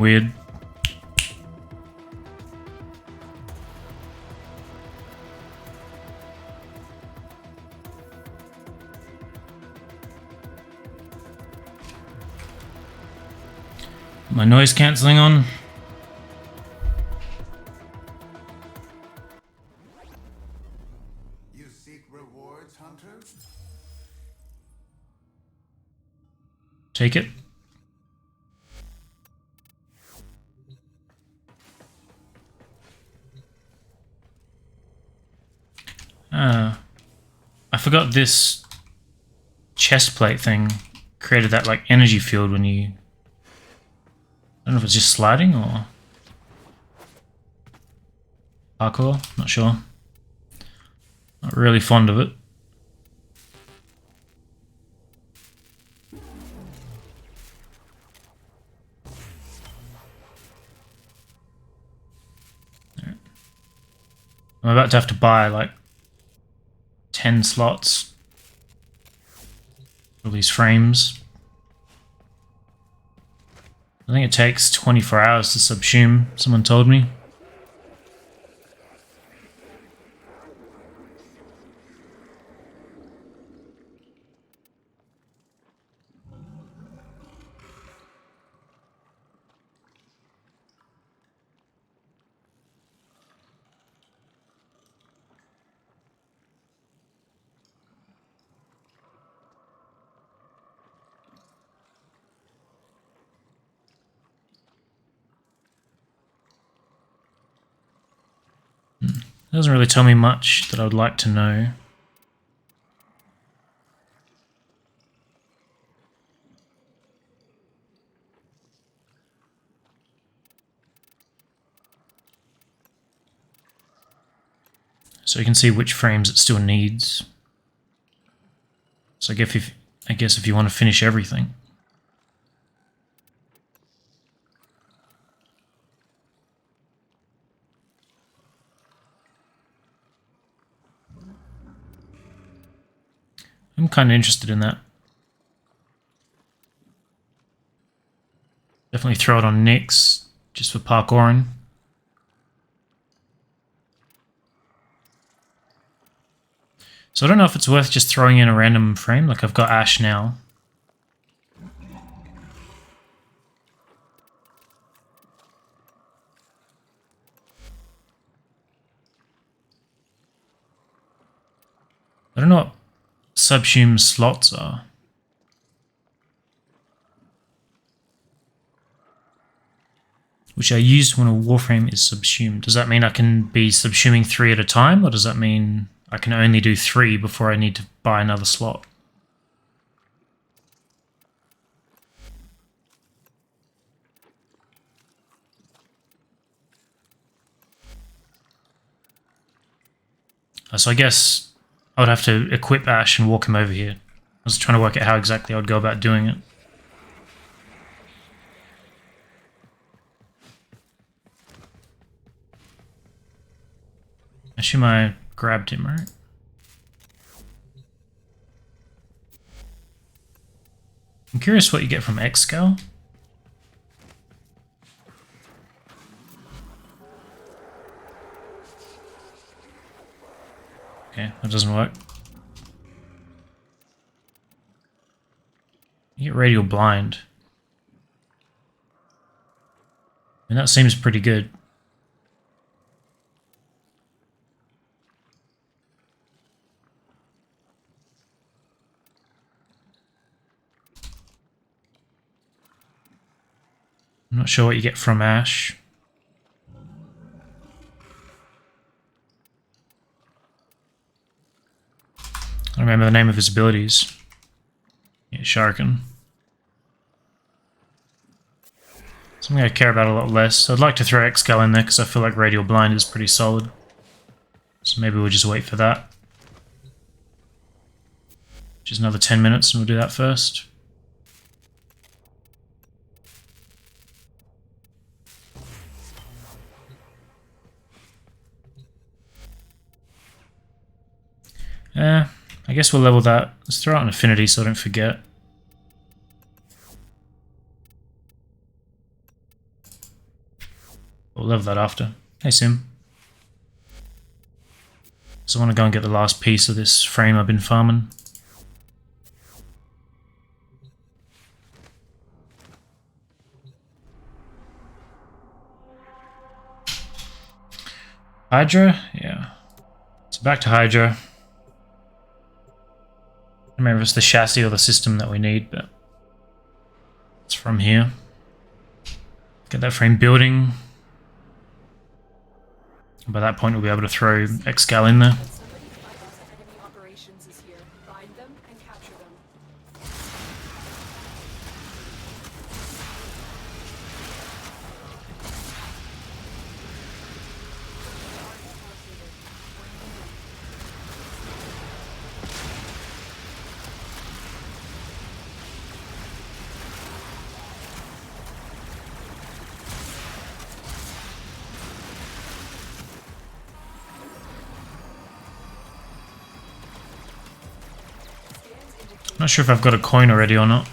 Weird. My noise cancelling on. You seek rewards, hunter? Take it. I forgot this chest plate thing created that like energy field when you... I don't know if it's just sliding or parkour, not sure. Not really fond of it. Right. I'm about to have to buy like 10 slots for these frames. I think it takes 24 hours to subsume, someone told me. It doesn't really tell me much that I would like to know. So you can see which frames it still needs. So I guess if you want to finish everything. I'm kind of interested in that. Definitely throw it on Nyx, just for parkouring. So I don't know if it's worth just throwing in a random frame, like I've got Ash now. I don't know what subsume slots are. Which I used when a warframe is subsumed. Does that mean I can be subsuming 3 at a time, or does that mean I can only do 3 before I need to buy another slot? So I guess I would have to equip Ash and walk him over here. I was trying to work out how exactly I would go about doing it. I assume I grabbed him, right? I'm curious what you get from X-Scale. Okay, that doesn't work. You get radial blind. And that seems pretty good. I'm not sure what you get from Ash. I don't remember the name of his abilities. Yeah, Shuriken. Something I care about a lot less. I'd like to throw X-Scale in there because I feel like Radial Blind is pretty solid. So maybe we'll just wait for that. Which is another 10 minutes and we'll do that first. I guess we'll level that. Let's throw out an affinity so I don't forget. We'll level that after. Hey Sim. So I want to go and get the last piece of this frame I've been farming. Hydra? Yeah. So back to Hydra. I don't remember if it's the chassis or the system that we need, but it's from here. Get that frame building. And by that point we'll be able to throw Excal in there. Not sure if I've got a coin already or not.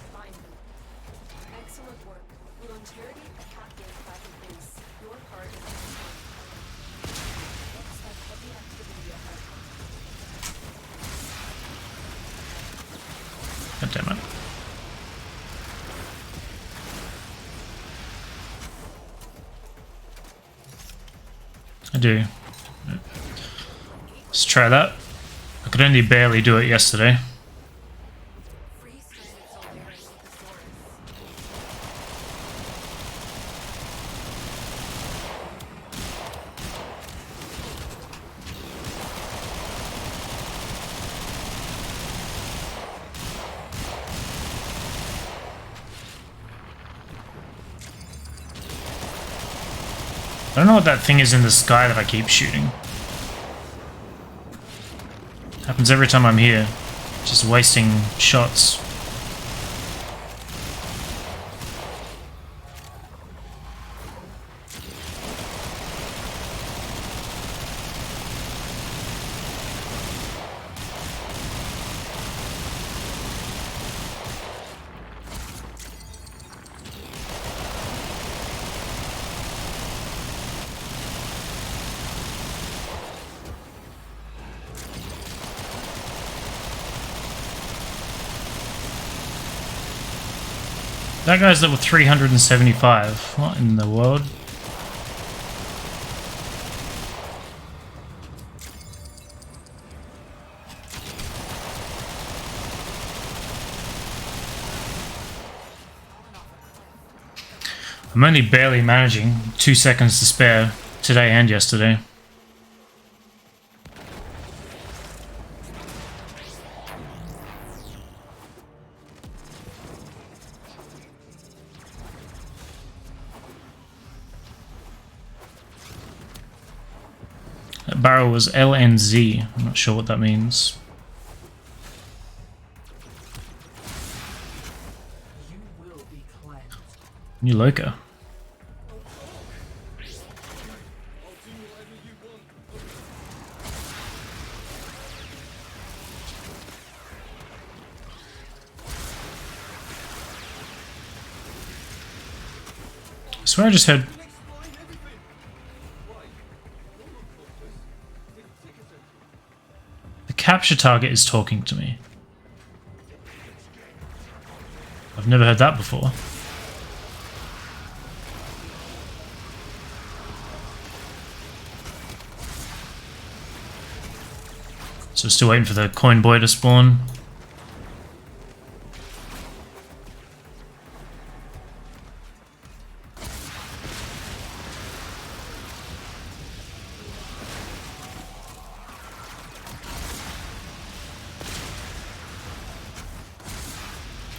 God damn it. I do. Let's try that. I could only barely do it yesterday. I don't know what that thing is in the sky that I keep shooting. Happens every time I'm here. Just wasting shots. That guy's level 375. What in the world? I'm only barely managing. 2 seconds to spare today and yesterday. That barrel was LNZ. I'm not sure what that means. New Loka. I swear I just heard... The capture target is talking to me. I've never heard that before. So still waiting for the coin boy to spawn.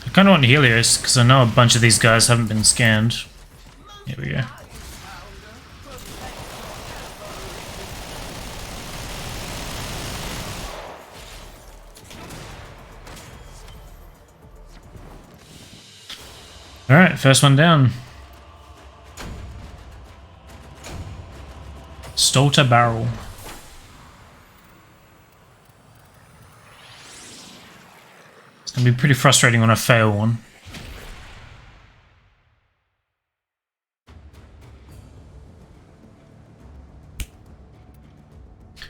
I kind of want Helios because I know a bunch of these guys haven't been scanned. Here we go. Alright, first one down. Stolter barrel. It's going to be pretty frustrating when I fail one.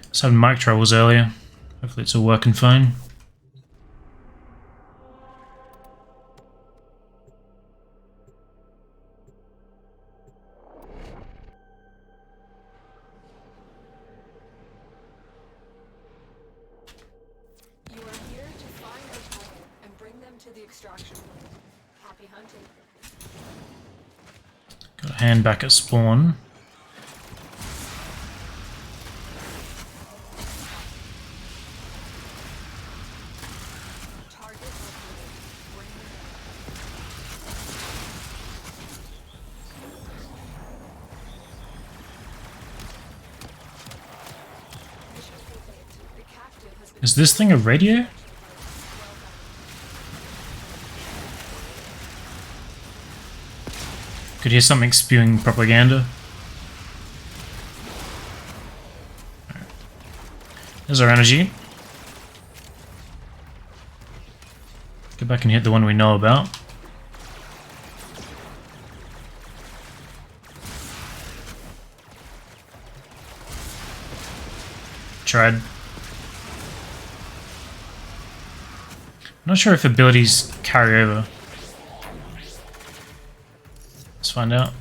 I was having mic troubles earlier. Hopefully it's a working phone. You are here to find the couple and bring them to the extraction point. Happy hunting. Got a hand back at spawn. Target located. Bring them in. Mission complete. The captive has been Is this thing a radio? Could hear something spewing propaganda. There's our energy. Go back and hit the one we know about. Tried. Not sure if abilities carry over. Let's find out.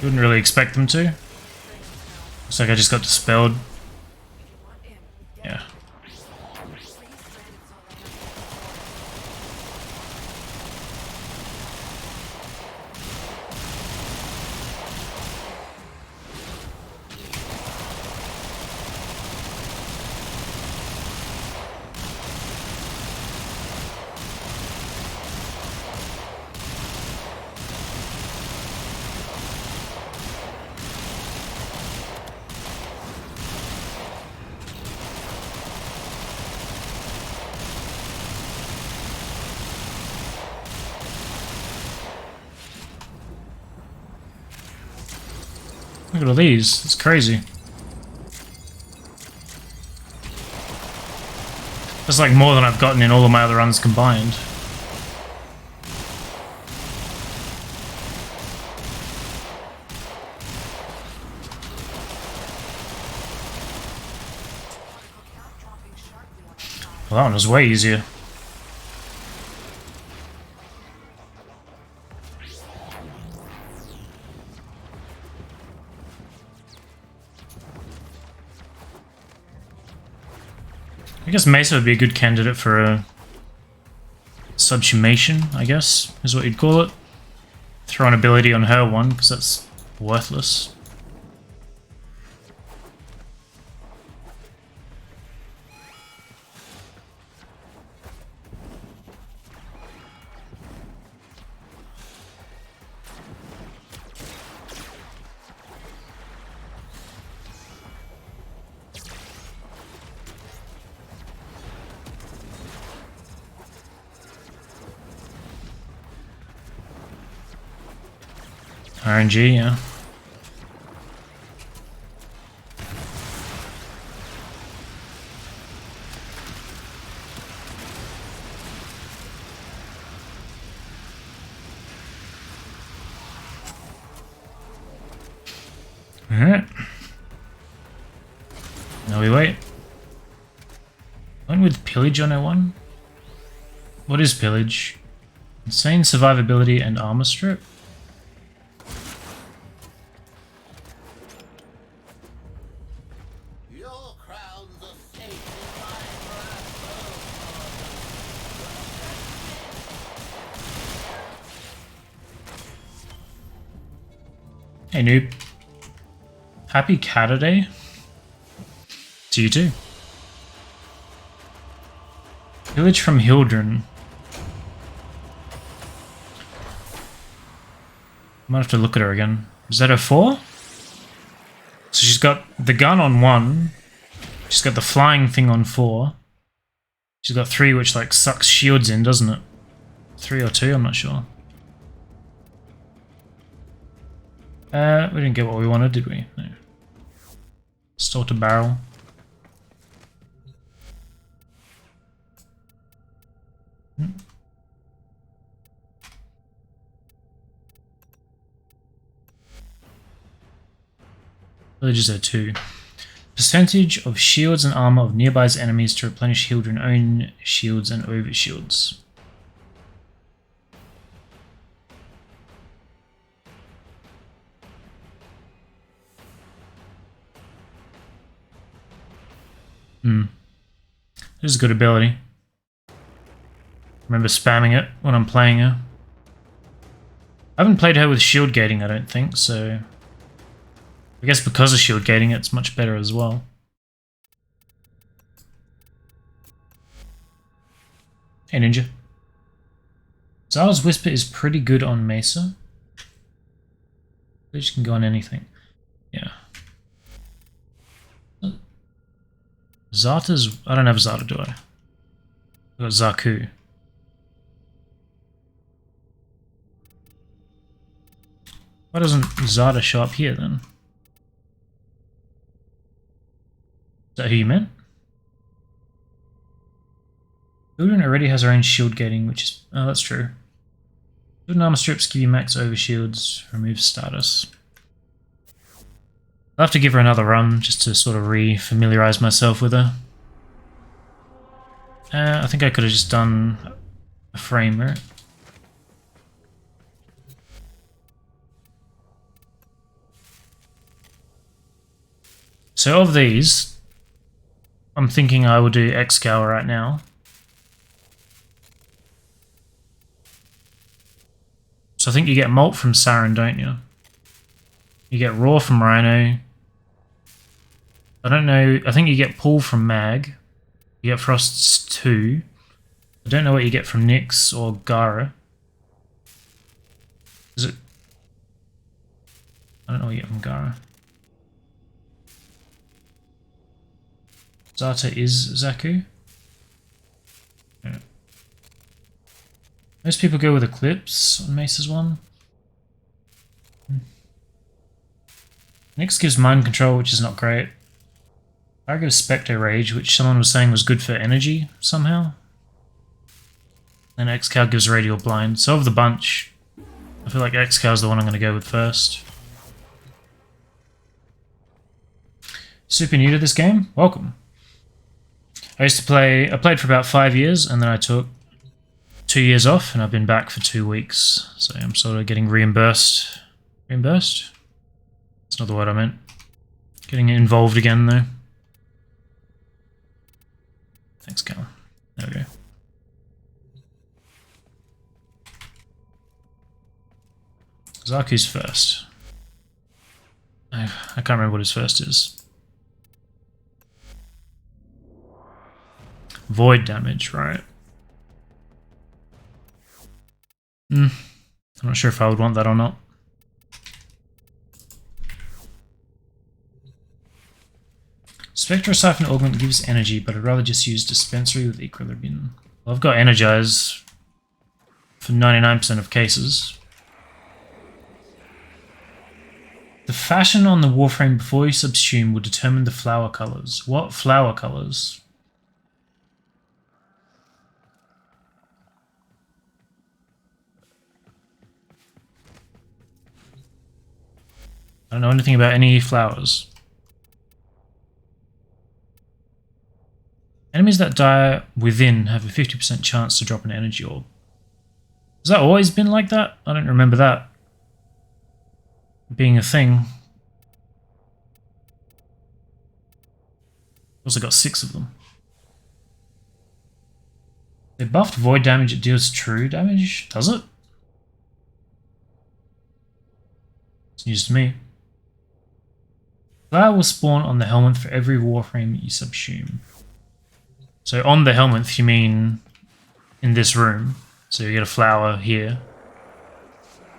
Wouldn't really expect them to. Looks like I just got dispelled. Yeah. Look at all these. It's crazy. That's like more than I've gotten in all of my other runs combined. Well, that one was way easier. I guess Mesa would be a good candidate for a subsumation, I guess, is what you'd call it. Throw an ability on her one, because that's worthless. RNG, yeah. Alright. Now we wait. One with pillage on one? What is pillage? Insane survivability and armor strip? Your crown's a stake in my Hey noob. Happy Catterday to you too. Village from Hildren. Might have to look at her again. Is that her 4? So she's got the gun on 1. She's got the flying thing on 4. She's got 3 which like sucks shields in, doesn't it? 3 or 2, I'm not sure. We didn't get what we wanted, did we? No. Start a barrel. Villages are 2. Percentage of shields and armor of nearby enemies to replenish healed and own shields and over shields. This is a good ability. Remember spamming it when I'm playing her. I haven't played her with shield gating, I don't think, so I guess because of shield gating it's much better as well. Hey Ninja. Zala's Whisper is pretty good on Mesa. Which can go on anything. Yeah. Zarta's... I don't have Zarta, do I? I've got Zaku. Why doesn't Zarta show up here then? Is that who you meant? Udon already has her own shield gating, which is... Oh, that's true. Udon armor strips give you max over shields, remove status. I'll have to give her another run just to sort of re-familiarize myself with her. I think I could have just done a frame, right? So of these, I'm thinking I will do X-Scour right now. So I think you get Molt from Saren, don't you? You get Raw from Rhino. I don't know, I think you get Pull from Mag. You get Frosts 2. I don't know what you get from Nyx or Gara. Is it... I don't know what you get from Gara. Zarta is Zaku. Yeah. Most people go with Eclipse on Mesa's one. Nyx gives Mind Control, which is not great. I go Spectre Rage, which someone was saying was good for energy somehow. And X-Cow gives Radial Blind. So of the bunch, I feel like X-Cow is the one I'm going to go with first. Super new to this game? Welcome. I played for about 5 years and then I took 2 years off and I've been back for 2 weeks. So I'm sort of getting reimbursed. Reimbursed? That's not the word I meant. Getting involved again though. Thanks, Cal. There we go. Zaku's first. I can't remember what his first is. Void damage, right. I'm not sure if I would want that or not. Spectra Siphon Augment gives energy, but I'd rather just use Dispensary with Equilibrium. Well, I've got Energize for 99% of cases. The fashion on the warframe before you subsume will determine the flower colors. What flower colors? I don't know anything about any flowers. Enemies that die within have a 50% chance to drop an energy orb. Has that always been like that? I don't remember that being a thing. Also got 6 of them. They buffed void damage, it deals true damage? Does it? It's news to me. Flower will spawn on the helmet for every warframe you subsume. So on the helmet, you mean in this room. So you get a flower here.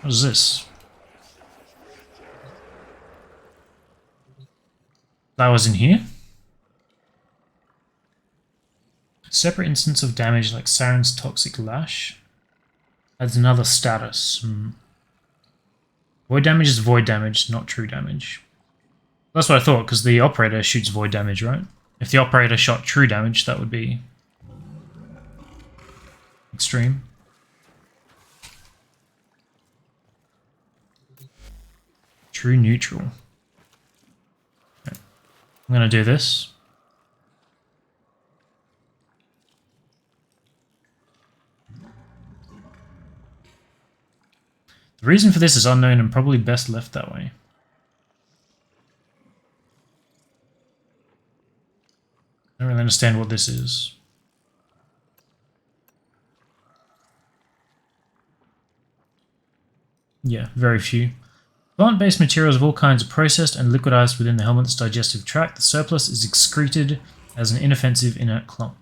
What is this? Flowers in here? Separate instance of damage like Saren's Toxic Lash. Adds another status. Void damage is void damage, not true damage. That's what I thought, because the operator shoots void damage, right? If the operator shot true damage, that would be extreme. True neutral. Okay. I'm going to do this. The reason for this is unknown and probably best left that way. I don't really understand what this is. Yeah, very few. Plant-based materials of all kinds are processed and liquidized within the helmet's digestive tract. The surplus is excreted as an inoffensive inert clump.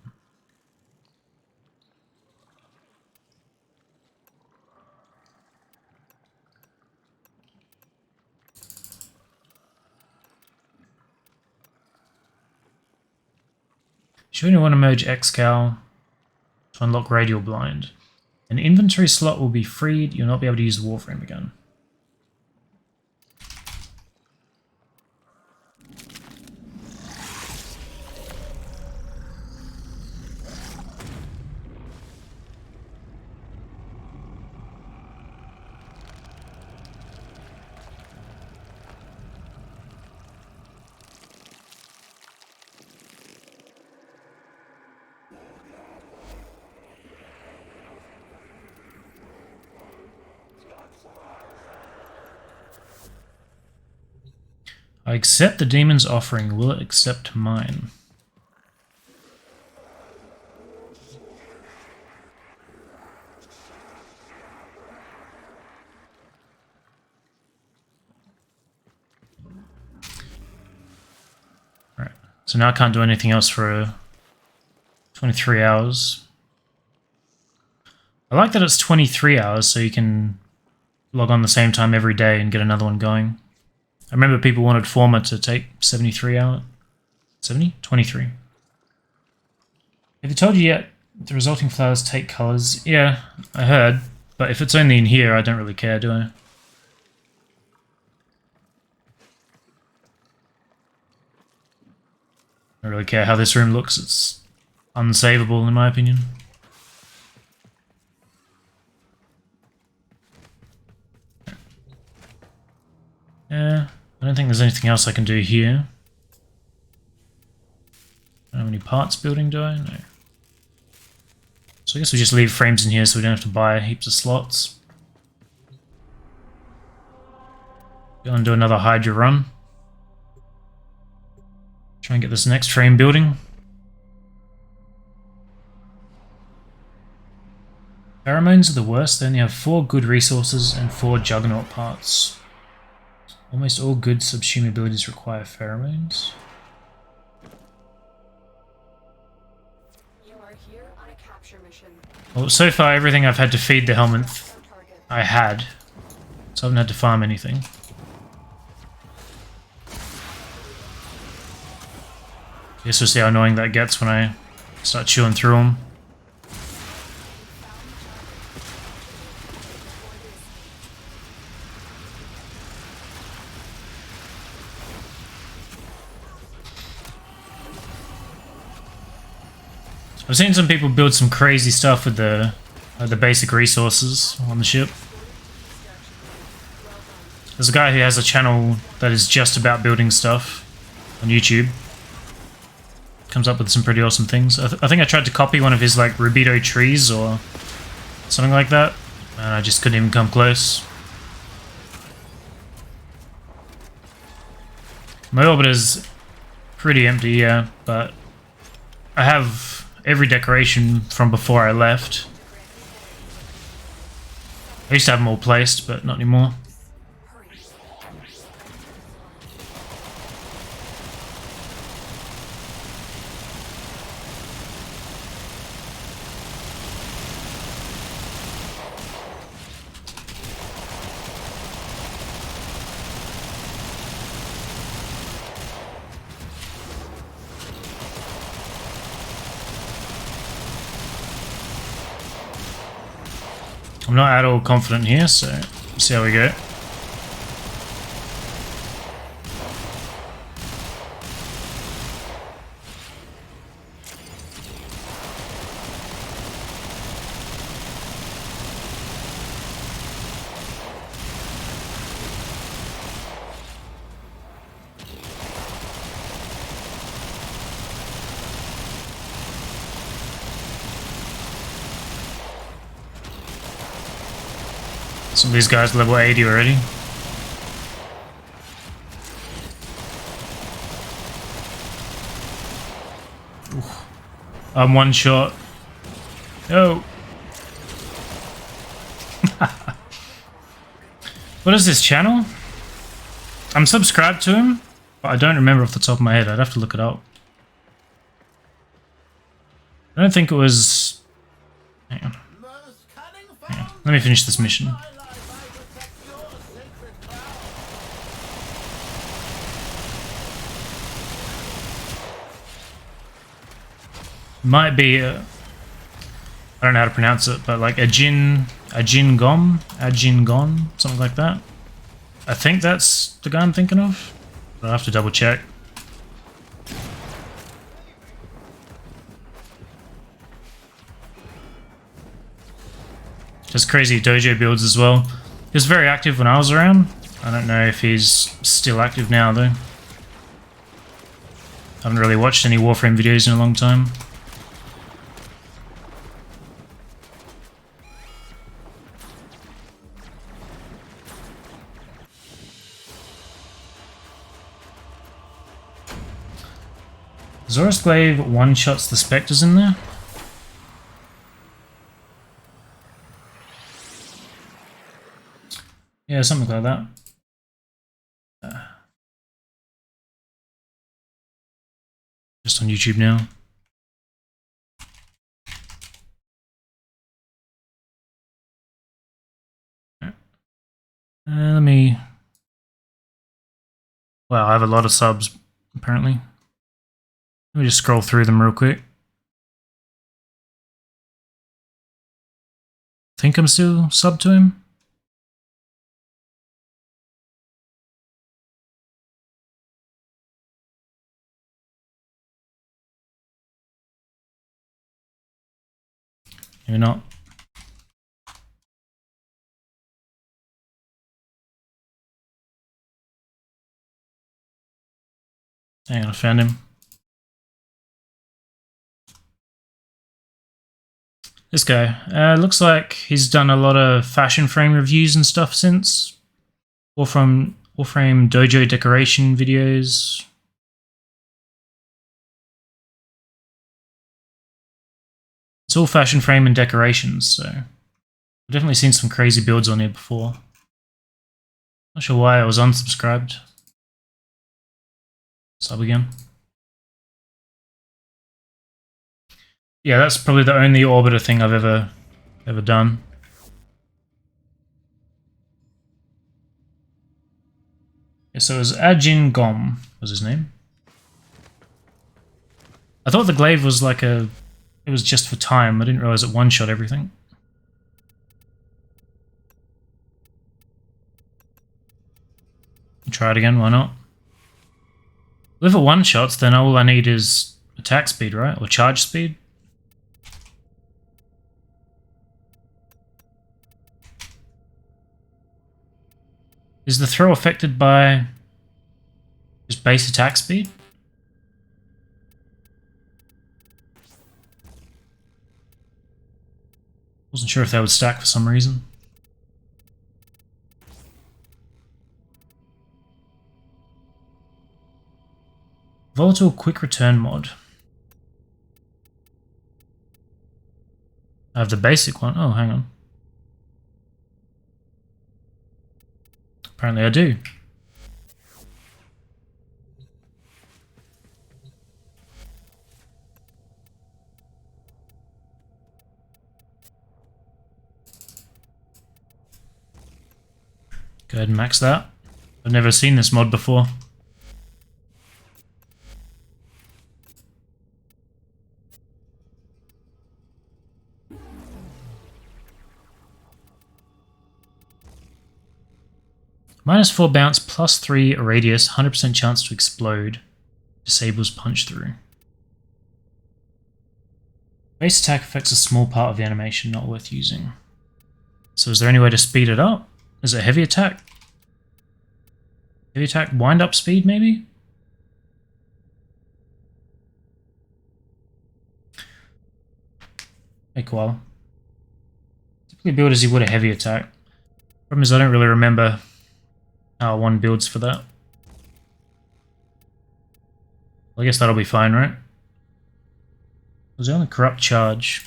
Should you want to merge Excal to unlock Radial Blind? An inventory slot will be freed. You'll not be able to use the warframe again. I accept the demon's offering. Will it accept mine? Right. So now I can't do anything else for 23 hours. I like that it's 23 hours, so you can log on the same time every day and get another one going. I remember people wanted Forma to take 73 hours. 70? 23. Have you told you yet the resulting flowers take colours? Yeah, I heard. But if it's only in here, I don't really care, do I? I don't really care how this room looks. It's unsavable, in my opinion. Yeah. I don't think there's anything else I can do here. I don't have any parts building, do I? No. So I guess we just leave frames in here so we don't have to buy heaps of slots. Go and do another Hydra run. Try and get this next frame building. Pheromones are the worst. They only have 4 good resources and 4 juggernaut parts. Almost all good subsume abilities require pheromones. You are here on a capture mission. Well, so far everything I've had to feed the helmet I had, so I haven't had to farm anything. Guess we'll see how annoying that gets when I start chewing through them. I've seen some people build some crazy stuff with the basic resources on the ship. There's a guy who has a channel that is just about building stuff on YouTube. Comes up with some pretty awesome things. I think I tried to copy one of his like Rubido trees or something like that, and I just couldn't even come close. My orbiter's pretty empty, yeah, but I have every decoration from before I left. I used to have them all placed, but not anymore. I'm not at all confident here, so let's see how we go. Some of these guys level 80 already. Oof. I'm one shot. Oh. What is this channel? I'm subscribed to him, but I don't remember off the top of my head. I'd have to look it up. I don't think it was... Hang on. Hang on. Let me finish this mission. Might be I don't know how to pronounce it, but like Ajin Gon, something like that. I think that's the guy I'm thinking of. I'll have to double check. Just crazy dojo builds as well. He was very active when I was around. I don't know if he's still active now though. I haven't really watched any Warframe videos in a long time. Zorus Glaive one-shots the Spectres in there. Yeah, something like that. Just on YouTube now. Let me... Wow, I have a lot of subs, apparently. Let me just scroll through them real quick. Think I'm still subbed to him? Maybe not. Hang on, I found him. This guy. Looks like he's done a lot of fashion frame reviews and stuff since. Warframe dojo decoration videos. It's all fashion frame and decorations, so I've definitely seen some crazy builds on here before. Not sure why I was unsubscribed. Sub again. Yeah, that's probably the only orbiter thing I've ever done. Yeah, so it was Ajin Gom was his name. I thought the glaive was like it was just for time. I didn't realize it one-shot everything. Try it again, why not? Well, if it one-shots, then all I need is attack speed, right? Or charge speed? Is the throw affected by just base attack speed? Wasn't sure if that would stack for some reason. Volatile quick return mod. I have the basic one. Oh, hang on. Apparently I do. Go ahead and max that. I've never seen this mod before. -4 bounce, +3 radius, 100% chance to explode. Disables punch through. Base attack affects a small part of the animation, not worth using. So is there any way to speed it up? Is it heavy attack? Heavy attack wind up speed maybe? Hey koala. Typically build as you would a heavy attack. Problem is I don't really remember how one builds for that. Well, I guess that'll be fine, right? Was it only corrupt charge?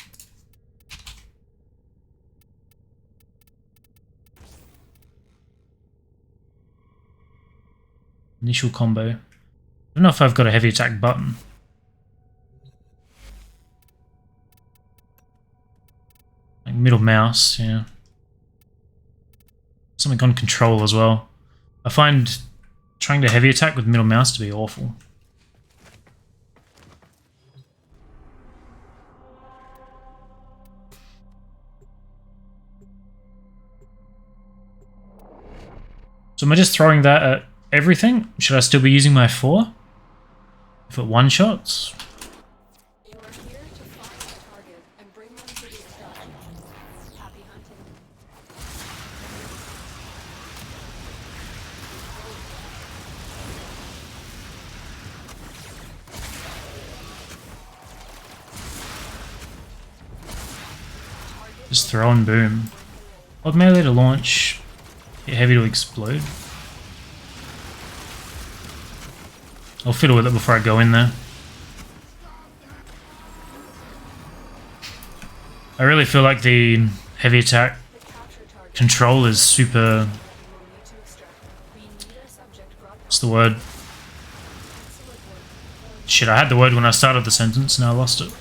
Initial combo. I don't know if I've got a heavy attack button. Like middle mouse, yeah. Something on control as well. I find trying to heavy attack with middle mouse to be awful. So am I just throwing that at everything? Should I still be using my 4? If it one-shots? You are here to find the target and bring them to the extraction. Happy hunting. Just throw and boom. Odd melee to launch. Hit heavy to explode. I'll fiddle with it before I go in there. I really feel like the heavy attack The capture target control is super... will need to extract. We need our subject brought What's the word? excellent work. Shit, I had the word when I started the sentence, now I lost it.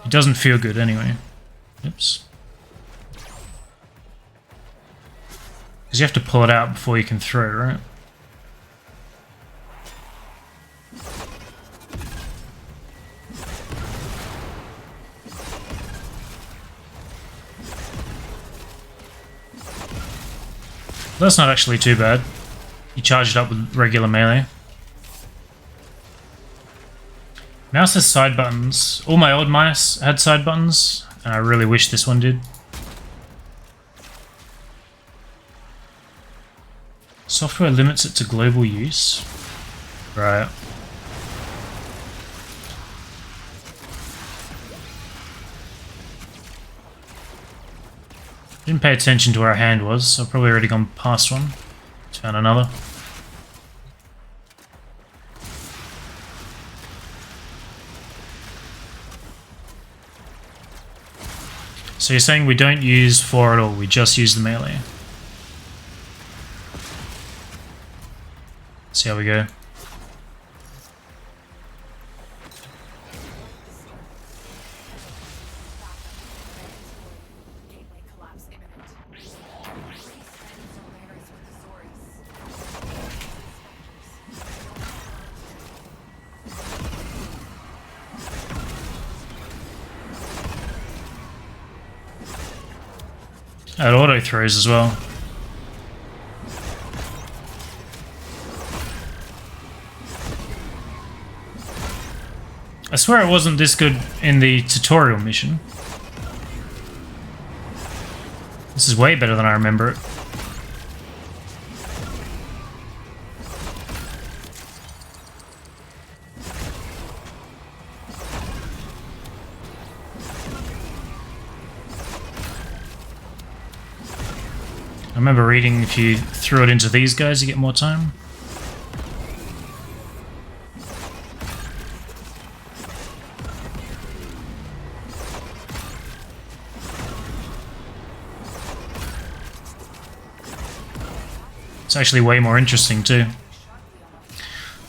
It doesn't feel good anyway. Oops. Because you have to pull it out before you can throw, right? That's not actually too bad. You charge it up with regular melee. Mouse has side buttons. All my old mice had side buttons, and I really wish this one did. Software limits it to global use. Right. Didn't pay attention to where our hand was, so I've probably already gone past one. Found another. So you're saying we don't use 4 at all, we just use the melee. See how we go. Gateway collapse imminent. It auto throws as well. I swear it wasn't this good in the tutorial mission. This is way better than I remember it. I remember reading if you threw it into these guys you get more time. It's actually way more interesting too.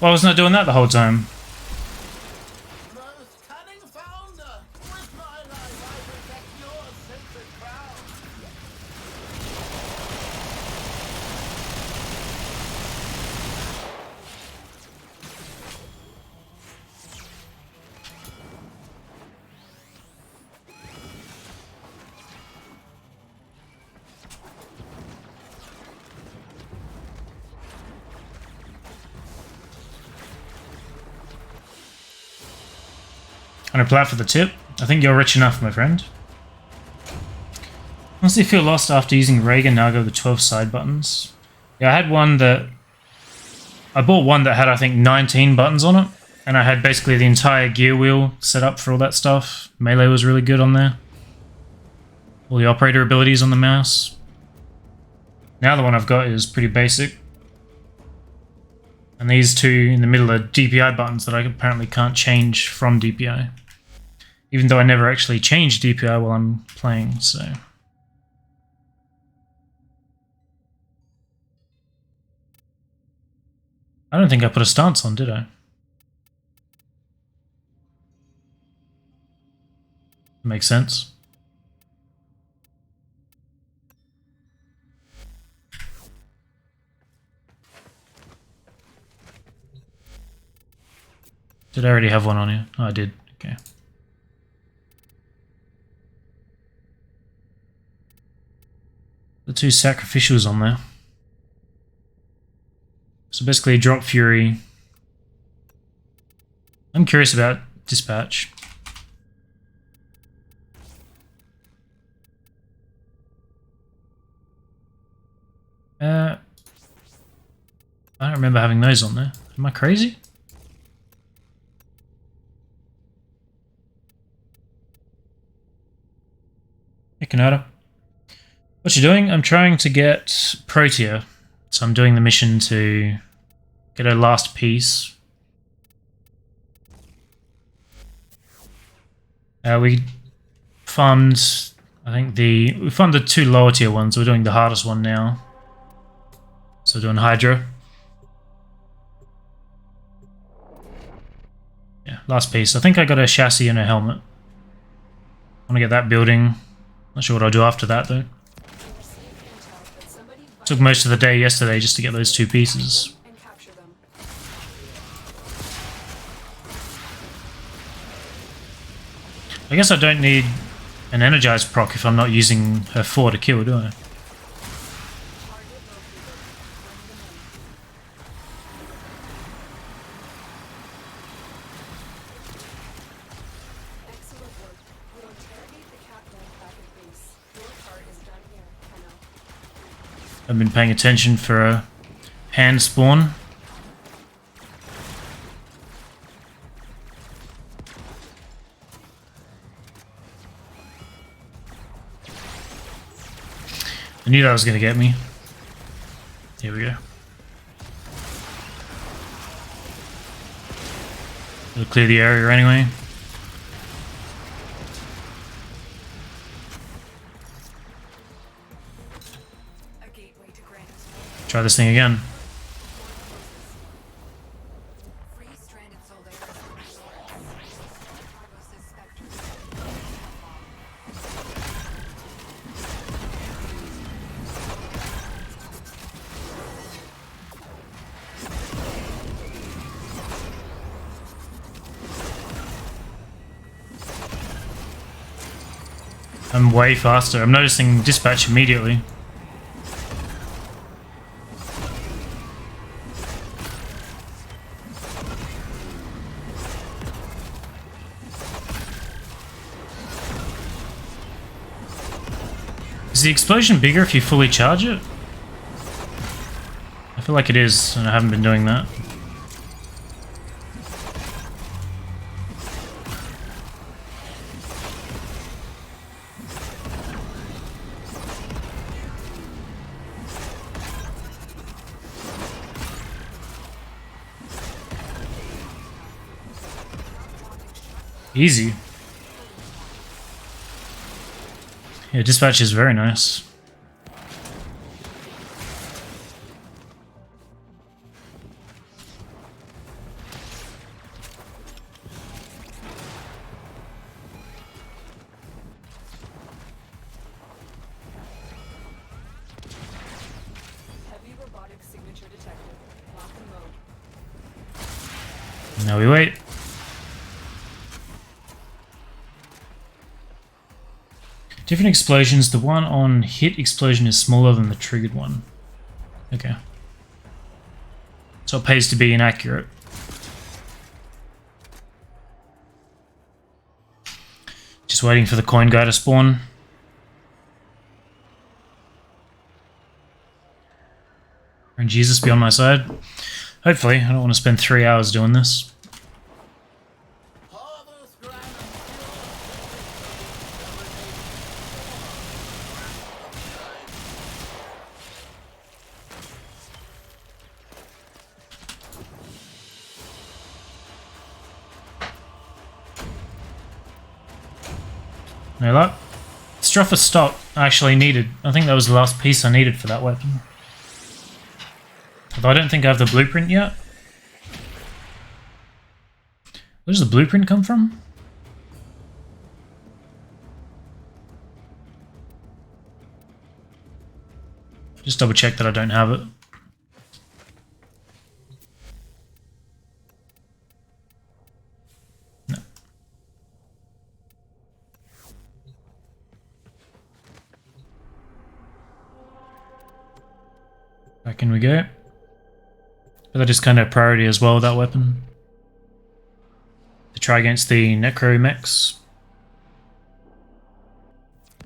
Well, I was not doing that the whole time. Most cunning founder! With my life I protect your sacred crown! On a plat for the tip. I think you're rich enough, my friend. Honestly feel lost after using Reagan, now I go with the 12 side buttons. Yeah, I had one that... I bought one that had, I think, 19 buttons on it. And I had basically the entire gear wheel set up for all that stuff. Melee was really good on there. all the operator abilities on the mouse. Now the one I've got is pretty basic. And these two in the middle are DPI buttons that I apparently can't change from DPI. Even though I never actually change DPI while I'm playing, so... I don't think I put a stance on, did I? Makes sense. Did I already have one on here? Oh, I did. Okay. The two sacrificials on there. So basically drop fury. I'm curious about dispatch. I don't remember having those on there. Am I crazy? Hey, Kanata. What you doing? I'm trying to get Pro tier. So I'm doing the mission to get her last piece. We farmed, I think we farmed the two lower tier ones. We're doing the hardest one now. So we're doing Hydra. Yeah, last piece. I think I got a chassis and a helmet. I want to get that building. Not sure what I'll do after that though. Took most of the day yesterday just to get those two pieces. I guess I don't need an energized proc if I'm not using her 4 to kill, do I? I've been paying attention for a hand spawn. I knew that was going to get me. Here we go. It'll clear the area anyway. Try this thing again. I'm way faster. I'm noticing dispatch immediately. Is the explosion bigger if you fully charge it? I feel like it is, and I haven't been doing that. Easy. Yeah, dispatch is very nice. Heavy robotic signature detected. Lock and load. Now we wait. Different explosions. The one on hit explosion is smaller than the triggered one. Okay. So it pays to be inaccurate. Just waiting for the coin guy to spawn. And Jesus be on my side. Hopefully. I don't want to spend 3 hours doing this. No luck. Stropher stock I actually needed. I think that was the last piece I needed for that weapon. Although I don't think I have the blueprint yet. Where does the blueprint come from? Just double check that I don't have it. No. Back in we go. But that is kind of priority as well, that weapon. To try against the Necro mechs.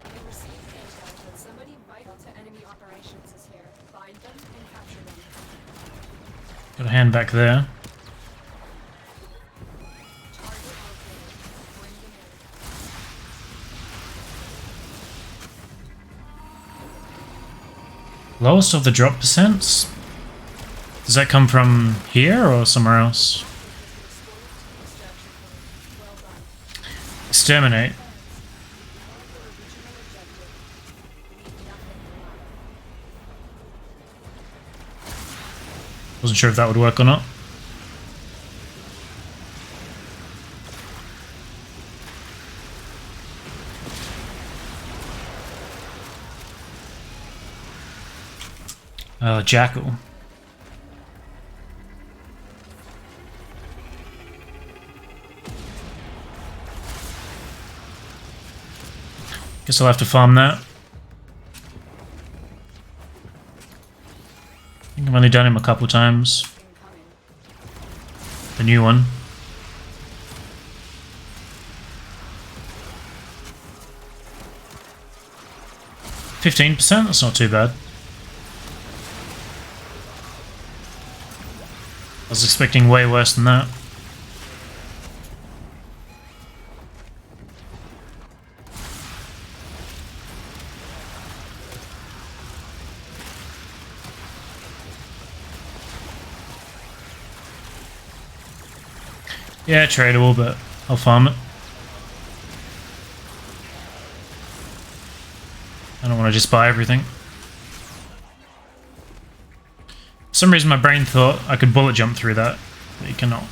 We received intel that somebody vital to enemy operations is here. Find them and capture them. Got a hand back there. Target located. Bring them in. Lowest of the drop percents? Does that come from here or somewhere else? Exterminate. Wasn't sure if that would work or not. Jackal. Guess I'll have to farm that. I think I've only done him a couple times. The new one. %, that's not too bad. I was expecting way worse than that. Yeah, tradable, but I'll farm it. I don't want to just buy everything. For some reason my brain thought I could bullet jump through that, but you cannot.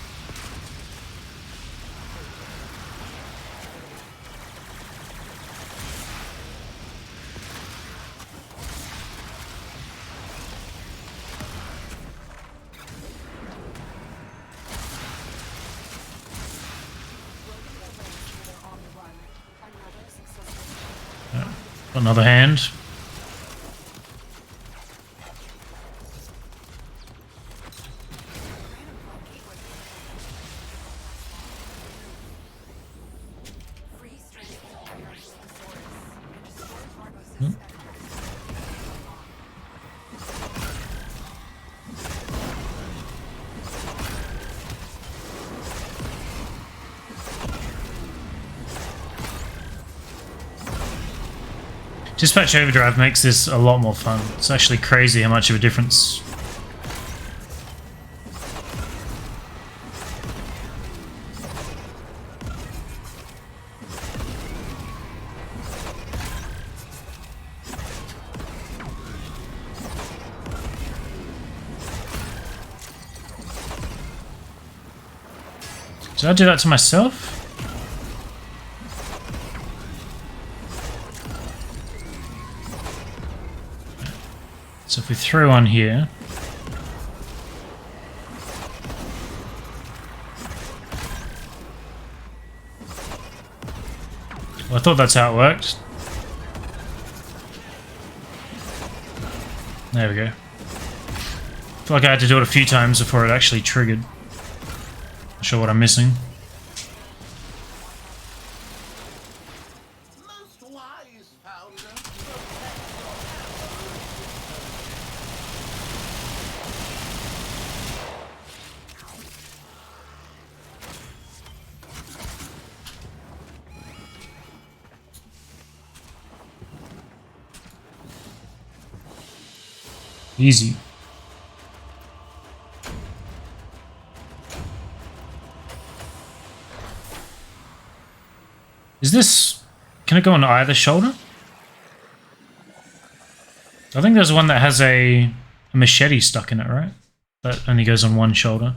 Another hand. Dispatch Overdrive makes this a lot more fun. It's actually crazy how much of a difference. Did I do that to myself? So if we throw on here, well, I thought that's how it worked. There we go. I feel like I had to do it a few times before it actually triggered. Not sure what I'm missing. Most wise founder. Easy. Is this Can it go on either shoulder? I think there's one that has a machete stuck in it, right? That only goes on one shoulder.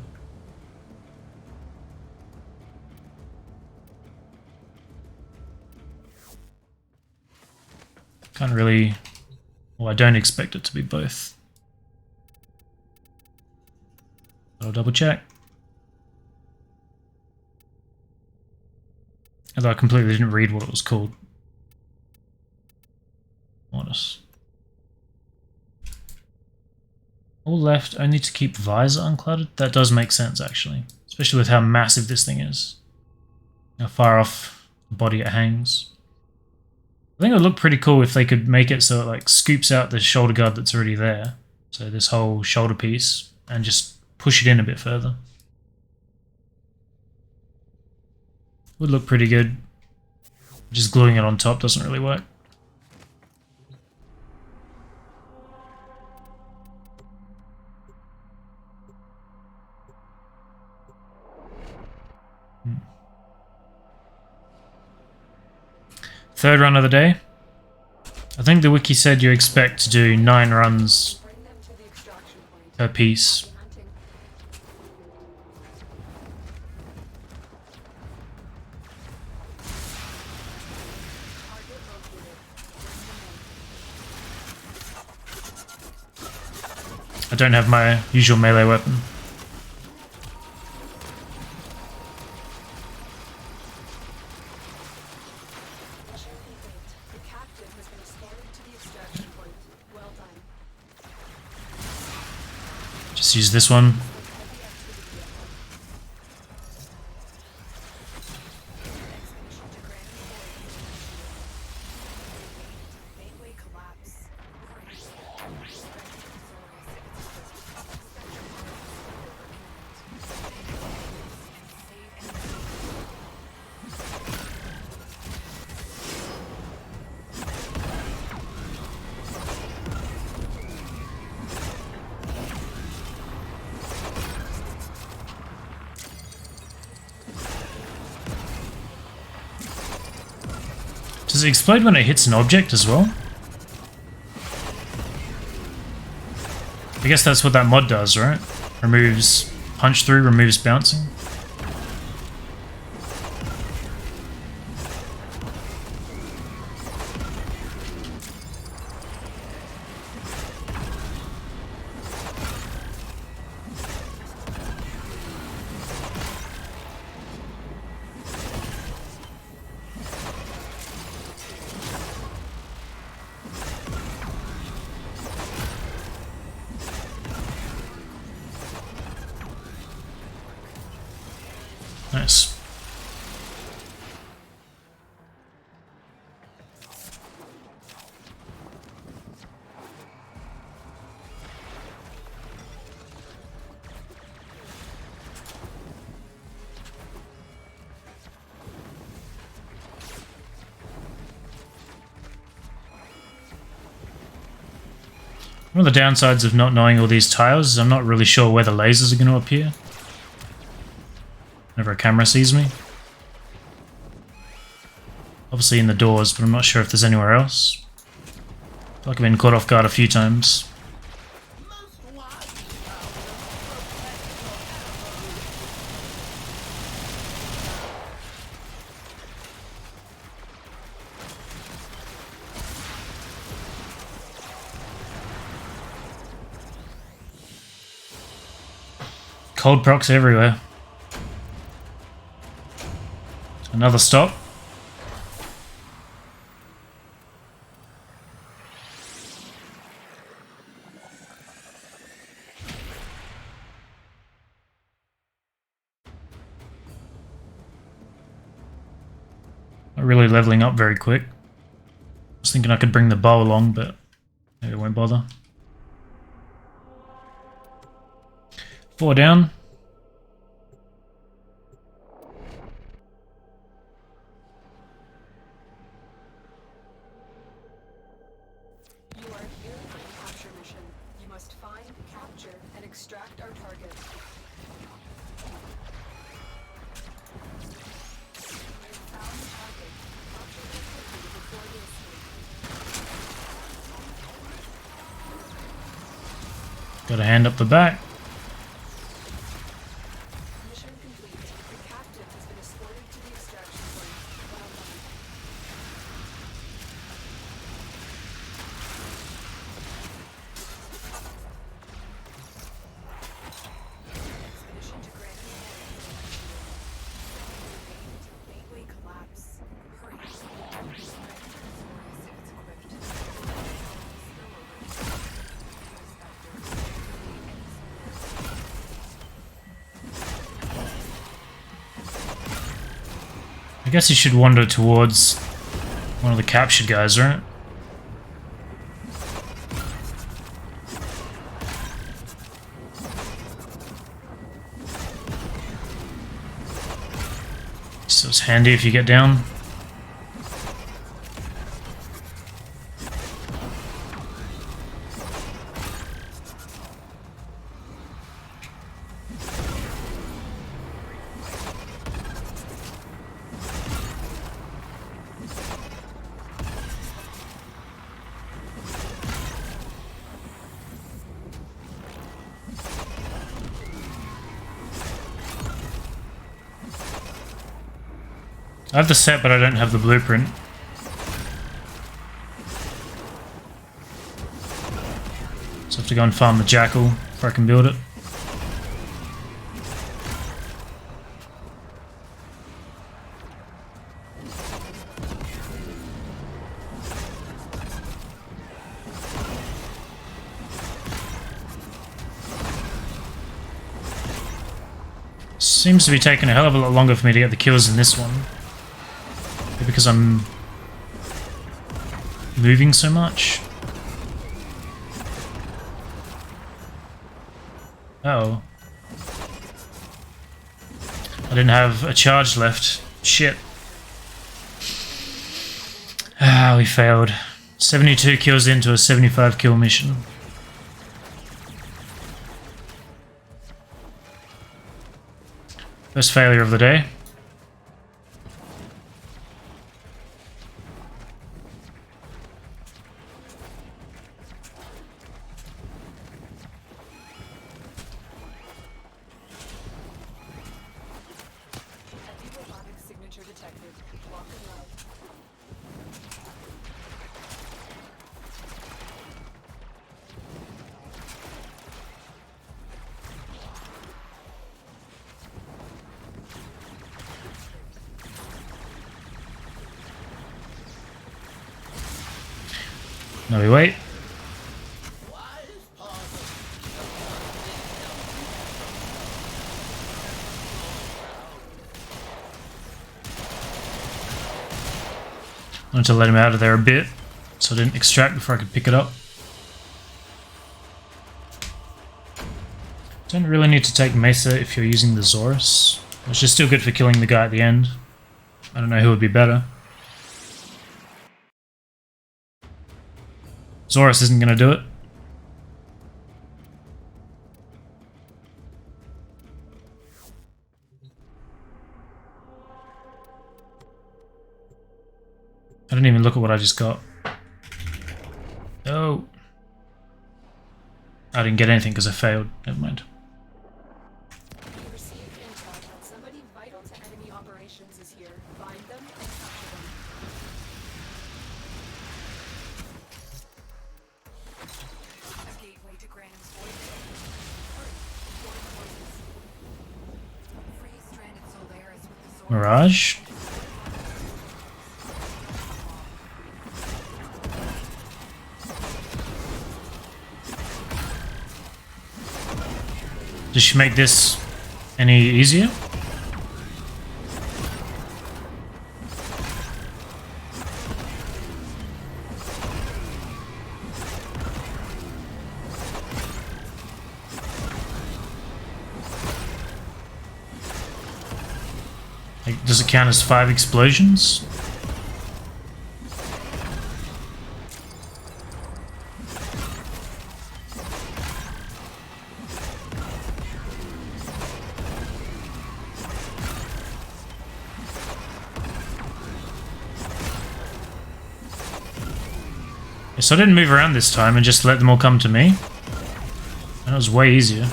Can't really... Well, I don't expect it to be both. I'll double check. Although I completely didn't read what it was called. Honest. All left, only to keep visor uncluttered? That does make sense, actually. Especially with how massive this thing is. How far off the body it hangs. I think it would look pretty cool if they could make it so it like scoops out the shoulder guard that's already there. So this whole shoulder piece, and just push it in a bit further. Would look pretty good. Just gluing it on top doesn't really work. Third run of the day. I think the wiki said you expect to do 9 runs Bring them to the extraction point. per piece. Hunting. Target located. Bring them in. I don't have my usual melee weapon. The captain has been escorted to the extraction point. Well done. Just use this one. Heavy activity ahead. Expedition to Grand Point. Gateway collapse. Does it explode when it hits an object as well? I guess that's what that mod does, right? Removes punch through, removes bouncing. Nice. One of the downsides of not knowing all these tiles is I'm not really sure where the lasers are going to appear. Whenever a camera sees me. Obviously in the doors, but I'm not sure if there's anywhere else. I feel like I've been caught off guard a few times. Most wise Cold procs everywhere. Another stop. Not really leveling up very quick. I was thinking I could bring the bow along, but maybe I won't bother. 4 down. You are here for the capture mission. You must find, capture, and extract our target. You found the target. Capture the target. Got a hand up the back. Mission complete. The captive has been escorted to the extraction point. Well done. Expedition to Grand Gateway collapse. Hurry. I guess he should wander towards one of the captured guys, right? So it's handy if you get down. I have the set, but I don't have the blueprint. So I have to go and farm the jackal before I can build it. Seems to be taking a hell of a lot longer for me to get the kills in this one. Maybe because I'm moving so much. Oh. I didn't have a charge left. Shit. Ah, we failed. 72 kills into a 75 kill mission. First failure of the day. Robotic signature detected. Lock and load. Now we wait. I wanted to let him out of there a bit, so I didn't extract before I could pick it up. Don't really need to take Mesa if you're using the Zorus, which is still good for killing the guy at the end. I don't know who would be better. Zorus isn't going to do it. I didn't even look at what I just got. Oh. I didn't get anything because I failed. Never mind. You received intel that somebody vital to enemy operations is here. Find them and capture them. A gateway to Graham's void. Hurry. Join forces. Free stranded Solaris with the Zorus. Mirage? Does she make this any easier? Like, does it count as 5 explosions? So I didn't move around this time and just let them all come to me. I was way easier.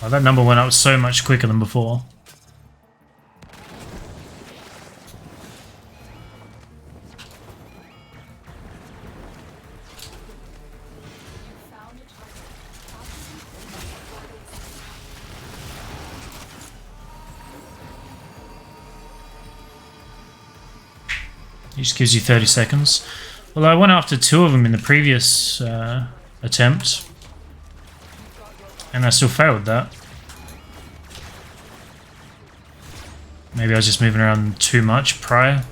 Oh, that number went up so much quicker than before. It just gives you 30 seconds. Well, I went after 2 of them in the previous attempt, and I still failed that. Maybe I was just moving around too much prior.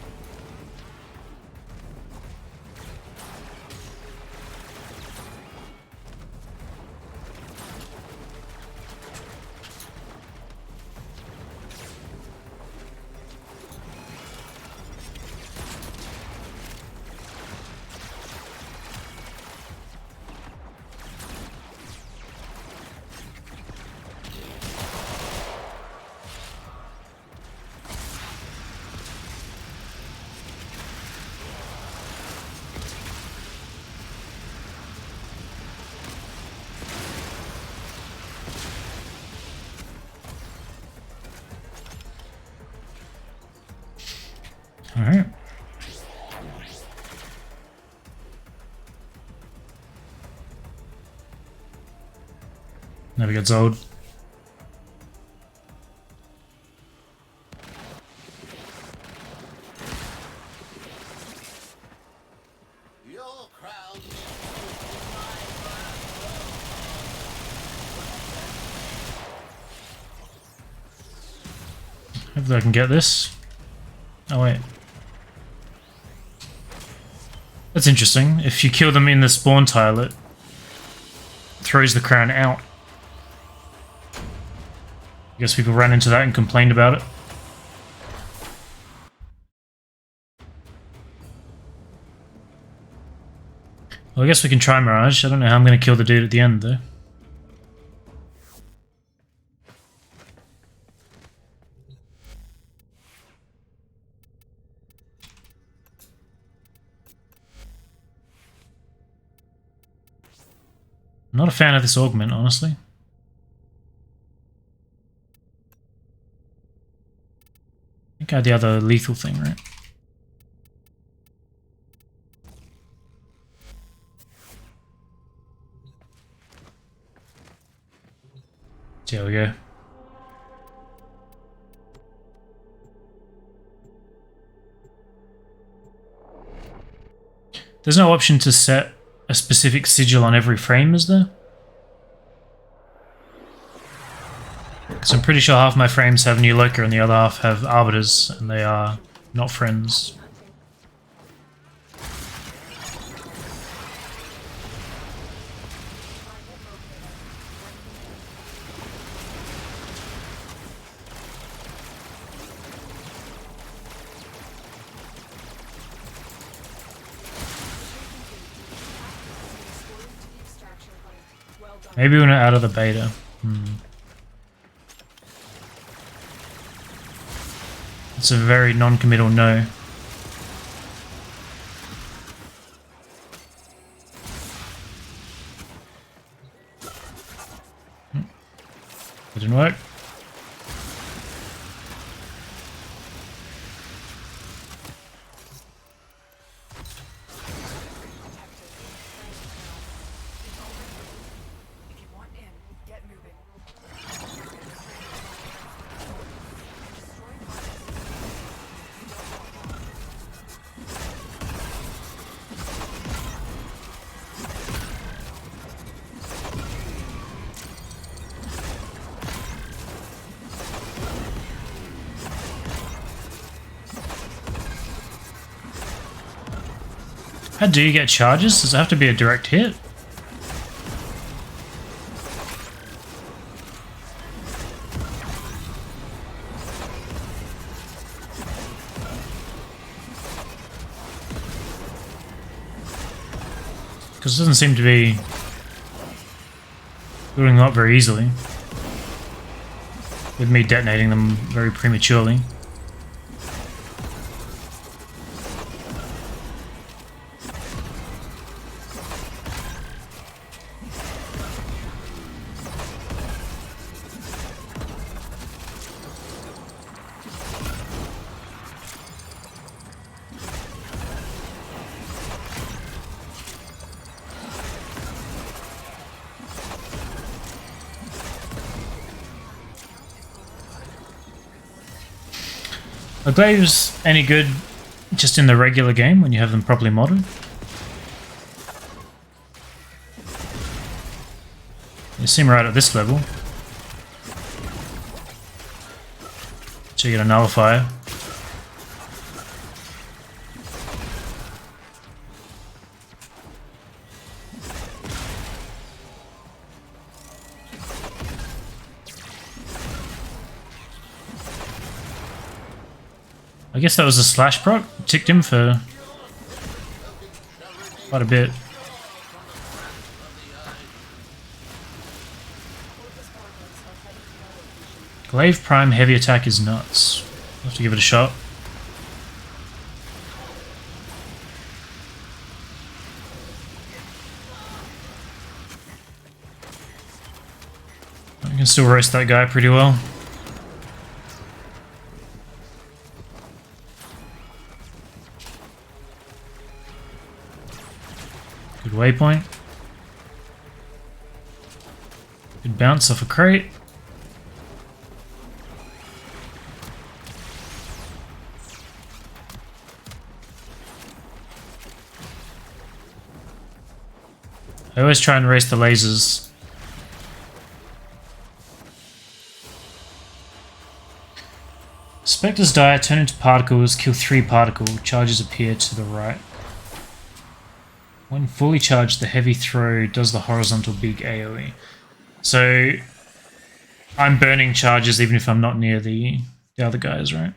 Alright. Never gets old. Your crown. Hopefully I can get this. Oh wait. That's interesting. If you kill them in the spawn tile, it throws the crown out. I guess people ran into that and complained about it. Well, I guess we can try Mirage. I don't know how I'm going to kill the dude at the end, though. I'm not a fan of this augment, honestly. I think I had the other lethal thing, right? There we go. There's no option to set a specific sigil on every frame, is there? Because I'm pretty sure half my frames have New Loker and the other half have Arbiters, and they are not friends. Maybe when we're out of the beta. It's a very non-committal no. It didn't work. How do you get charges? Does it have to be a direct hit? Because it doesn't seem to be building up very easily, with me detonating them very prematurely. Are glaives any good just in the regular game when you have them properly modded? They seem right at this level. So you get a nullifier. I guess that was a slash proc. Ticked him for quite a bit. Glaive Prime heavy attack is nuts. I'll have to give it a shot. I can still roast that guy pretty well. Good waypoint. Good bounce off a crate. I always try and race the lasers. Spectres die, turn into particles, kill 3 particle, charges appear to the right. When fully charged, the heavy throw does the horizontal big AoE. So I'm burning charges even if I'm not near the other guys, right?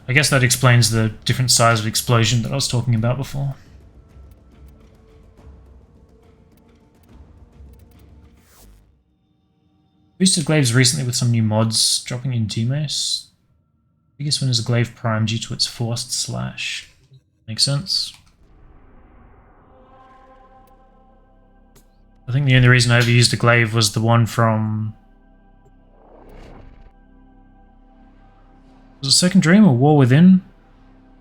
I guess that explains the different size of explosion that I was talking about before. Boosted glaives recently with some new mods, dropping in Demos. Biggest one is a glaive prime due to its forced slash. Makes sense. I think the only reason I ever used a glaive was the one from... Was it Second Dream or War Within?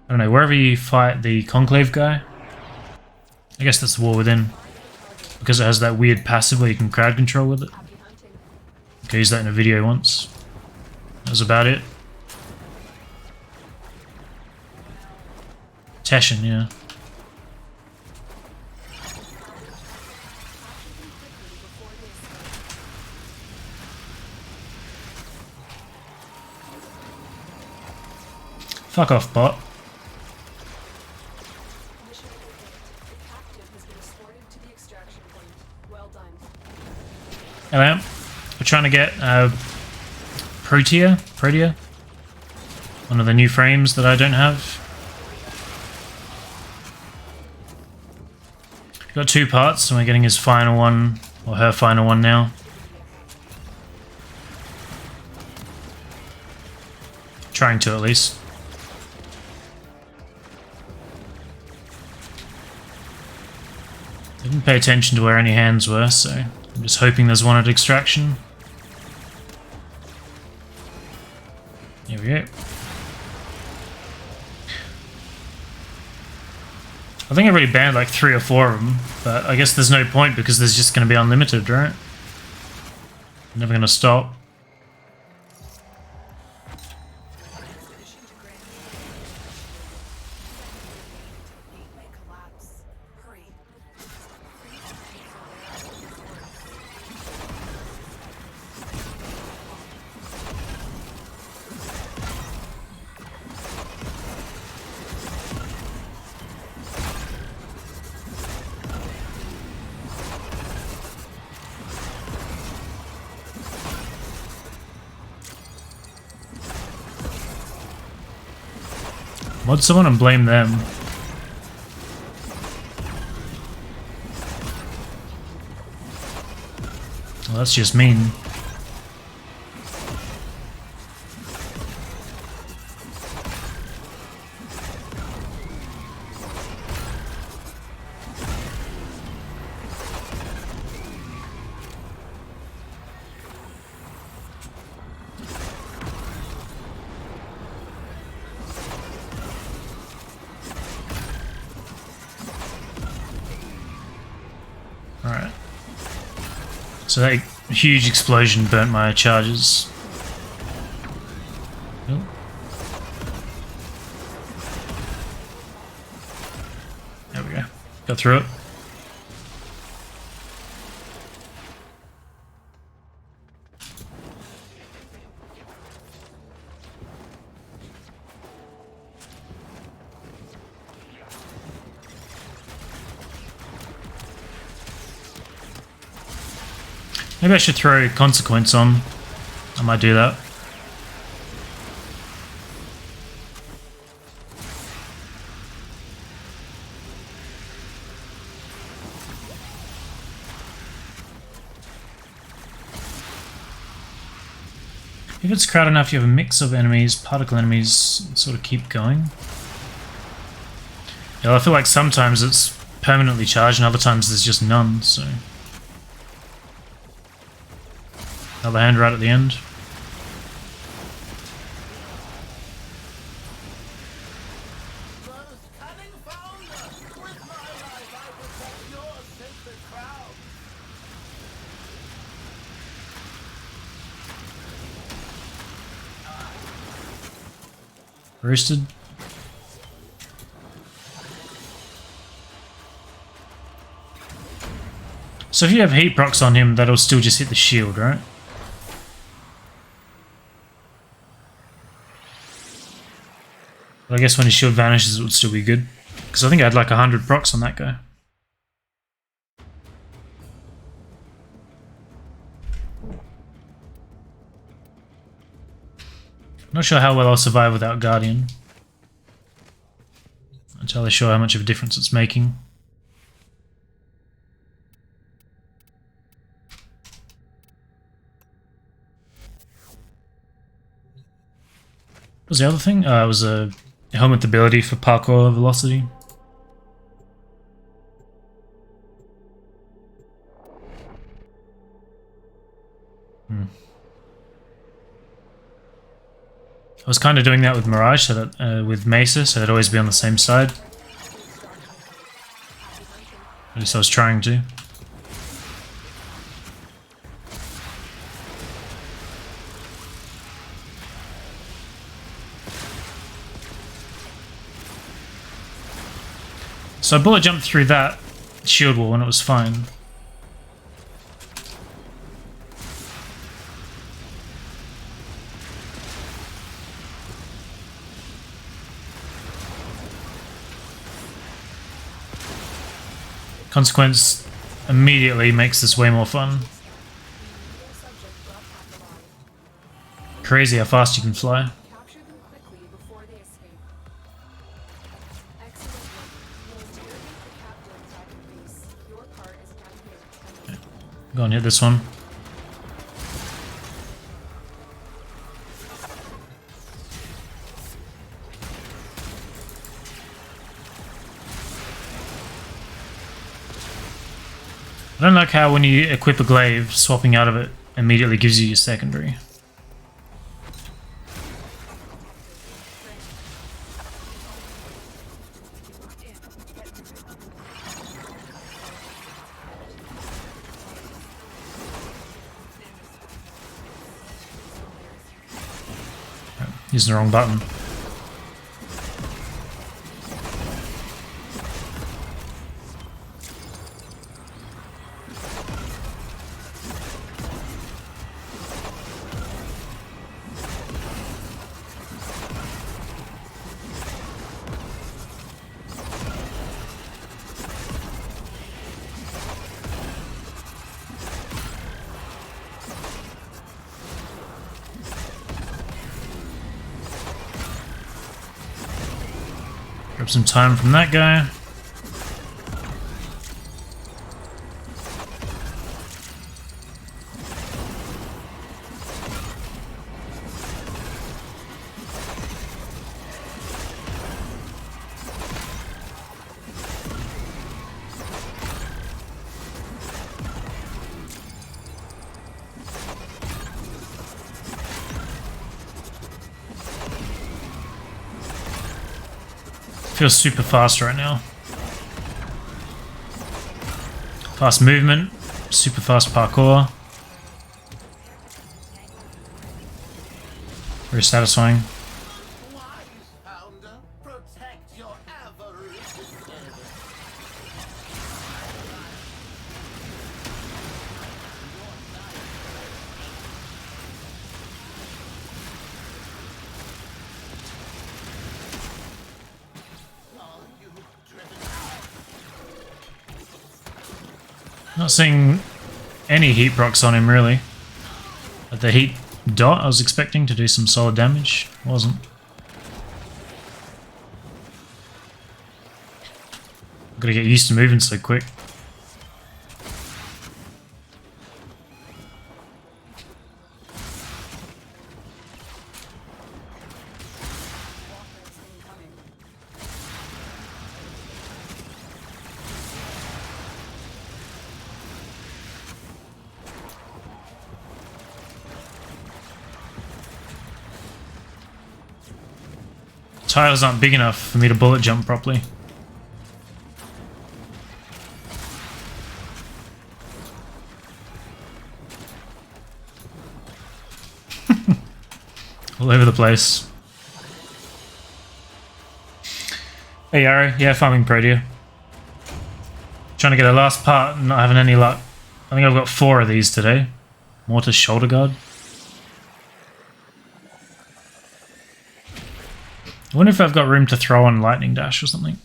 I don't know, wherever you fight the Conclave guy. I guess that's War Within. Because it has that weird passive where you can crowd control with it. I used that in a video once. That was about it. Teshin, yeah. Fuck off, bot. Hello. We're trying to get Protea, one of the new frames that I don't have. Got 2 parts, and we're getting his final one, or her final one now. Trying to, at least. Didn't pay attention to where any hands were, so I'm just hoping there's one at extraction. Here we go. I think I already banned like 3 or 4 of them, but I guess there's no point because there's just going to be unlimited, right? Never going to stop. Mod someone and blame them. Well, that's just mean. Alright. So that huge explosion burnt my charges. Oh, Got through it. Maybe I should throw Consequence on. I might do that. If it's crowded enough, you have a mix of enemies, particle enemies, sort of keep going. Yeah, I feel like sometimes it's permanently charged and other times there's just none, so... Another hand right at the end. Most cunning founder, with my life I protect your sacred crown. Roasted. So if you have heat procs on him, that'll still just hit the shield, right? But I guess when his shield vanishes, it would still be good. Because I think I had like 100 procs on that guy. Not sure how well I'll survive without Guardian. Not entirely sure how much of a difference it's making. What was the other thing? It was a helmet ability for parkour velocity. I was kind of doing that with Mirage, so that with Mesa, so I'd always be on the same side. At least I was trying to. So I bullet jumped through that shield wall and it was fine. Consequence immediately makes this way more fun. Crazy how fast you can fly. Capture them quickly before they escape. Excellent work. You'll interrogate the captain back in base. Your part is down here. Go and hit this one. I don't like how when you equip a glaive, swapping out of it immediately gives you your secondary. Using the wrong button. Grab some time from that guy. Feels super fast right now. Fast movement, super fast parkour. Very satisfying. Wise founder, protect your avarice. Not seeing any heat procs on him really. At the heat dot, I was expecting to do some solid damage. Wasn't. Gotta get used to moving so quick. Tiles aren't big enough for me to bullet jump properly. All over the place. Hey Yarrow, yeah, farming Protea. Trying to get a last part and not having any luck. I think I've got 4 of these today. Mortis Shoulder Guard. I wonder if I've got room to throw on Lightning Dash or something.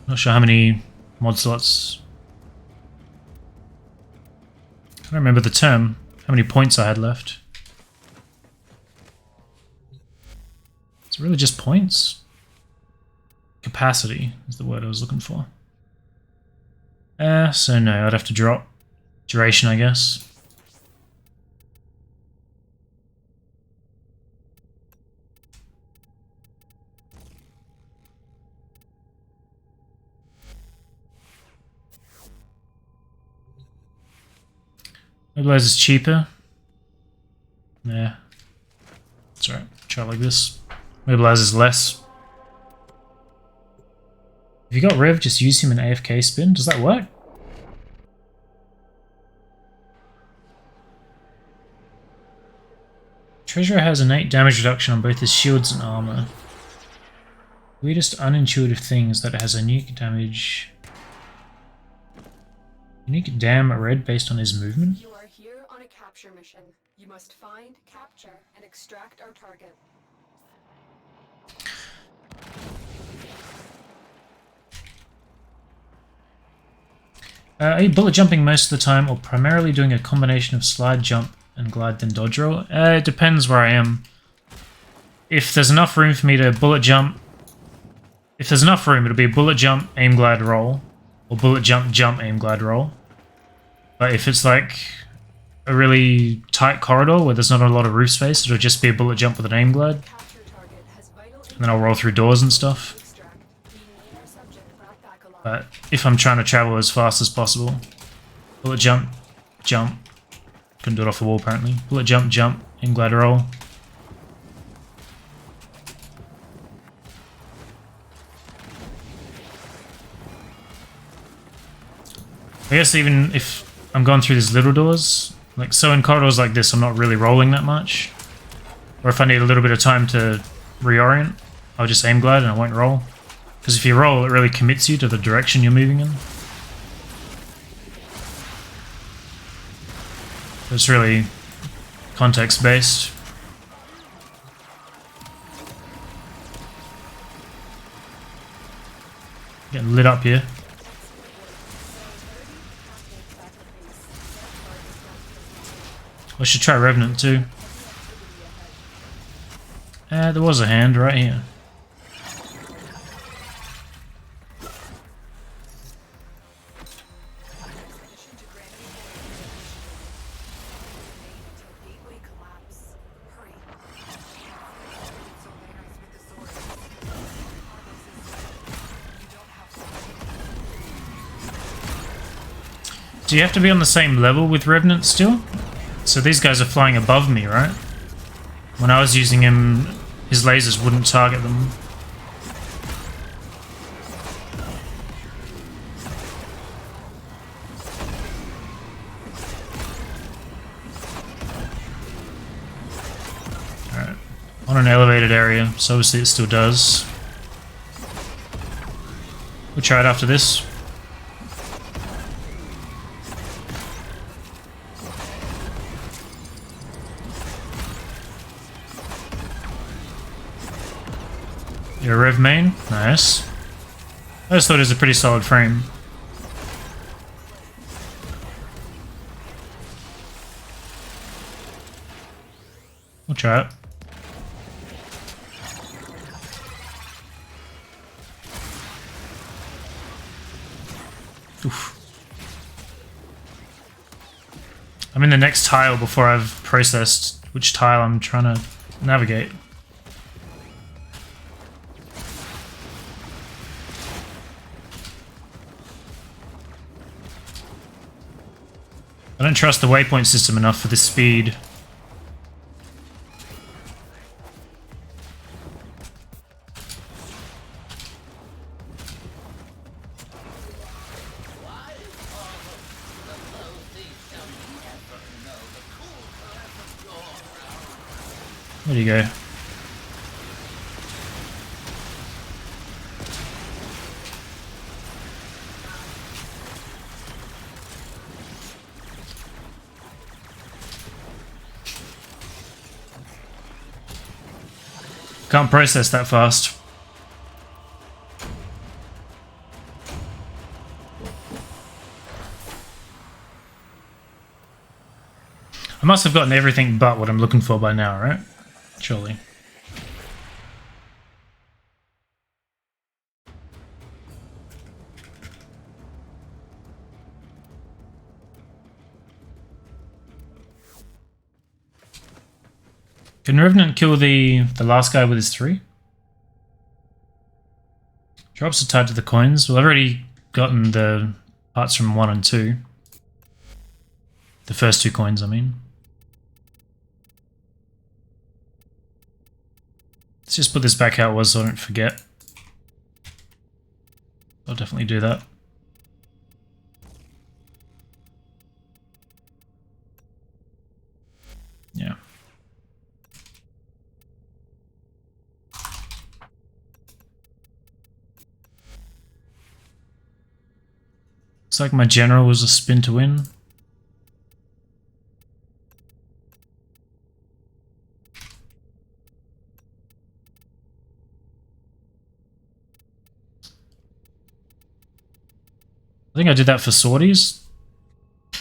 Not sure how many mod slots. I don't remember the term. How many points I had left. It's really just points? Capacity is the word I was looking for. So no, I'd have to drop duration, I guess. Mobilize is cheaper. Yeah. That's alright. Try it like this. Mobilize is less. If you got Rev, just use him in AFK spin. Does that work? Treasurer has innate damage reduction on both his shields and armor. Weirdest unintuitive thing is that it has a unique damage. Unique damn red based on his movement. You are here on a capture mission. You must find, capture, and extract our target. Are you bullet jumping most of the time or primarily doing a combination of slide, jump, and glide then dodge roll? It depends where I am. If there's enough room for me to bullet jump, if there's enough room, it'll be a bullet jump, aim, glide, roll, or bullet jump, jump, aim, glide, roll. But if it's like a really tight corridor where there's not a lot of roof space, it'll just be a bullet jump with an aim glide. And then I'll roll through doors and stuff. But if I'm trying to travel as fast as possible, bullet jump, jump. Couldn't do it off the wall apparently. Bullet jump, jump, aim, glide, roll. I guess even if I'm going through these little doors, like so in corridors like this, I'm not really rolling that much. Or if I need a little bit of time to reorient, I'll just aim glide and I won't roll. Because if you roll, it really commits you to the direction you're moving in. It's really context based. Getting lit up here. I should try Revenant too. There was a hand right here. Do you have to be on the same level with Revenant still? So these guys are flying above me, right? When I was using him, his lasers wouldn't target them. Alright. On an elevated area, so obviously it still does. We'll try it after this. You're a Rev main? Nice. I just thought it was a pretty solid frame. We'll try it. Oof. I'm in the next tile before I've processed which tile I'm trying to navigate. I don't trust the waypoint system enough for this speed. There you go. Can't process that fast. I must have gotten everything but what I'm looking for by now, right? Surely. Can Revenant kill the last guy with his 3? Drops are tied to the coins. Well, I've already gotten the parts from 1 and 2. The first 2 coins, I mean. Let's just put this back how it was so I don't forget. I'll definitely do that. Yeah. Looks like my general was a spin to win. I think I did that for sorties,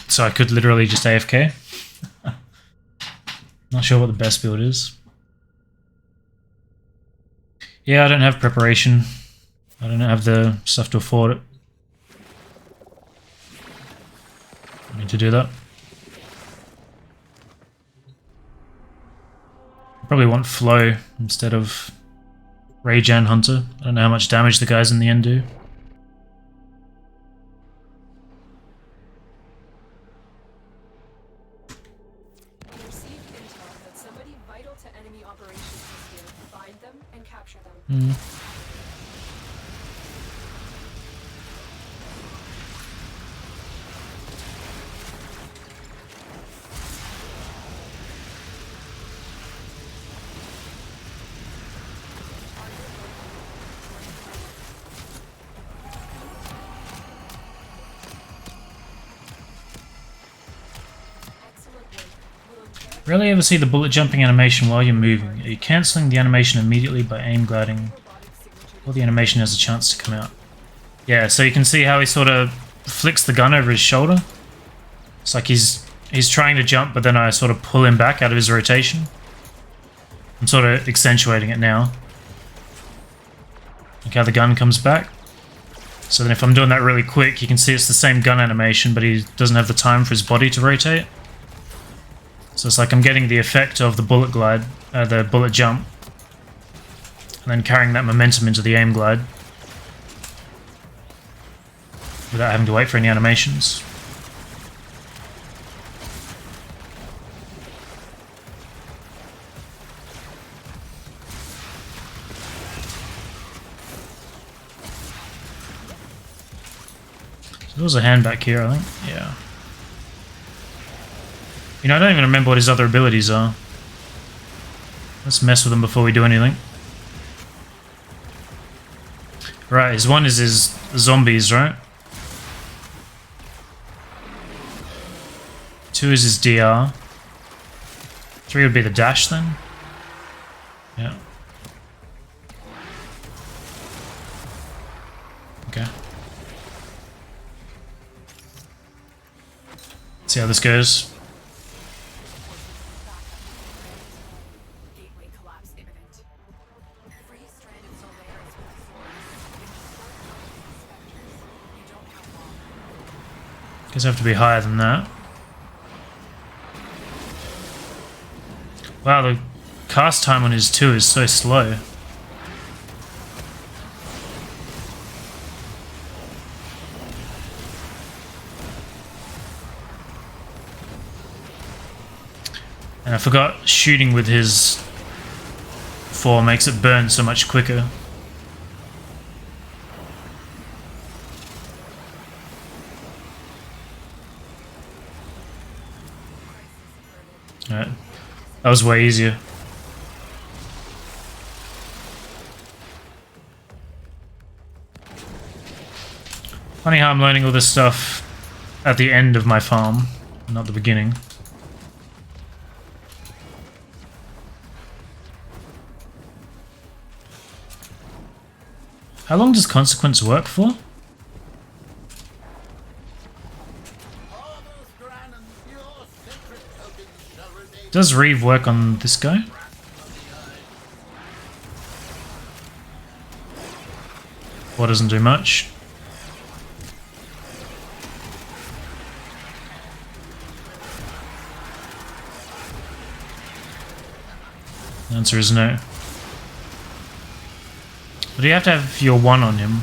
so I could literally just AFK. Not sure what the best build is. Yeah, I don't have preparation. I don't have the stuff to afford it. I need to do that. Probably want Flow instead of Rage and Hunter. I don't know how much damage the guys in the end do. Mm. Rarely ever see the bullet jumping animation while you're moving. Are you cancelling the animation immediately by aim gliding? Or the animation has a chance to come out? Yeah, so you can see how he sort of flicks the gun over his shoulder. It's like he's trying to jump, but then I sort of pull him back out of his rotation. I'm sort of accentuating it now. Look how the gun comes back. So then if I'm doing that really quick, you can see it's the same gun animation, but he doesn't have the time for his body to rotate. So it's like I'm getting the effect of the bullet glide, the bullet jump, and then carrying that momentum into the aim glide without having to wait for any animations. So there was a hand back here, I think. Yeah. You know, I don't even remember what his other abilities are. Let's mess with them before we do anything. Right, his one is his zombies, right? 2 is his DR. 3 would be the dash then. Yeah. Okay. See how this goes. Guess I have to be higher than that. Wow, the cast time on his 2 is so slow. And I forgot shooting with his 4 makes it burn so much quicker. Alright. That was way easier. Funny how I'm learning all this stuff at the end of my farm, not the beginning. How long does Consequence work for? Does Reeve work on this guy? Or doesn't do much? The answer is no. But you have to have your 1 on him.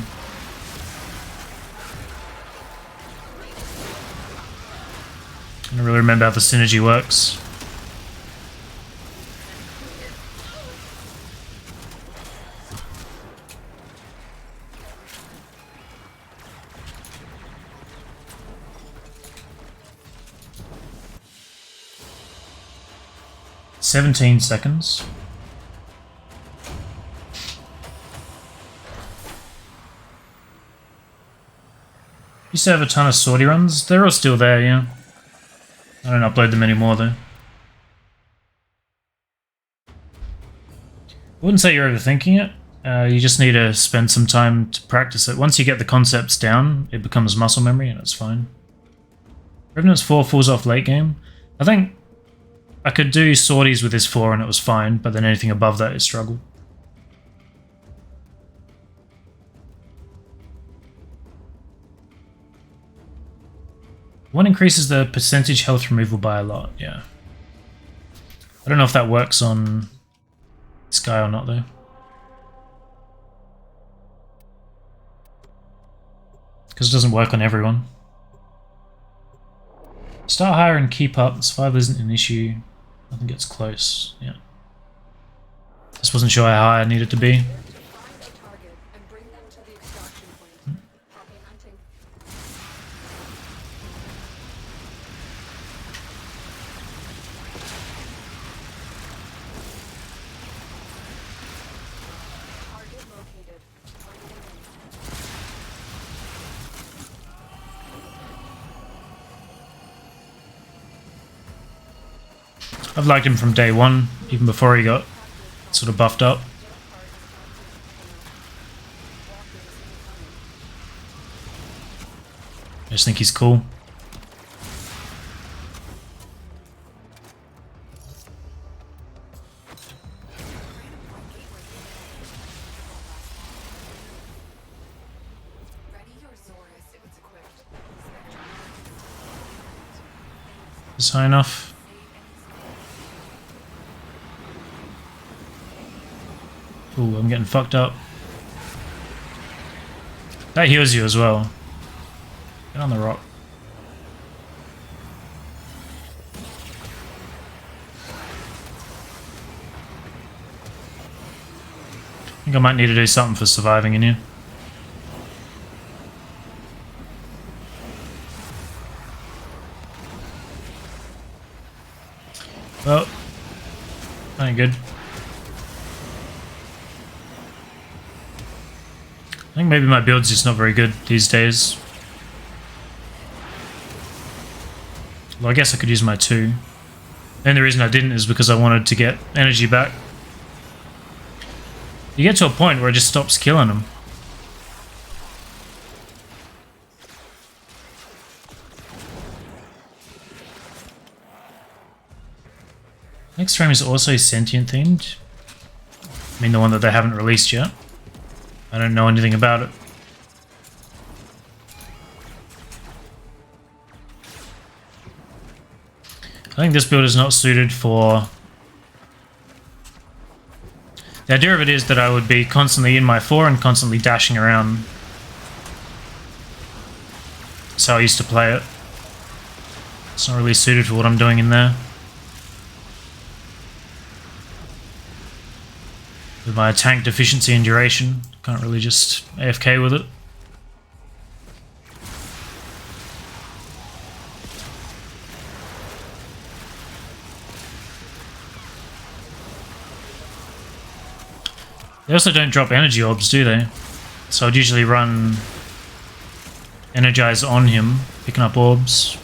I don't really remember how the synergy works. "17 seconds. Used to have a ton of sortie runs. They're all still there, yeah. I don't upload them anymore though. I wouldn't say you're overthinking it. You just need to spend some time to practice it. Once you get the concepts down, it becomes muscle memory and it's fine. Revenant's 4 falls off late game. I think I could do sorties with this 4 and it was fine, but then anything above that is struggle. One increases the percentage health removal by a lot, yeah. I don't know if that works on this guy or not though. Because it doesn't work on everyone. Start higher and keep up. Survival isn't an issue. Nothing gets close, yeah. Just wasn't sure how high I needed to be. Find a target and bring them to the extraction point. Happy hunting. Target located. I've liked him from day 1, even before he got sort of buffed up. I just think he's cool. Ready your Zorus if it's equipped. Is high enough? Ooh, I'm getting fucked up. That heals you as well. Get on the rock. I think I might need to do something for surviving in here. Well, that ain't good. I think maybe my build's just not very good these days. Well, I guess I could use my 2. And the reason I didn't is because I wanted to get energy back. You get to a point where it just stops killing them. Next frame is also sentient themed. I mean the one that they haven't released yet. I don't know anything about it. I think this build is not suited for... The idea of it is that I would be constantly in my 4 and constantly dashing around. That's how I used to play it. It's not really suited for what I'm doing in there. With my tank deficiency and duration, can't really just AFK with it. They also don't drop energy orbs, do they? So I'd usually run Energize on him, picking up orbs.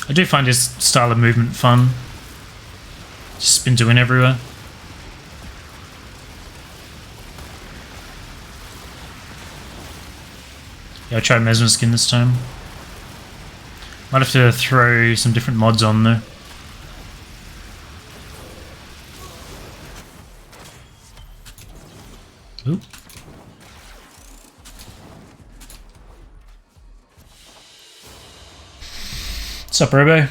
I do find his style of movement fun. Just spin to win everywhere. Yeah, I'll try Mesmer skin this time. Might have to throw some different mods on though. Oop. What's up, Robo?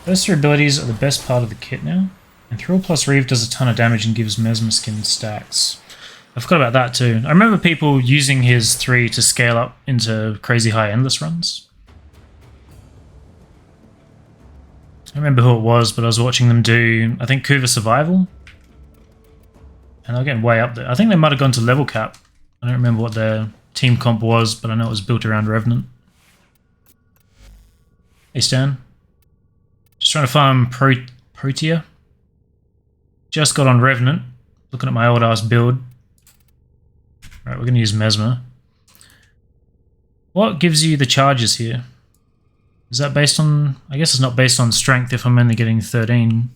Those 3 abilities are the best part of the kit now. And Thrill plus Reeve does a ton of damage and gives Mesmer skin stacks. I forgot about that too. I remember people using his 3 to scale up into crazy high endless runs. I don't remember who it was, but I was watching them do, I think, Kuva Survival. And they're getting way up there. I think they might have gone to level cap. I don't remember what their team comp was, but I know it was built around Revenant. Hey Stan. Just trying to farm Protea. Just got on Revenant. Looking at my old ass build. Right, we're going to use Mesmer. What gives you the charges here? Is that based on... I guess it's not based on strength if I'm only getting 13.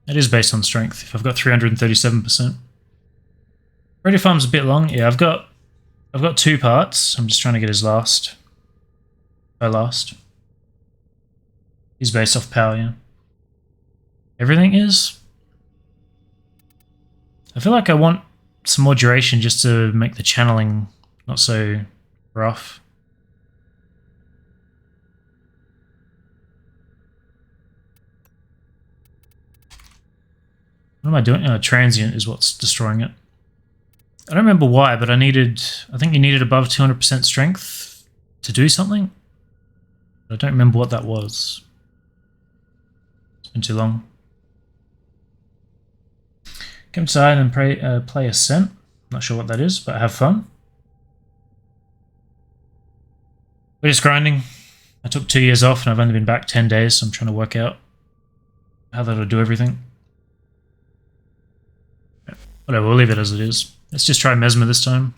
It is based on strength if I've got 337%. Ready farm's a bit long. Yeah, I've got 2 parts. I'm just trying to get his last. Last. He's based off power, yeah. Everything is. I feel like I want some more duration just to make the channeling not so rough. What am I doing? Transient is what's destroying it. I don't remember why, but I think you needed above 200% strength to do something. I don't remember what that was. It's been too long. Come inside and play Ascent. Not sure what that is, but have fun. We're just grinding. I took 2 years off and I've only been back 10 days, so I'm trying to work out how that'll do everything. Whatever, we'll leave it as it is. Let's just try Mesmer this time.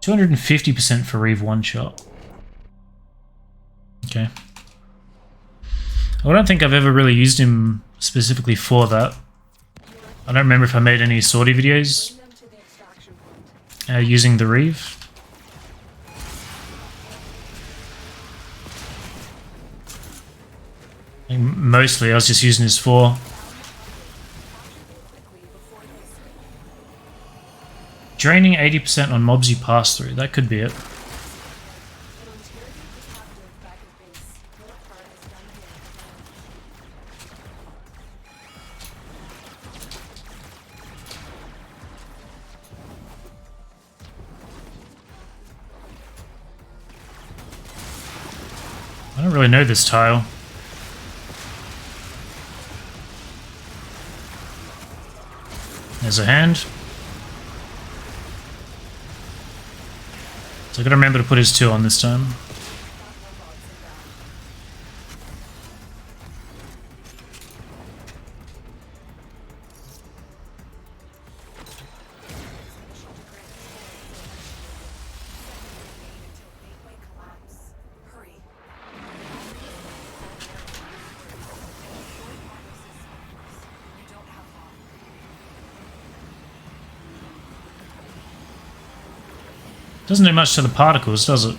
$250% for Reeve one shot. Okay. I don't think I've ever really used him specifically for that. I don't remember if I made any sortie videos using the Reeve. I think mostly I was just using his 4. Draining 80% on mobs you pass through. That could be it. I don't really know this tile. There's a hand. So I gotta remember to put his 2 on this time. Doesn't do much to the particles, does it?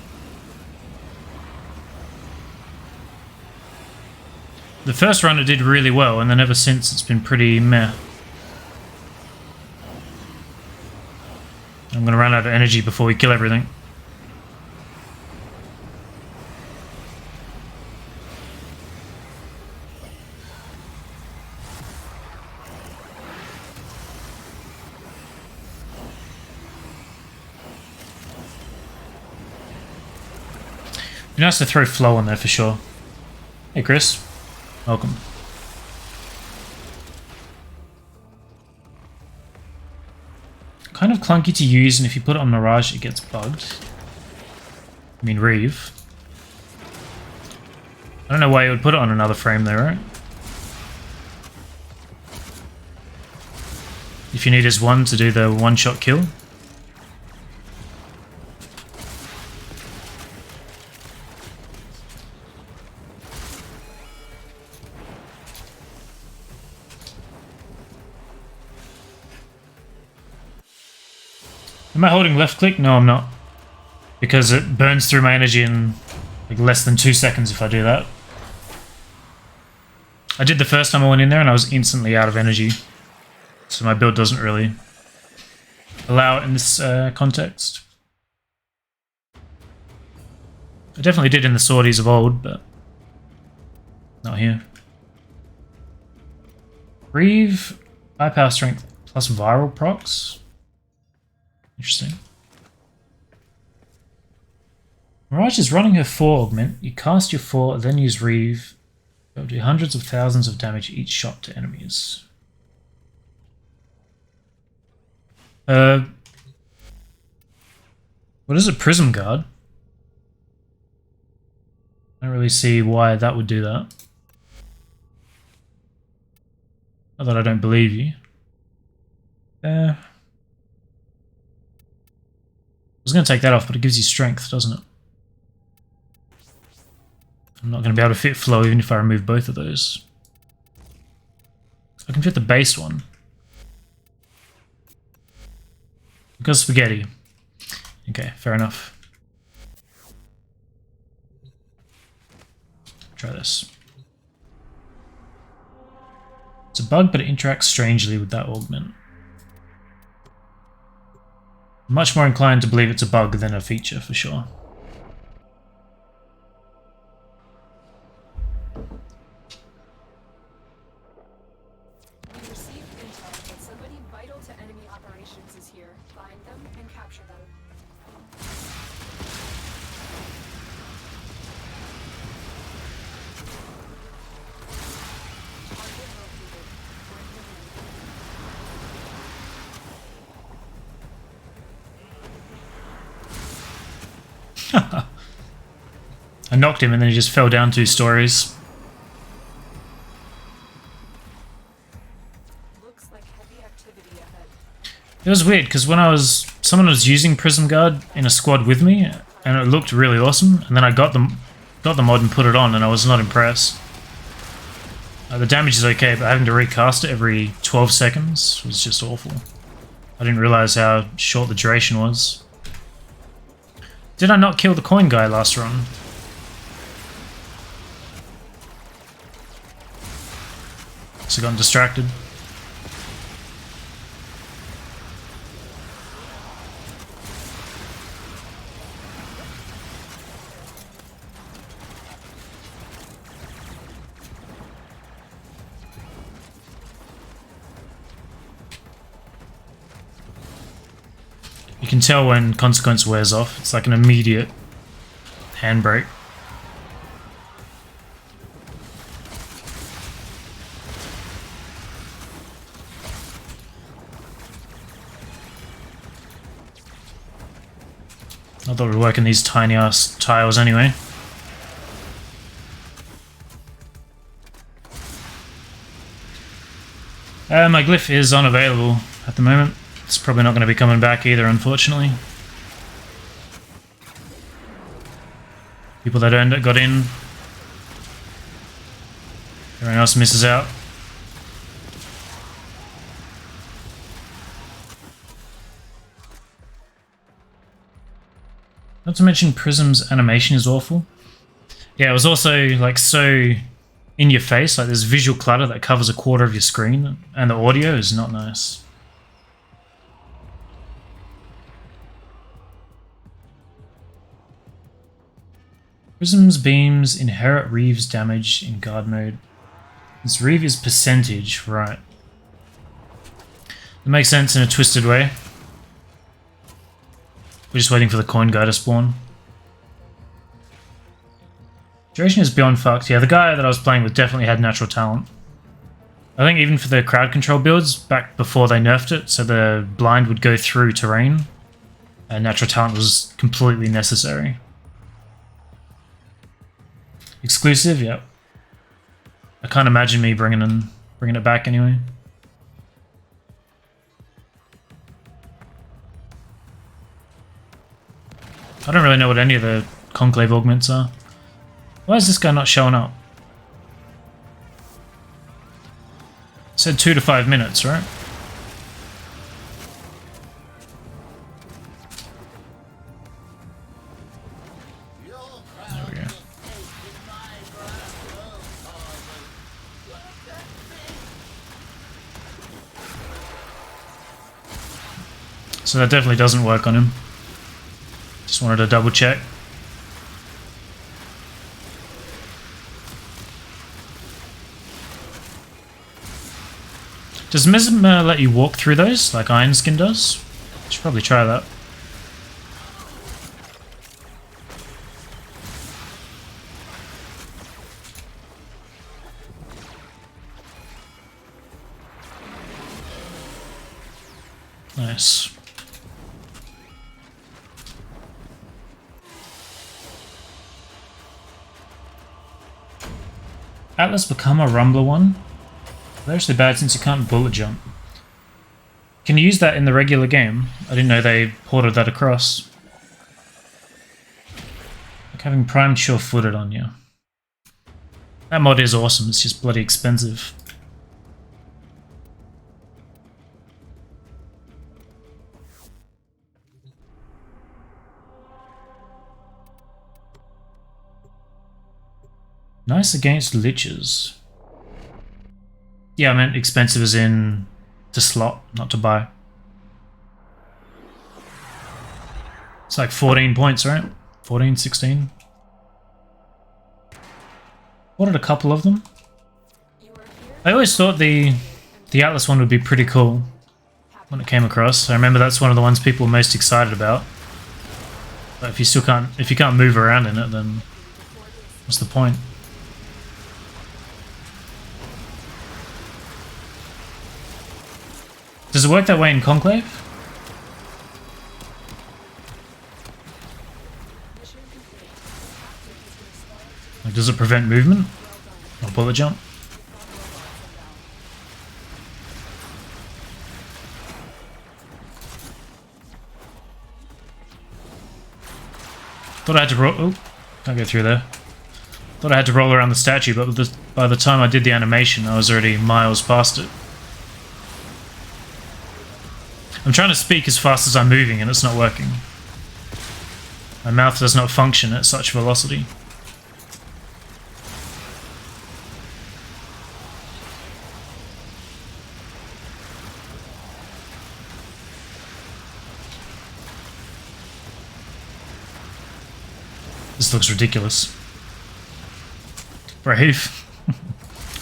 The first run it did really well, and then ever since it's been pretty meh. I'm gonna run out of energy before we kill everything. Be nice to throw flow on there for sure. Hey Chris, welcome. Kind of clunky to use, and if you put it on Mirage it gets bugged. I mean Reeve. I don't know why you would put it on another frame though, right? If you need his one to do the one-shot kill. Am I holding left click? No, I'm not. Because it burns through my energy in like less than 2 seconds if I do that. I did the first time I went in there and I was instantly out of energy. So my build doesn't really allow it in this context. I definitely did in the sorties of old, but not here. Reeve, high power strength plus viral procs. Interesting. Mirage is running her 4 augment. You cast your 4, then use Reeve. You'll do hundreds of thousands of damage each shot to enemies. What is a Prism Guard? I don't really see why that would do that. Not that I don't believe you. I was going to take that off, but it gives you strength, doesn't it? I'm not going to be able to fit flow even if I remove both of those. I can fit the base one. Because spaghetti. Okay, fair enough. Try this. It's a bug, but it interacts strangely with that augment. I'm much more inclined to believe it's a bug than a feature, for sure. We received intel that somebody vital to enemy operations is here. Find them and capture them. Target located. Bring them in. I knocked him and then he just fell down 2 stories. Looks like heavy activity ahead. It was weird because when someone was using Prism Guard in a squad with me, and it looked really awesome, and then I got the mod and put it on, and I was not impressed. The damage is okay, but having to recast it every 12 seconds was just awful. I didn't realize how short the duration was. Did I not kill the coin guy last run? So I got distracted. You can tell when Consequence wears off. It's like an immediate handbrake. I thought we'd work in these tiny ass tiles anyway. My glyph is unavailable at the moment. It's probably not going to be coming back either, unfortunately. People that earned it got in. Everyone else misses out. Not to mention Prism's animation is awful. Yeah, it was also like so in your face, like there's visual clutter that covers a quarter of your screen, and the audio is not nice. Prism's beams inherit Reeve's damage in guard mode. This Reeve is percentage, right. It makes sense in a twisted way. We're just waiting for the coin guy to spawn. Duration is beyond fucked. Yeah, the guy that I was playing with definitely had natural talent. I think even for the crowd control builds, back before they nerfed it, so the blind would go through terrain, and natural talent was completely necessary. Exclusive, yep. I can't imagine me bringing it back anyway. I don't really know what any of the conclave augments are. Why is this guy not showing up? It said 2 to 5 minutes, right? There we go. So that definitely doesn't work on him. Just wanted to double check. Does Mesmer let you walk through those, like Iron Skin does? Should probably try that. Nice. Atlas become a Rumbler one? They're actually bad since you can't bullet jump. Can you use that in the regular game? I didn't know they ported that across. Like having primed sure-footed on you. That mod is awesome, it's just bloody expensive. Nice against liches. Yeah, I meant expensive as in to slot, not to buy. It's like 14 points, right? 14, 16. Ordered a couple of them. I always thought the Atlas one would be pretty cool when it came across. I remember that's one of the ones people were most excited about. But if you can't move around in it, then what's the point? Does it work that way in Conclave? Like, does it prevent movement? Or bullet jump? Thought I had to roll. Oh, can't go through there. Thought I had to roll around the statue, but by the time I did the animation, I was already miles past it. I'm trying to speak as fast as I'm moving and it's not working. My mouth does not function at such velocity. This looks ridiculous. Brave.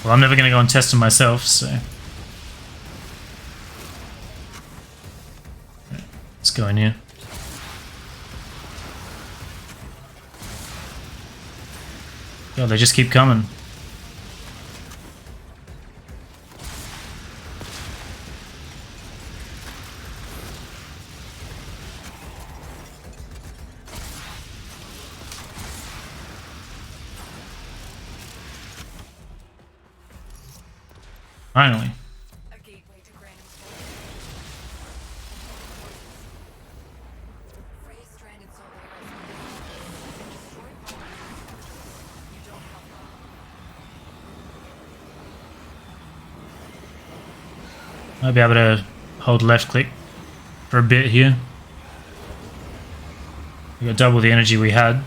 Well, I'm never going to go and test them myself, so... Let's go in here. God, they just keep coming. Finally. A gateway to Granum's Void. Free stranded soul arrows. Destroy all. You don't have long. Might be able to hold left click for a bit here. We got double the energy we had.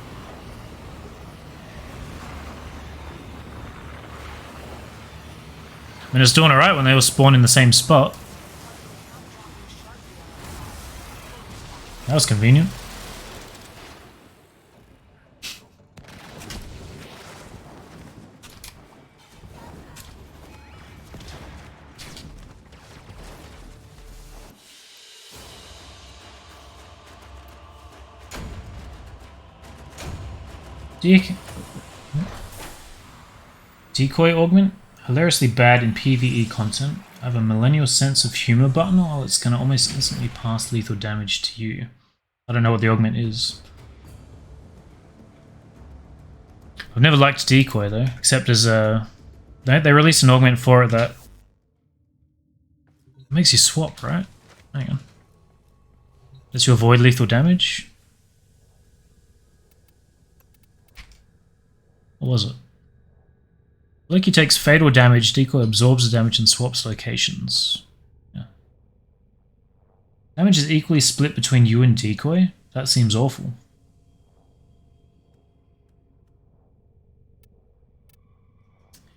I mean, it's doing alright when they all spawn in the same spot. That was convenient. Decoy augment? Hilariously bad in PvE content. I have a millennial sense of humor button, while it's going to almost instantly pass lethal damage to you. I don't know what the augment is. I've never liked Decoy though, except as a... They released an augment for it that makes you swap, right? Hang on. Lets you avoid lethal damage? What was it? Loki takes fatal damage, Decoy absorbs the damage and swaps locations. Yeah. Damage is equally split between you and Decoy? That seems awful.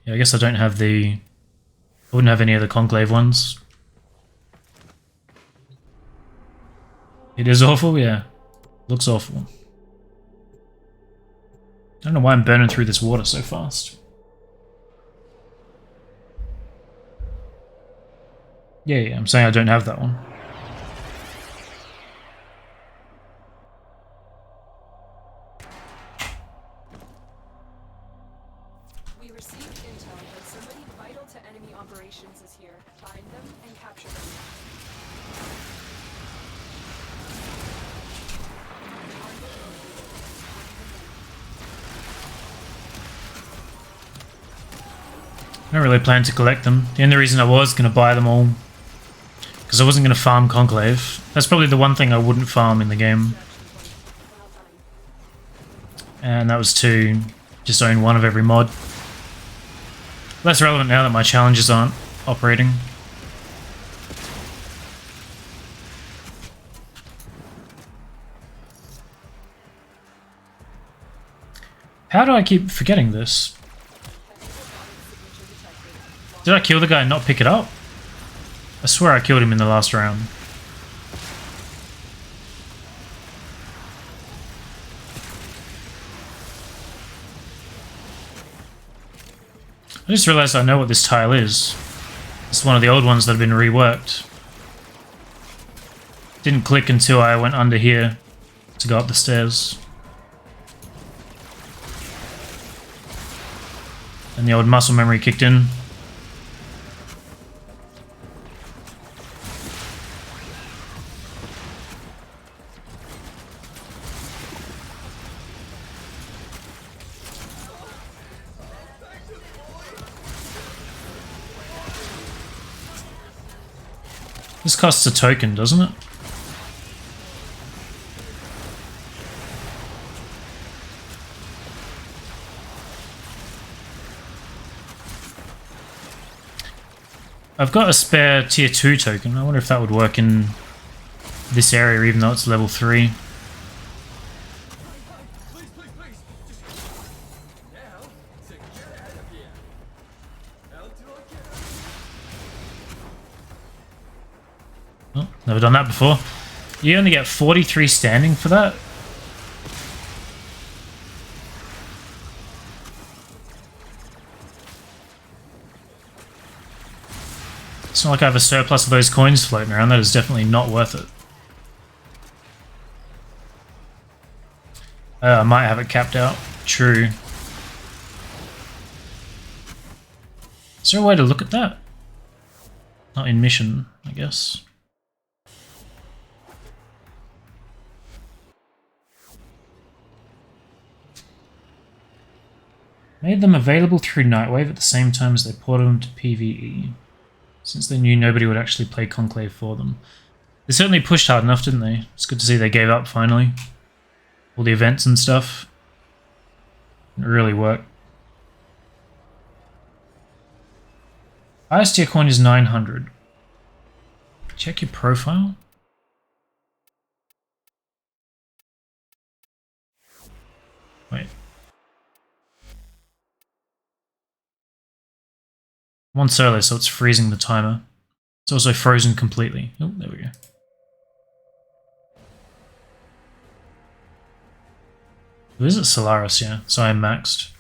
Yeah, I guess I don't have the... I wouldn't have any of the Conclave ones. It is awful, yeah. Looks awful. I don't know why I'm burning through this water so fast. Yeah, I'm saying I don't have that one. We received intel that somebody vital to enemy operations is here. Find them and capture them. I don't really plan to collect them. The only reason I was going to buy them all, because I wasn't going to farm Conclave. That's probably the one thing I wouldn't farm in the game. And that was to just own one of every mod. Less relevant now that my challenges aren't operating. How do I keep forgetting this? Did I kill the guy and not pick it up? I swear I killed him in the last round. I just realized I know what this tile is. It's one of the old ones that have been reworked. Didn't click until I went under here to go up the stairs. And the old muscle memory kicked in. This costs a token, doesn't it? I've got a spare tier 2 token. I wonder if that would work in this area even though it's level 3. Oh, never done that before. You only get 43 standing for that? It's not like I have a surplus of those coins floating around. That is definitely not worth it. I might have it capped out. True. Is there a way to look at that? Not in mission, I guess. Made them available through Nightwave at the same time as they ported them to PvE, since they knew nobody would actually play Conclave for them. They certainly pushed hard enough, didn't they? It's good to see they gave up finally. All the events and stuff. It really worked. Highest tier coin is 900. Check your profile. Wait. I'm on solo, so it's freezing the timer. It's also frozen completely. Oh, there we go. Who is it? Solaris, yeah. So I'm maxed.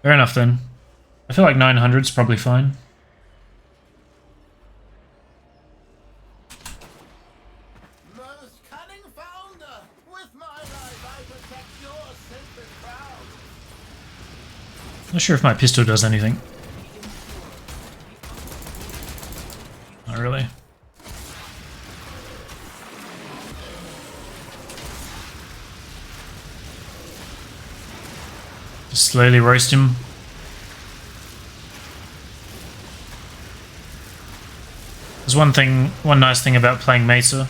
Fair enough then. I feel like 900's probably fine. Most cunning founder, with my life I protect your sacred crown. Not sure if my pistol does anything. Not really. Just slowly roast him. There's one nice thing about playing Mesa.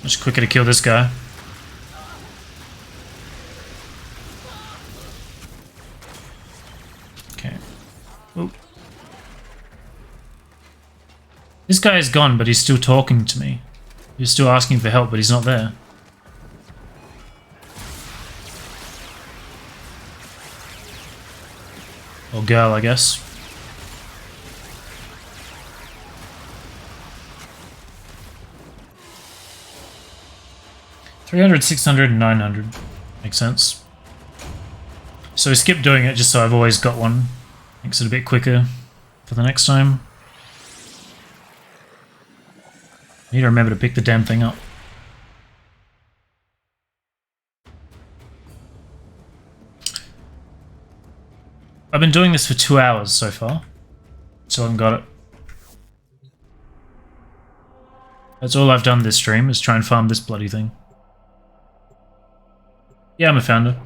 Much quicker to kill this guy. Okay. Oop. This guy is gone, but he's still talking to me. He's still asking for help, but he's not there. Or girl, I guess. $300, $600, and $900. Makes sense. So we skip doing it just so I've always got one. Makes it a bit quicker for the next time. I need to remember to pick the damn thing up. I've been doing this for 2 hours so far. Still haven't got it. That's all I've done this stream, is try and farm this bloody thing. Yeah, I'm a founder.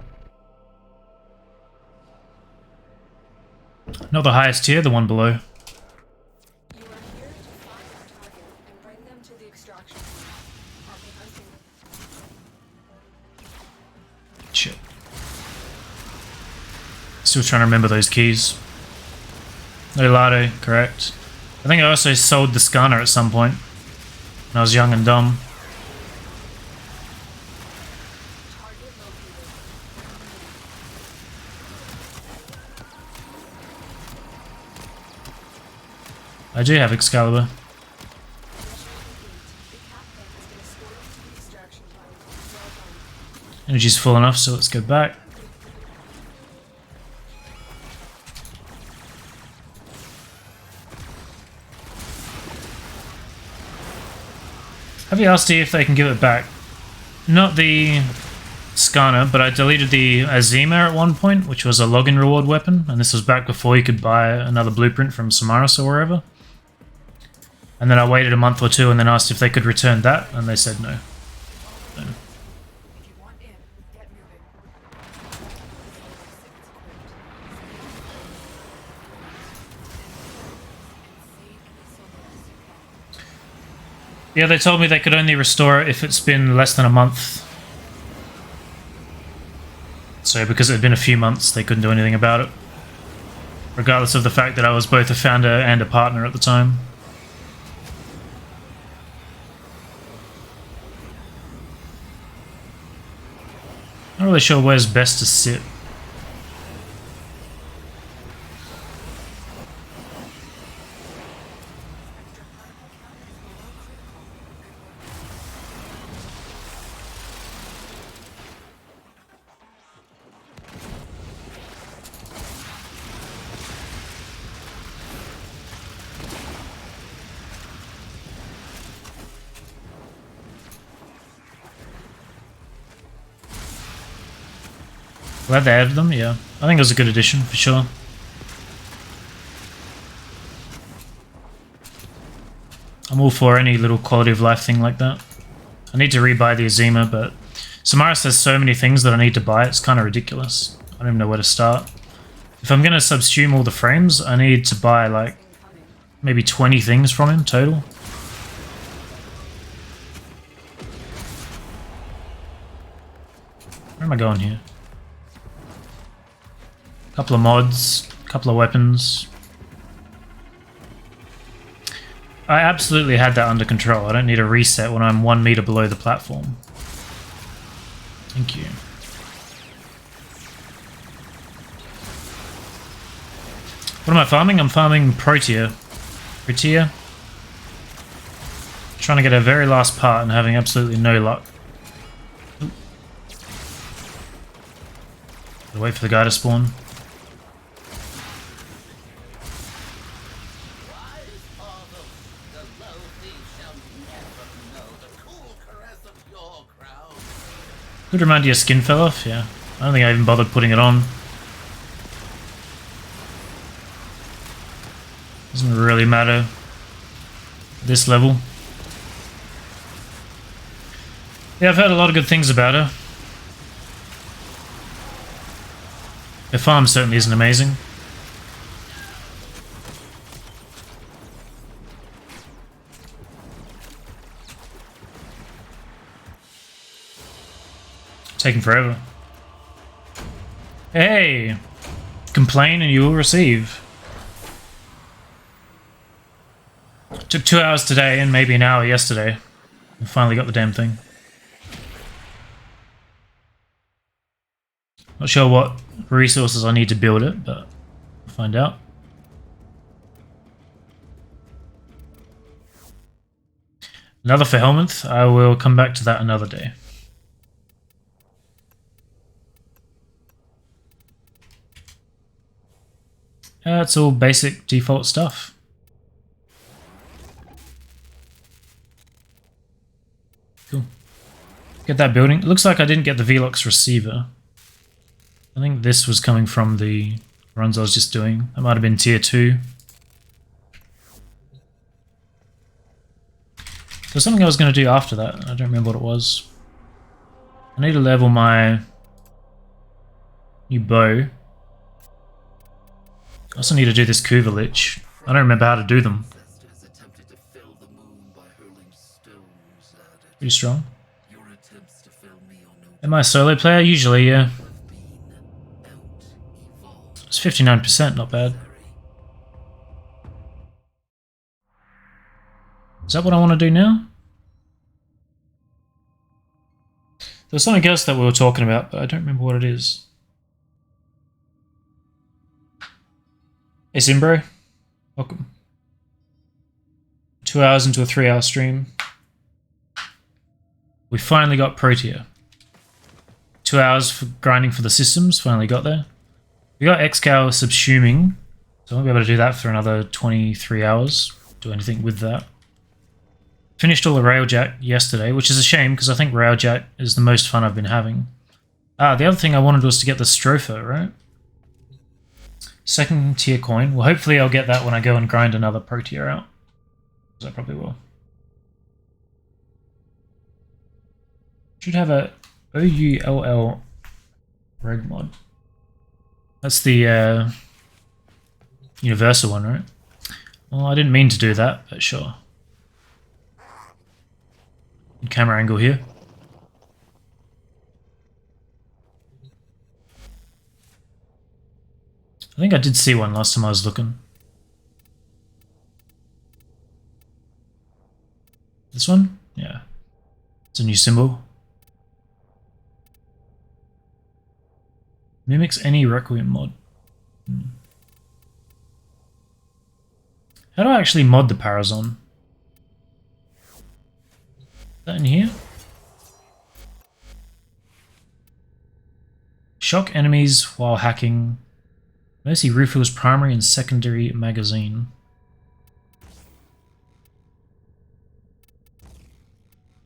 Not the highest tier, the one below. You are here to find our target and bring them to the extraction point. Marking unsafe. Shit. Still trying to remember those keys. No Lado, correct. I think I also sold the scanner at some point. When I was young and dumb. Target located. I do have Excalibur. The captain has been escorted to the extraction point. Well done. Energy's full enough, so let's go back. Have you asked if they can give it back? Not the Scanner, but I deleted the Azima at one point, which was a login reward weapon, and this was back before you could buy another blueprint from Samaras or wherever. And then I waited a month or two and then asked if they could return that, and they said no. So, If you want in, get moving. yeah, they told me they could only restore it if it's been less than a month. So because it had been a few months, they couldn't do anything about it. Regardless of the fact that I was both a founder and a partner at the time. Not really sure where's best to sit. Glad they added them, yeah. I think it was a good addition, for sure. I'm all for any little quality of life thing like that. I need to rebuy the Azima, but Samaras has so many things that I need to buy, it's kind of ridiculous. I don't even know where to start. If I'm going to subsume all the frames, I need to buy like maybe 20 things from him total. Where am I going here? Couple of mods, couple of weapons. I absolutely had that under control. I don't need a reset when I'm 1 meter below the platform. Thank you. What am I farming? I'm farming Protea. Protea. Trying to get a very last part and having absolutely no luck. Ooh. Gotta wait for the guy to spawn. Wise father, the low-thief shall never know the cool caress of your crown. Could remind you of skin fell off, yeah. I don't think I even bothered putting it on. Doesn't really matter. This level. Yeah, I've heard a lot of good things about her. Her farm certainly isn't amazing. Taking forever. Hey! Complain and you will receive. Took 2 hours today and maybe an hour yesterday. I finally got the damn thing. Not sure what resources I need to build it, but we'll find out. Another for Helminth. I will come back to that another day. It's all basic default stuff. Cool. Get that building. It looks like I didn't get the Velox receiver. I think this was coming from the runs I was just doing. That might have been tier 2. There's something I was going to do after that. I don't remember what it was. I need to level my new bow. I also need to do this Kuva Lich. I don't remember how to do them. Ancestors attempted to fill the moon by hurling stones at it. Pretty strong. Your attempts to fill me are no Am I a solo player? Usually, yeah. have been out-evolved. It's 59%, not bad. Is that what I want to do now? There was something else that we were talking about, but I don't remember what it is. Hey Simbro, welcome. 2 hours into a 3-hour stream. We finally got Protea. 2 hours for grinding for the systems, finally got there. We got Excal subsuming, so I won't be able to do that for another 23 hours. Do anything with that. Finished all the Railjack yesterday, which is a shame because I think Railjack is the most fun I've been having. The other thing I wanted was to get the Stropher, right? Second tier coin. Well, hopefully I'll get that when I go and grind another Protea out. Because I probably will. Should have a OULL reg mod. That's the universal one, right? Well, I didn't mean to do that, but sure. Camera angle here. I think I did see one last time I was looking. This one? Yeah. It's a new symbol. Mimics any Requiem mod. How do I actually mod the Parazon? Is that in here? Shock enemies while hacking. Mercy refills primary and secondary magazine.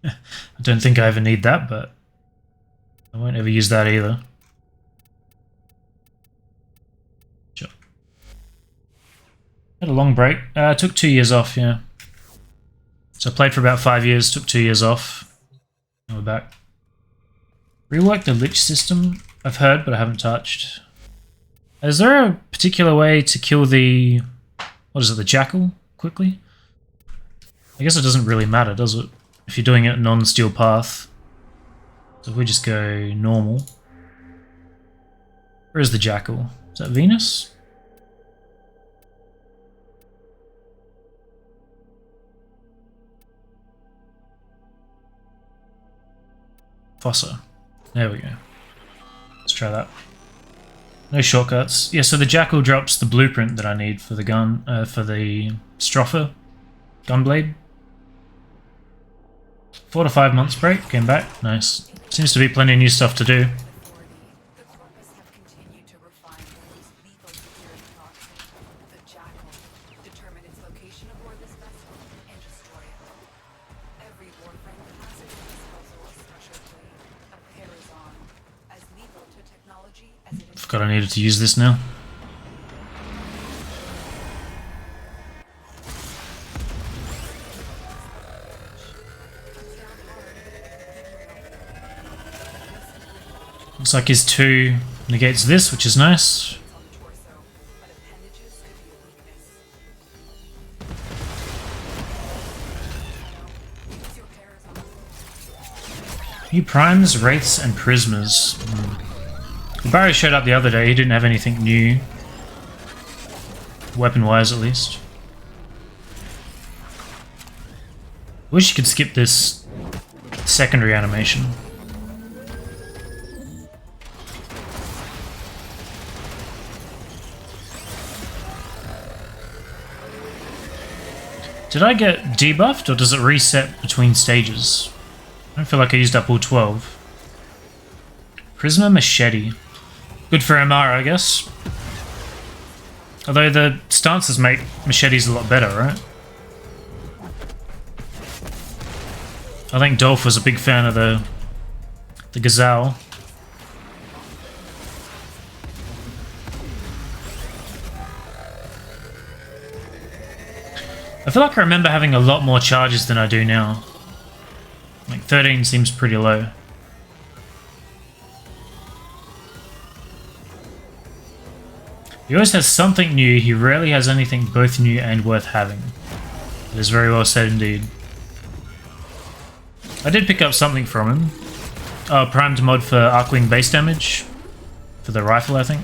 I don't think I ever need that, but I won't ever use that either. Sure. Had a long break. I took 2 years off, yeah. So I played for about 5 years, took 2 years off. Now we're back. Rework the Lich system, I've heard, but I haven't touched. Is there a particular way to kill the... what is it, the Jackal, quickly? I guess it doesn't really matter, does it? If you're doing it non-steel path. So if we just go normal. Where is the Jackal? Is that Venus? Fossa. There we go. Let's try that. No shortcuts. Yeah, so the Jackal drops the blueprint that I need for the gun, for the Stroffer gunblade. 4 to 5 months break, came back. Nice. Seems to be plenty of new stuff to do. The Corpus have continued to refine their most lethal security toxin, the Jackal, determine its location aboard this vessel, and destroy it. Every warframe capacity of this puzzle is structurally a Parazon, as lethal to technology as it is. Forgot I needed to use this now. Looks like his 2 negates this, which is nice. On torso, but appendages could be a weakness. Use your Parazon. New primes, wraiths, and prismas. The Barry showed up the other day. He didn't have anything new, weapon-wise at least. Wish you could skip this secondary animation. Did I get debuffed, or does it reset between stages? I don't feel like I used up all 12. Prisma Machete. Good for Amara, I guess. Although the stances make machetes a lot better, right? I think Dolph was a big fan of the Gazelle. I feel like I remember having a lot more charges than I do now. Like 13 seems pretty low. He always has something new. He rarely has anything both new and worth having. It is very well said indeed. I did pick up something from him. Oh, primed mod for Arcwing base damage. For the rifle, I think.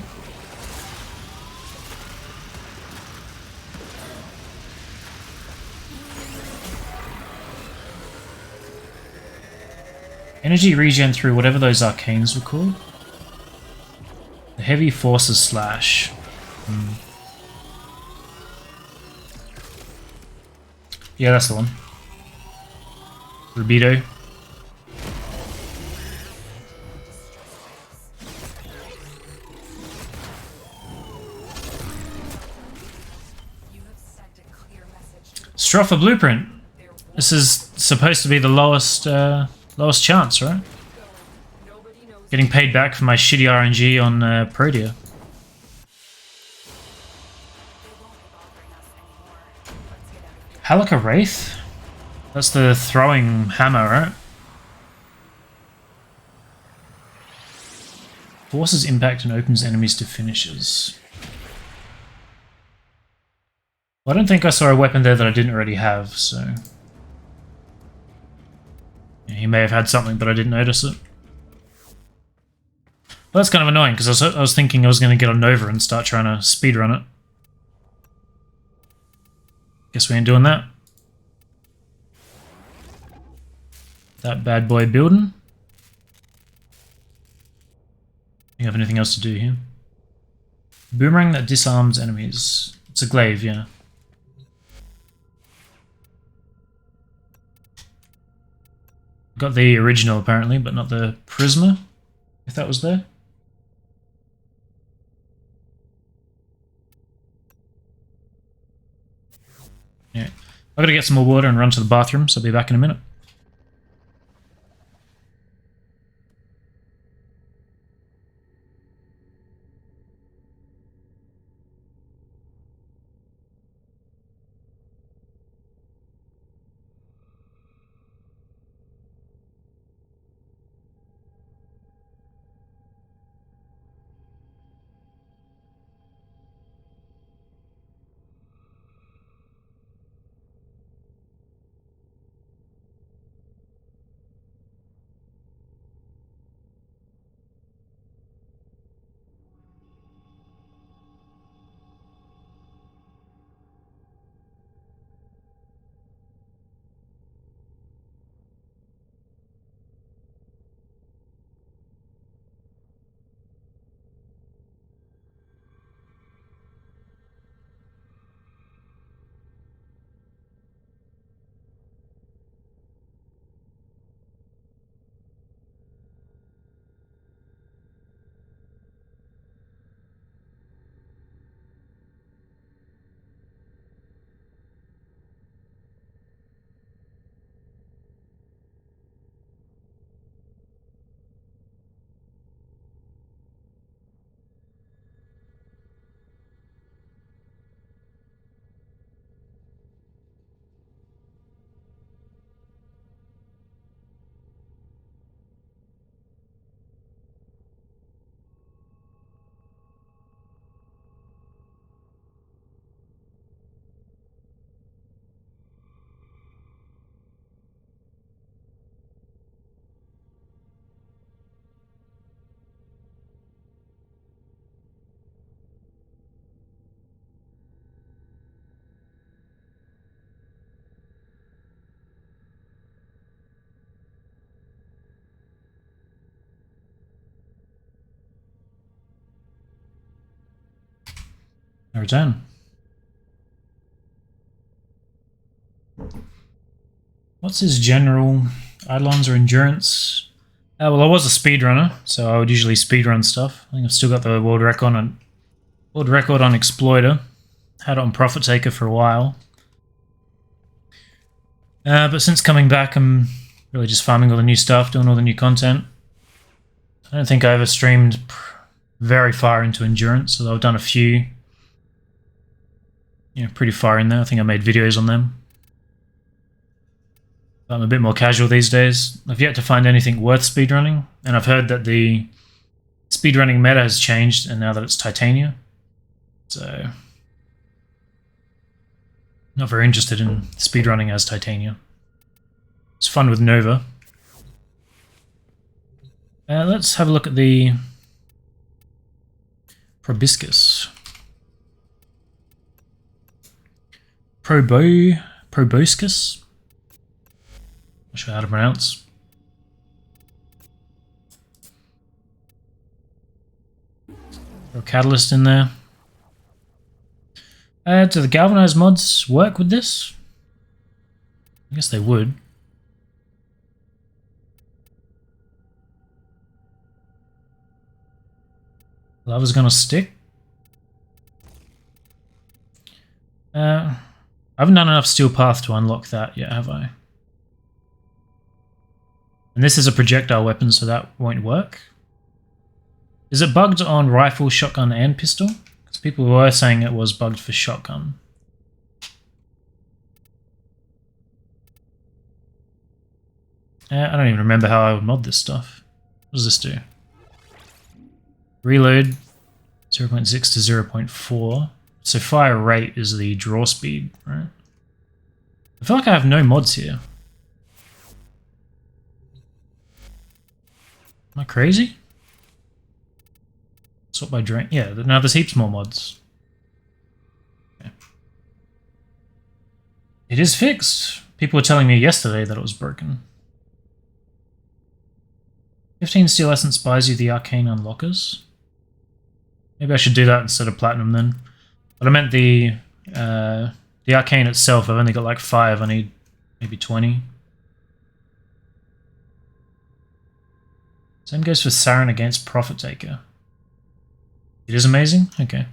Energy regen through whatever those arcanes were called. The heavy forces slash. Yeah, that's the one. Rubido. You have sent a clear message to Stroffer blueprint. This is supposed to be the lowest chance, right? nobody knows. Getting paid back for my shitty RNG on Protea. They won't be bothering us anymore. Let's get out of here. Halaka Wraith? That's the throwing hammer, right? Forces impact and opens enemies to finishes. Well, I don't think I saw a weapon there that I didn't already have, so... Yeah, he may have had something, but I didn't notice it. Well, that's kind of annoying, because I was thinking I was going to get on Nova and start trying to speedrun it. Guess we ain't doing that. That bad boy building. Do you have anything else to do here? Boomerang that disarms enemies. It's a glaive, yeah. Got the original apparently, but not the Prisma, if that was there. Yeah. I've got to get some more water and run to the bathroom, so I'll be back in a minute. I return. What's his general Eidolons or endurance? Well, I was a speedrunner, so I would usually speedrun stuff. I think I've still got the world record on Exploiter. Had it on Profit Taker for a while. But since coming back, I'm really just farming all the new stuff, doing all the new content. I don't think I ever streamed very far into endurance, although I've done a few. Pretty far in there. I think I made videos on them. I'm a bit more casual these days. I've yet to find anything worth speedrunning, and I've heard that the speedrunning meta has changed, and now that it's Titania. So, not very interested in speedrunning as Titania. It's fun with Nova. Let's have a look at the Proboscis. Proboscis? Not sure how to pronounce. Throw a catalyst in there. Do the galvanized mods work with this? I guess they would. Lava's gonna stick. I haven't done enough steel path to unlock that yet, have I? And this is a projectile weapon, so that won't work. Is it bugged on rifle, shotgun, and pistol? Because people were saying it was bugged for shotgun. I don't even remember how I would mod this stuff. What does this do? Reload 0.6 to 0.4. So fire rate is the draw speed, right? I feel like I have no mods here. Am I crazy? Sort by drain. Yeah, now there's heaps more mods. Okay. It is fixed. People were telling me yesterday that it was broken. 15 steel essence buys you the arcane unlockers. Maybe I should do that instead of platinum then. But I meant the arcane itself. I've only got like 5. I need maybe 20. Same goes for Saren against Profit Taker. It is amazing? Okay.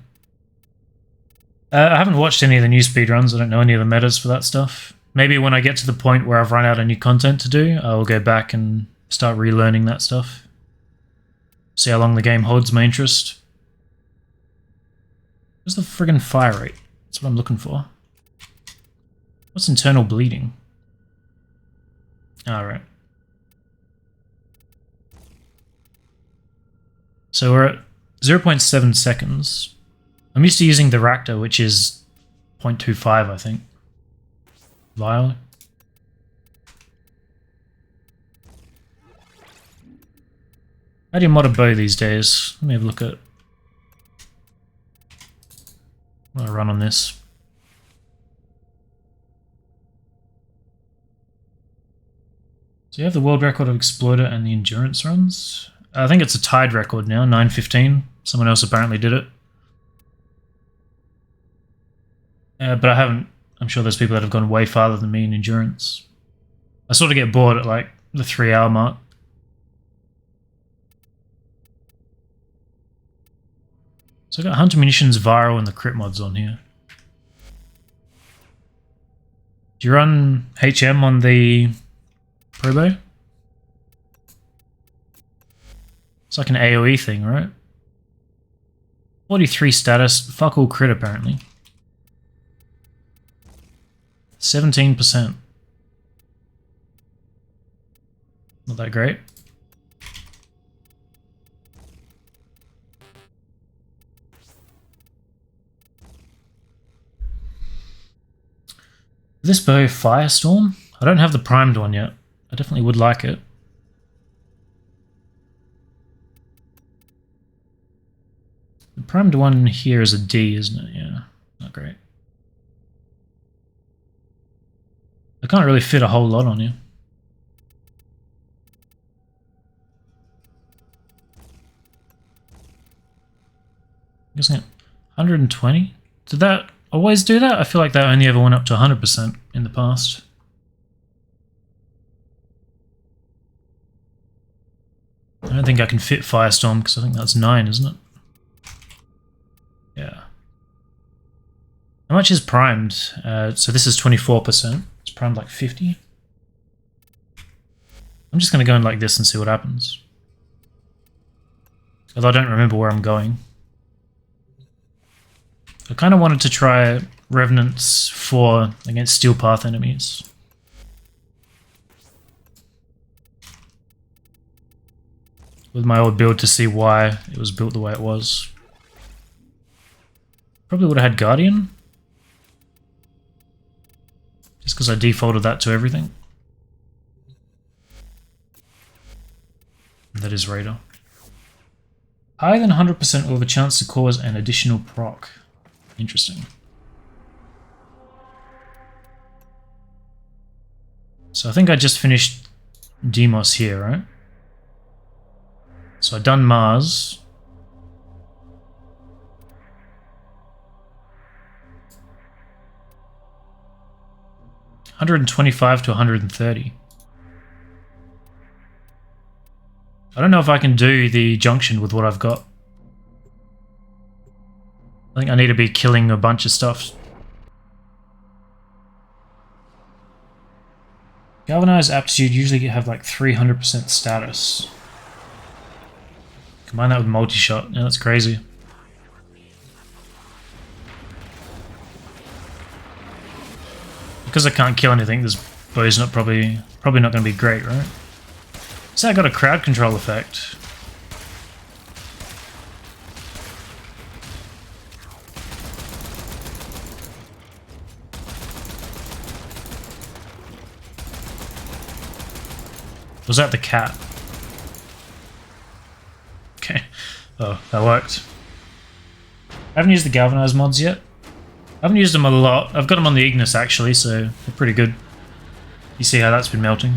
I haven't watched any of the new speedruns. I don't know any of the metas for that stuff. Maybe when I get to the point where I've run out of new content to do, I'll go back and start relearning that stuff. See how long the game holds my interest. Where's the friggin' fire rate? That's what I'm looking for. What's internal bleeding? Alright. So we're at 0.7 seconds. I'm used to using the Ractor, which is 0.25, I think. Vial. How do you mod a bow these days? Let me have a look at... I'll run on this. So you have the world record of Exploiter and the endurance runs. I think it's a tied record now, 9:15. Someone else apparently did it. But I haven't. I'm sure there's people that have gone way farther than me in endurance. I sort of get bored at like the 3-hour mark. So I got Hunter Munitions, Viral, and the crit mods on here. Do you run HM on the Probo? It's like an AoE thing, right? 43 status, fuck all crit apparently. 17%. Not that great. This bow, Firestorm? I don't have the primed one yet. I definitely would like it. The primed one here is a D, isn't it? Yeah, not great. I can't really fit a whole lot on you. I'm guessing it 120? Did that always do that? I feel like that only ever went up to 100% in the past. I don't think I can fit Firestorm because I think that's 9, isn't it? Yeah. How much is primed? So this is 24%. It's primed like 50. I'm just going to go in like this and see what happens. Although I don't remember where I'm going. I kind of wanted to try Revenants 4 against Steel Path enemies. With my old build to see why it was built the way it was. Probably would have had Guardian. Just because I defaulted that to everything. That is Raider. Higher than 100% will have a chance to cause an additional proc. Interesting. So I think I just finished Demos here, right? So I've done Mars. $125 to $130. I don't know if I can do the junction with what I've got. I think I need to be killing a bunch of stuff. Galvanized Aptitude usually have like 300% status. Combine that with multi-shot. Yeah, that's crazy. Because I can't kill anything, this bow's not probably not going to be great, right? So I got a crowd control effect. Was that the cat? Okay. Oh, that worked. I haven't used the galvanized mods yet. I haven't used them a lot. I've got them on the Ignis actually, so they're pretty good. You see how that's been melting.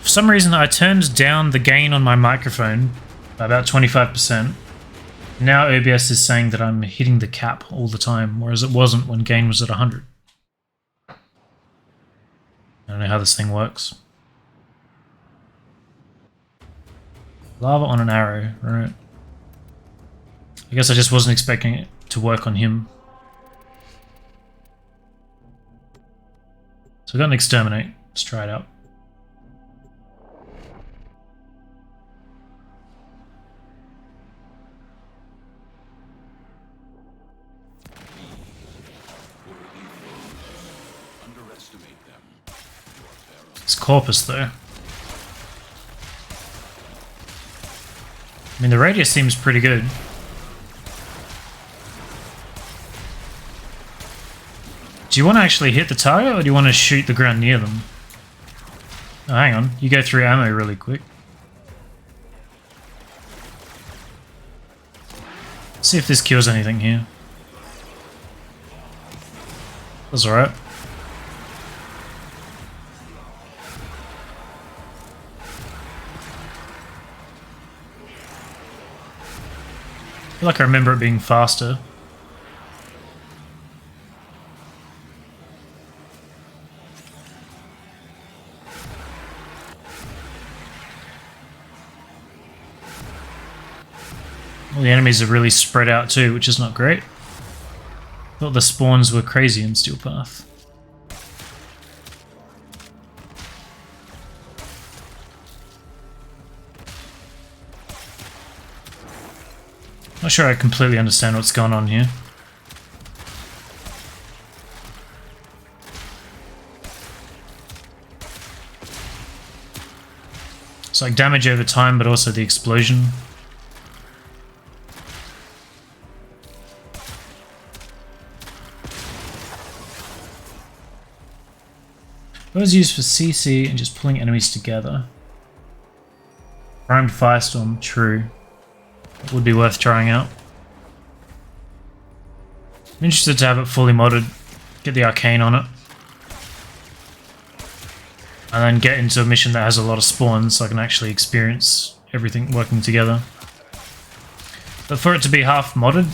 For some reason I turned down the gain on my microphone by about 25%. Now OBS is saying that I'm hitting the cap all the time, whereas it wasn't when gain was at 100. I don't know how this thing works. Lava on an arrow, right. I guess I just wasn't expecting it to work on him. So I got an exterminate. Let's try it out. It's Corpus though. I mean, the radius seems pretty good. Do you want to actually hit the target, or do you want to shoot the ground near them? Oh, hang on. You go through ammo really quick. Let's see if this kills anything here. That's alright. I feel like I remember it being faster. All the enemies are really spread out too, which is not great. Thought the spawns were crazy in Steel Path. Not sure I completely understand what's going on here. It's like damage over time, but also the explosion. What was used for CC and just pulling enemies together? Primed Firestorm, true. It would be worth trying out. I'm interested to have it fully modded, get the arcane on it, and then get into a mission that has a lot of spawns so I can actually experience everything working together. But for it to be half modded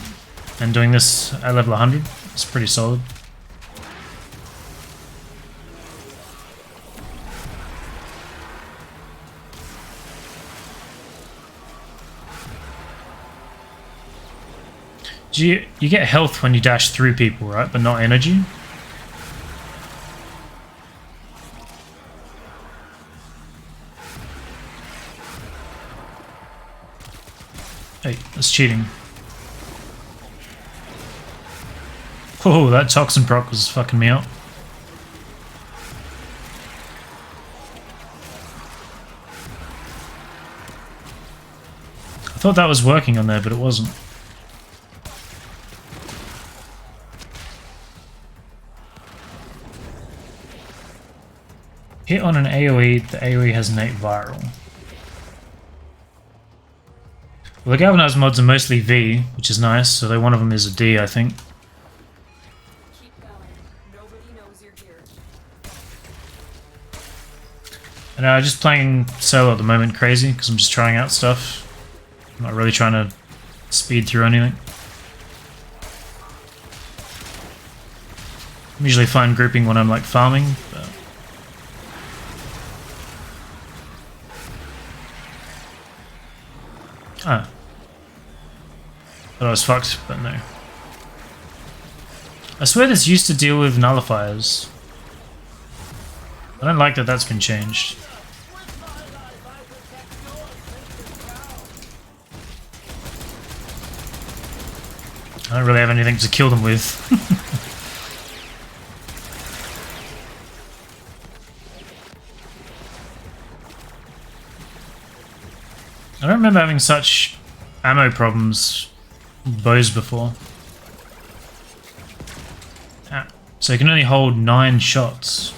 and doing this at level 100, it's pretty solid. You get health when you dash through people, right? But not energy? Hey, that's cheating. Oh, that toxin proc was fucking me up. I thought that was working on there, but it wasn't. Hit on an AoE, the AoE has innate viral. Well, the galvanized mods are mostly V, which is nice, so one of them is a D, I think. Keep going. Nobody knows you're here. And I'm just playing solo at the moment, crazy, because I'm just trying out stuff. I'm not really trying to speed through anything. I'm usually fine grouping when I'm like farming, but... Ah. Thought I was fucked, but no. I swear this used to deal with nullifiers. I don't like that that's been changed. I don't really have anything to kill them with. I don't remember having such ammo problems with bows before. Ah, so you can only hold 9 shots.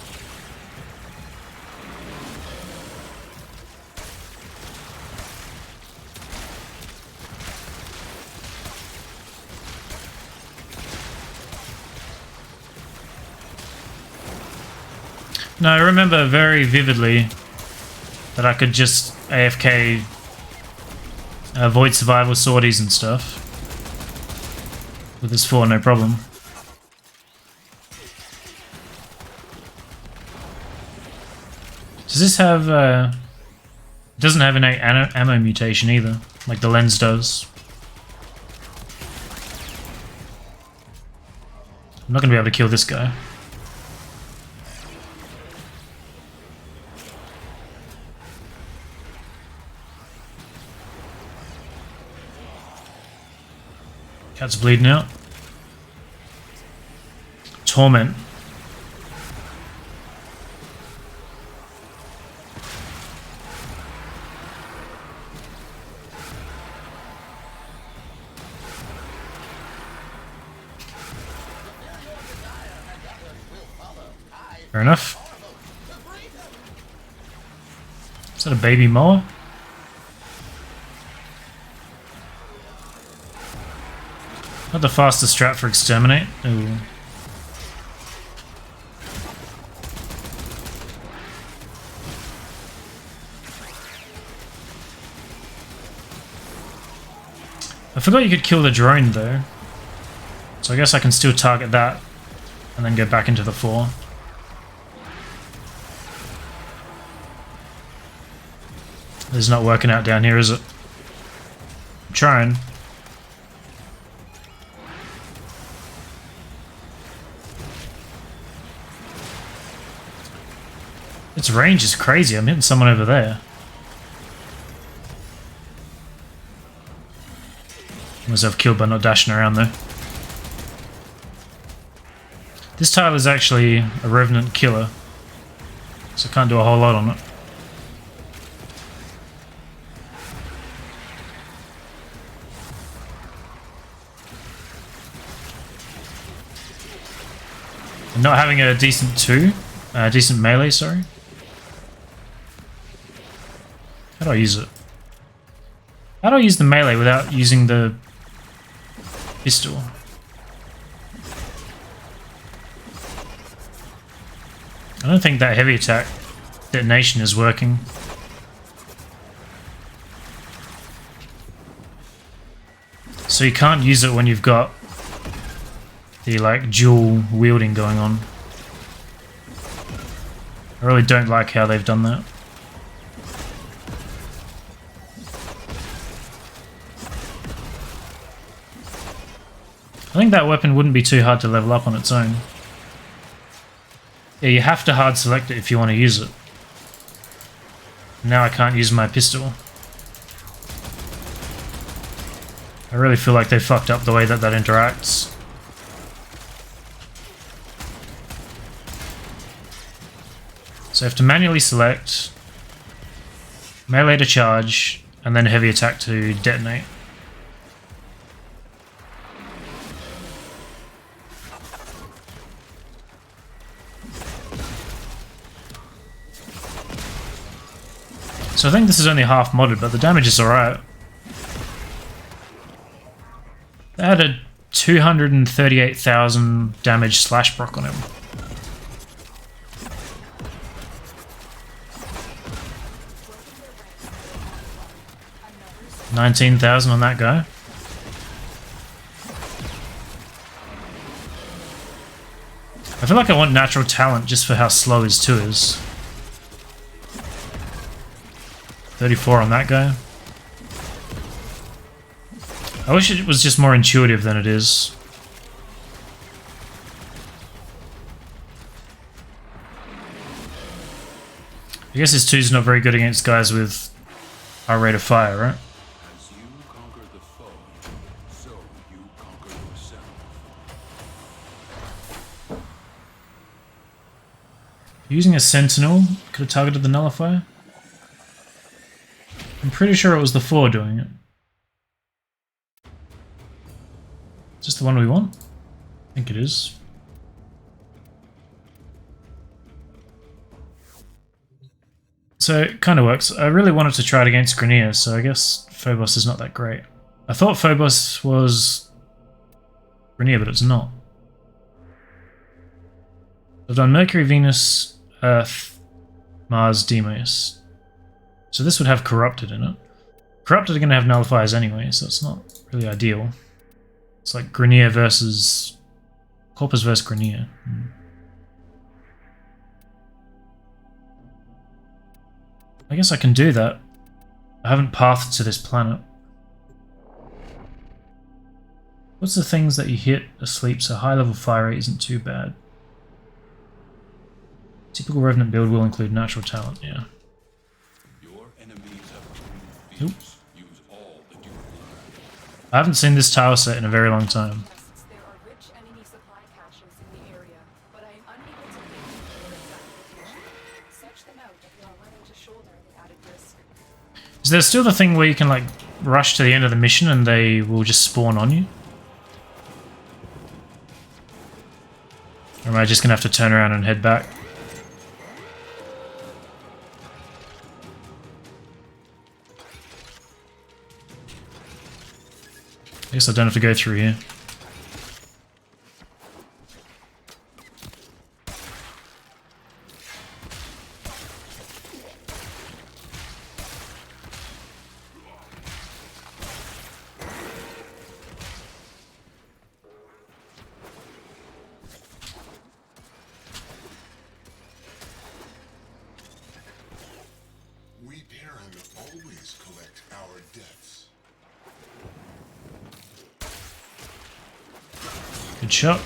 No, I remember very vividly that I could just AFK avoid survival sorties and stuff with this 4, no problem. Does this have it doesn't have innate ammo mutation either, like the lens does. I'm not gonna be able to kill this guy. Cat's bleeding out. Torment. Fair enough. Is that a baby mower? Not the fastest strat for exterminate. Ooh. I forgot you could kill the drone though. So I guess I can still target that and then go back into the 4. This is not working out down here, is it? I'm trying. Its range is crazy. I'm hitting someone over there. Myself killed by not dashing around though. This tile is actually a revenant killer, so I can't do a whole lot on it. And not having a decent decent melee, sorry. How do I use it? How do I use the melee without using the pistol? I don't think that heavy attack detonation is working. So you can't use it when you've got the like dual wielding going on. I really don't like how they've done that. I think that weapon wouldn't be too hard to level up on its own. Yeah, you have to hard select it if you want to use it. Now I can't use my pistol. I really feel like they fucked up the way that that interacts. So I have to manually select, melee to charge, and then heavy attack to detonate. So I think this is only half modded, but the damage is alright. They added 238,000 damage slash proc on him. 19,000 on that guy. I feel like I want natural talent just for how slow his 2 is. 34 on that guy. I wish it was just more intuitive than it is. I guess his 2's not very good against guys with high rate of fire, right? As you conquer the foe, so you conquer yourself. Using a sentinel could have targeted the nullifier. I'm pretty sure it was the 4 doing it. Is this the one we want? I think it is. So it kind of works. I really wanted to try it against Grenier, so I guess Phobos is not that great. I thought Phobos was Grenier, but it's not. I've done Mercury, Venus, Earth, Mars, Deimos. So this would have Corrupted in it. Corrupted are going to have nullifiers anyway, so it's not really ideal. It's like Grenier versus... Corpus versus Grenier. I guess I can do that. I haven't pathed to this planet. What's the things that you hit asleep, so high level fire rate isn't too bad. Typical Revenant build will include natural talent, yeah. Your enemies have proven fierce. Use all that you learn. I haven't seen this tile set in a very long time. There are rich enemy supply caches in the area, but I am unable to pinpoint their exact location. Search them out if you are willing to shoulder the added risk. Is there still the thing where you can like rush to the end of the mission and they will just spawn on you? Or am I just gonna have to turn around and head back? I guess I don't have to go through here. We Terran always collect our debts. Good shot.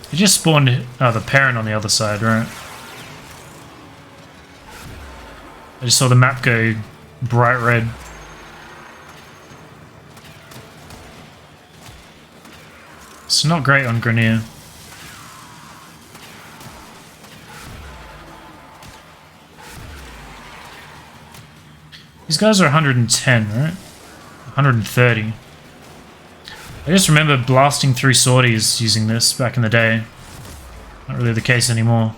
He just spawned the parent on the other side, right? I just saw the map go bright red. It's not great on Grenier. These guys are 110, right? 130. I just remember blasting through sorties using this back in the day. Not really the case anymore.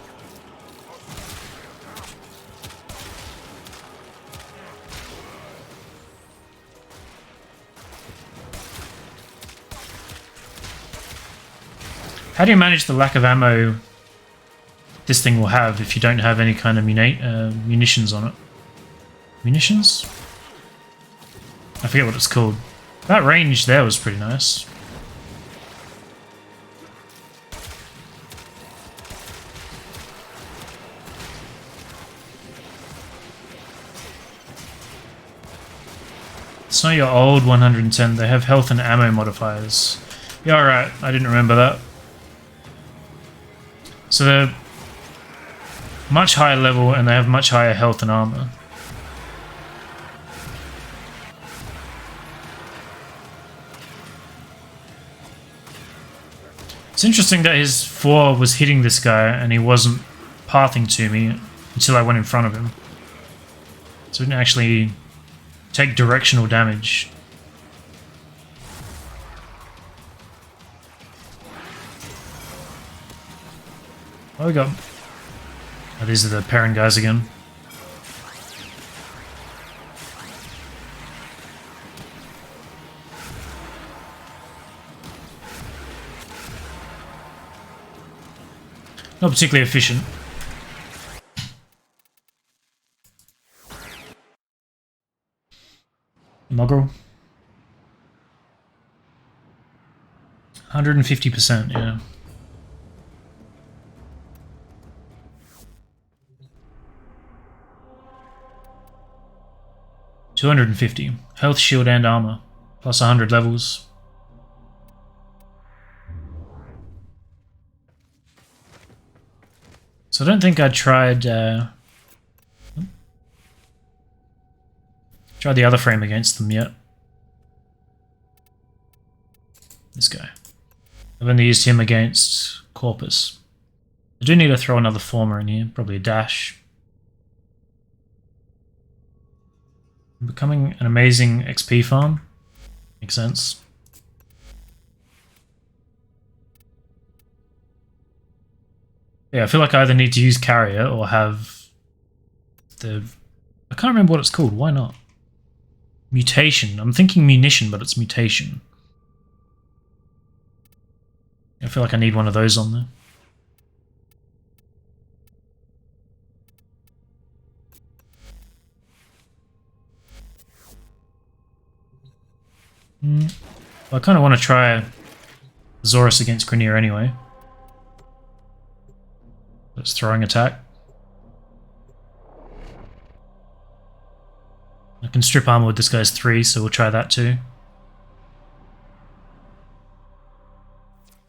How do you manage the lack of ammo this thing will have if you don't have any kind of munitions on it? Munitions? I forget what it's called. That range there was pretty nice. It's not your old 110, they have health and ammo modifiers. Yeah, alright, I didn't remember that. So they're much higher level and they have much higher health and armor. It's interesting that his 4 was hitting this guy and he wasn't pathing to me until I went in front of him. So he didn't actually take directional damage. Oh, we got... Oh, these are the Perrin guys again. Not particularly efficient. Mongrel. 150%, yeah. $250. Health, shield, and armor. Plus 100 levels. So I don't think I tried... tried the other frame against them yet. This guy. I've only used him against Corpus. I do need to throw another former in here. Probably a dash. Becoming an amazing XP farm. Makes sense. Yeah, I feel like I either need to use carrier or have the... I can't remember what it's called. Why not? Mutation. I'm thinking munition, but it's mutation. I feel like I need one of those on there. I kind of want to try Zorus against Grenier anyway. Let's throwing attack. I can strip armor with this guy's 3, so we'll try that too.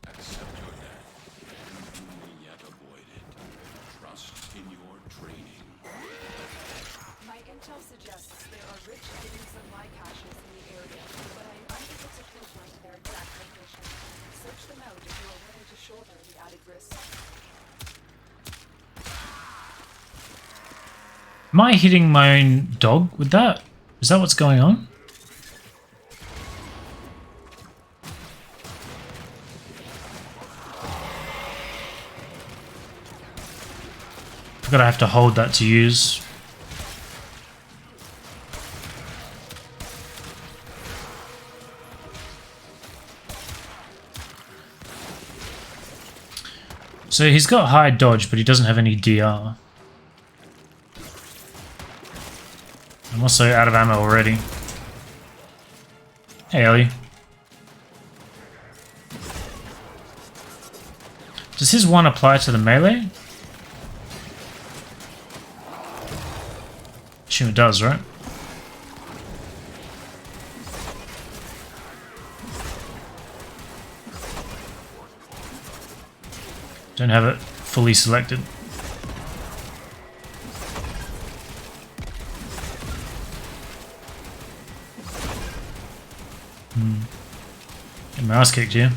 Accept your death. You yet avoid it. Trust in your training. My intel suggests there are rich hidden supply caches in the area, but I am unable to pinpoint their exact location. Search them out if you are willing to shoulder the added risk. Am I hitting my own dog with that? Is that what's going on? I forgot I have to hold that to use. So he's got high dodge, but he doesn't have any DR. I'm also out of ammo already. Hey, Ellie. Does his 1 apply to the melee? Assume it does, right? Don't have it fully selected. Get my ass kicked here.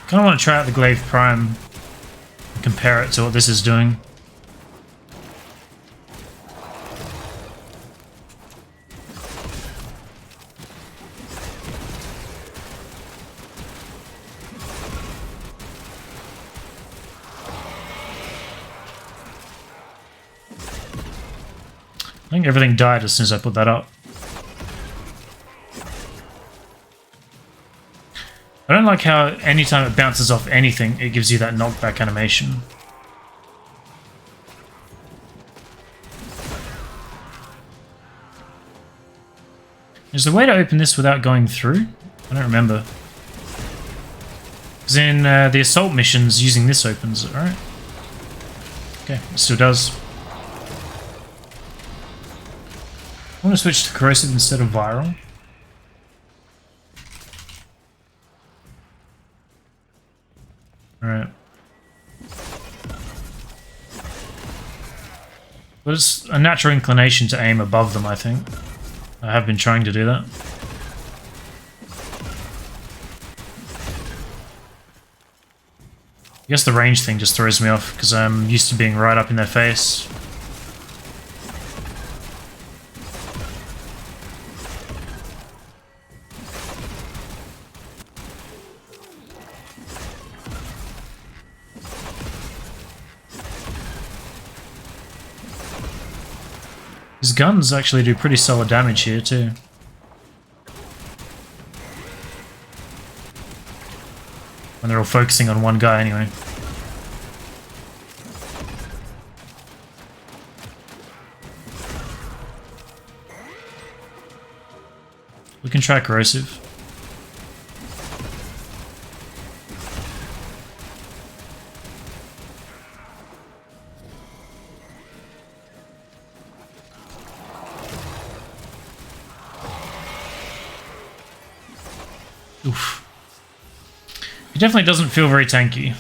Kind of want to try out the Glaive Prime and compare it to what this is doing. I think everything died as soon as I put that up. I I don't like how anytime it bounces off anything, it gives you that knockback animation. Is there a way to open this without going through? I don't remember. Because in the assault missions, using this opens it, right? Okay, it still does. I want to switch to corrosive instead of viral. Alright. But it's a natural inclination to aim above them, I think. I have been trying to do that. I guess the range thing just throws me off because I'm used to being right up in their face. His guns actually do pretty solid damage here too. When they're all focusing on one guy anyway. We can try corrosive. Oof. He definitely doesn't feel very tanky.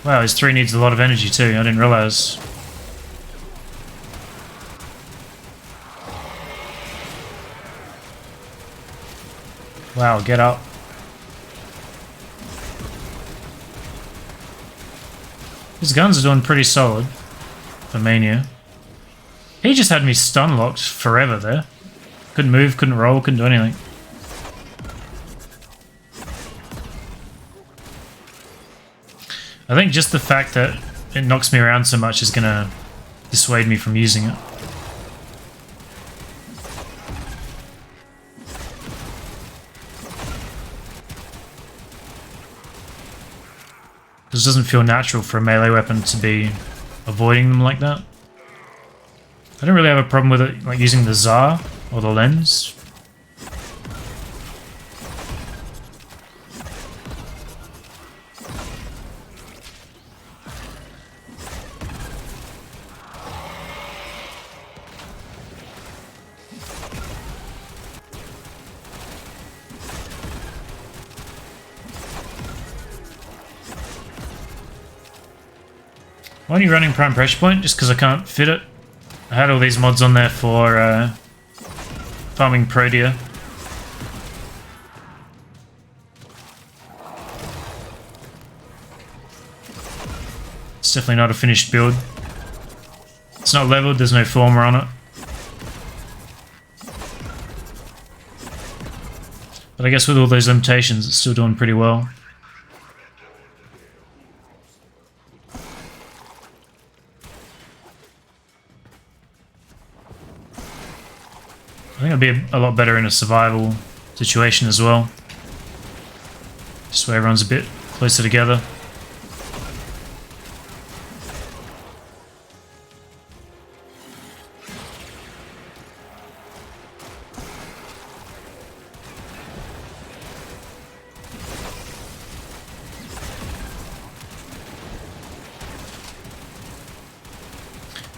Wow, his 3 needs a lot of energy too, I didn't realize. Wow, get up. His guns are doing pretty solid for Mania. He just had me stun locked forever there. Couldn't move, couldn't roll, couldn't do anything. I think just the fact that it knocks me around so much is gonna dissuade me from using it. Because it doesn't feel natural for a melee weapon to be avoiding them like that. I don't really have a problem with it, like using the Tsar or the lens. Why are you running Prime Pressure Point? Just because I can't fit it. I had all these mods on there for farming Protea. It's definitely not a finished build. It's not leveled, there's no former on it. But I guess with all those limitations, it's still doing pretty well. I think it'll be a lot better in a survival situation as well. Just where everyone's a bit closer together.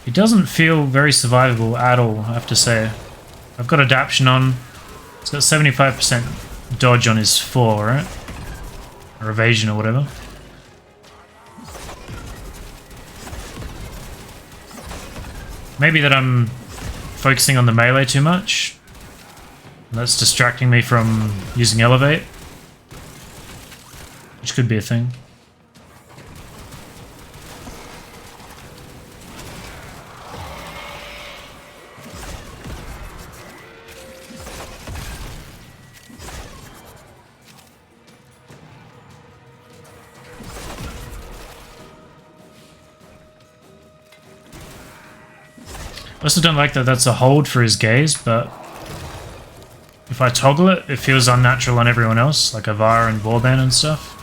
It doesn't feel very survivable at all, I have to say. I've got adaption on. It's got 75% dodge on his 4, right? Or evasion or whatever. Maybe that I'm focusing on the melee too much. That's distracting me from using elevate. Which could be a thing. I also don't like that that's a hold for his gaze, but if I toggle it, it feels unnatural on everyone else, like Avar and Vauban and stuff.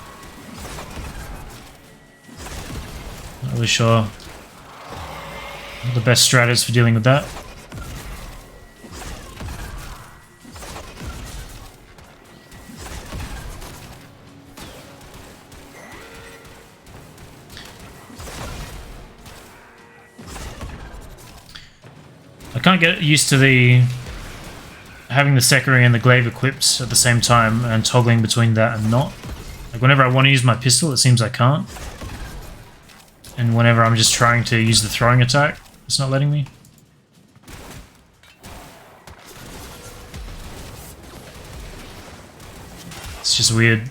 Not really sure what the best strat is for dealing with that. I can't get used to the having the Sekiri and the glaive equipped at the same time and toggling between that and not. Like whenever I want to use my pistol, it seems I can't. And whenever I'm just trying to use the throwing attack, it's not letting me. It's just weird.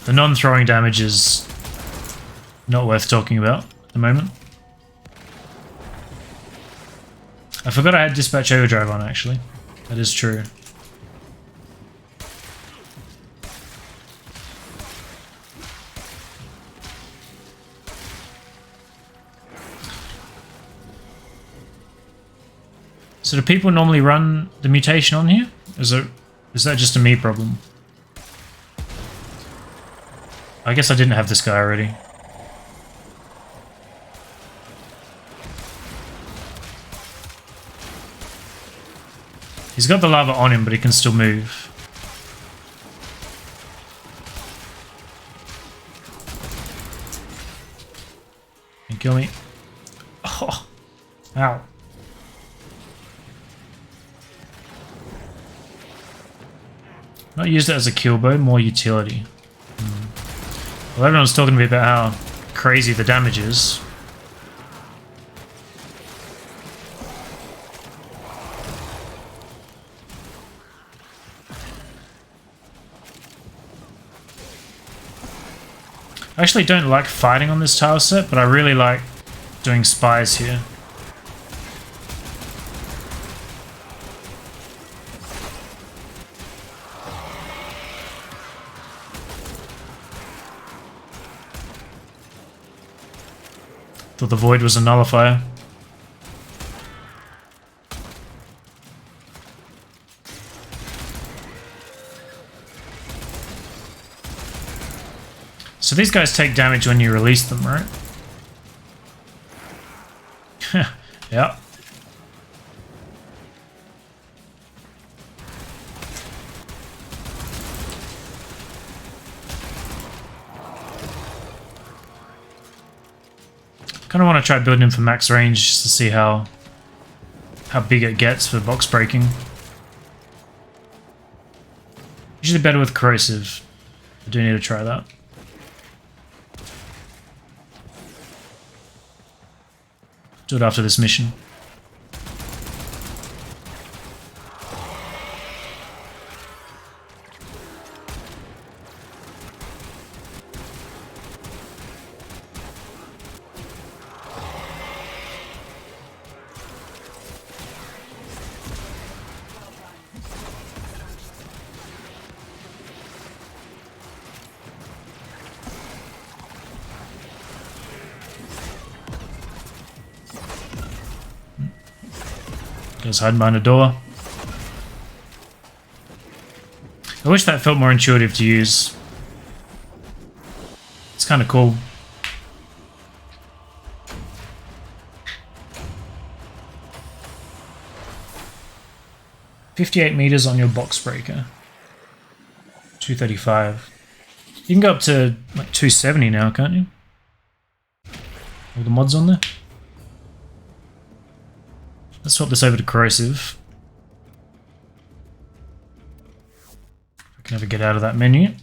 The non-throwing damage is not worth talking about at the moment. I forgot I had Dispatch Overdrive on, actually. That is true. So do people normally run the mutation on here? Is that just a me problem? I guess I didn't have this guy already. He's got the lava on him, but he can still move. Can you kill me? Oh, ow. Not used it as a kill bow, more utility. Well, everyone's talking to me about how crazy the damage is. I actually don't like fighting on this tile set, but I really like doing spies here. Thought the void was a nullifier. So these guys take damage when you release them, right? Yeah. Kind of want to try building him for max range just to see how big it gets for box breaking. Usually better with corrosive. I do need to try that. Do it after this mission. Goes hide behind a door. I wish that felt more intuitive to use. It's kind of cool. $58 meters on your box breaker. 235. You can go up to like 270 now, can't you? All the mods on there. Let's swap this over to corrosive. I can never get out of that menu.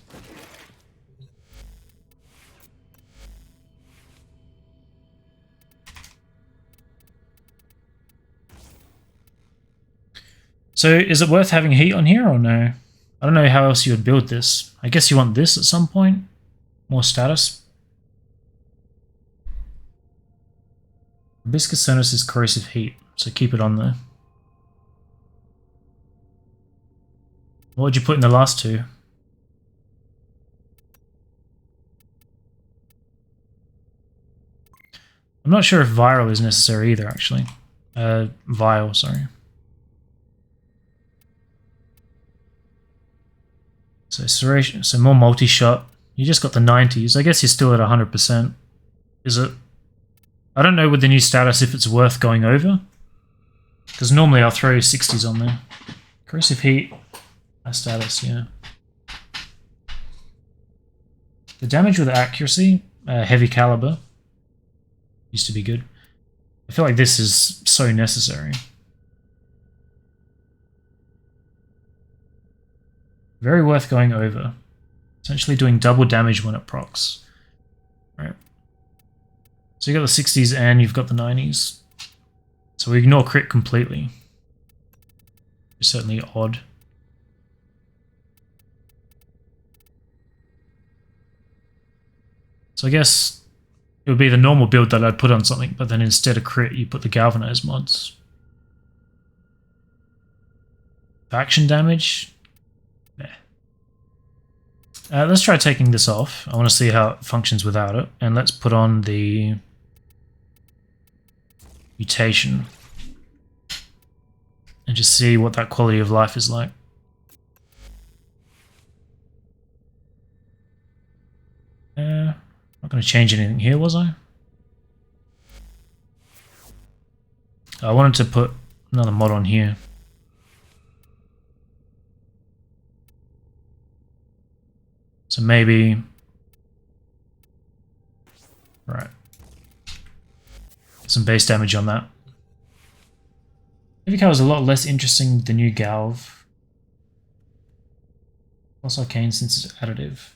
So is it worth having heat on here or no? I don't know how else you would build this. I guess you want this at some point. More status. Hibiscus Sonus is corrosive heat, so keep it on there. What would you put in the last two? I'm not sure if viral is necessary either, actually. Vial, sorry. So serration, so more multi-shot. You just got the 90s. I guess you're still at 100%. Is it? I don't know with the new status if it's worth going over. Because normally I'll throw 60s on there. Corrosive heat, high status, yeah. The damage with accuracy, heavy caliber, used to be good. I feel like this is so necessary. Very worth going over. Essentially doing double damage when it procs. Right. So you got the 60s and you've got the 90s. So we ignore crit completely. It's certainly odd. So I guess it would be the normal build that I'd put on something, but then instead of crit, you put the galvanized mods. Faction damage? Nah. Let's try taking this off. I want to see how it functions without it. And let's put on the mutation. And just see what that quality of life is like. Not going to change anything here, was I? I wanted to put another mod on here. So maybe... Right. Some base damage on that. Heavy Cal is a lot less interesting than the new Galv. Plus arcane since it's additive.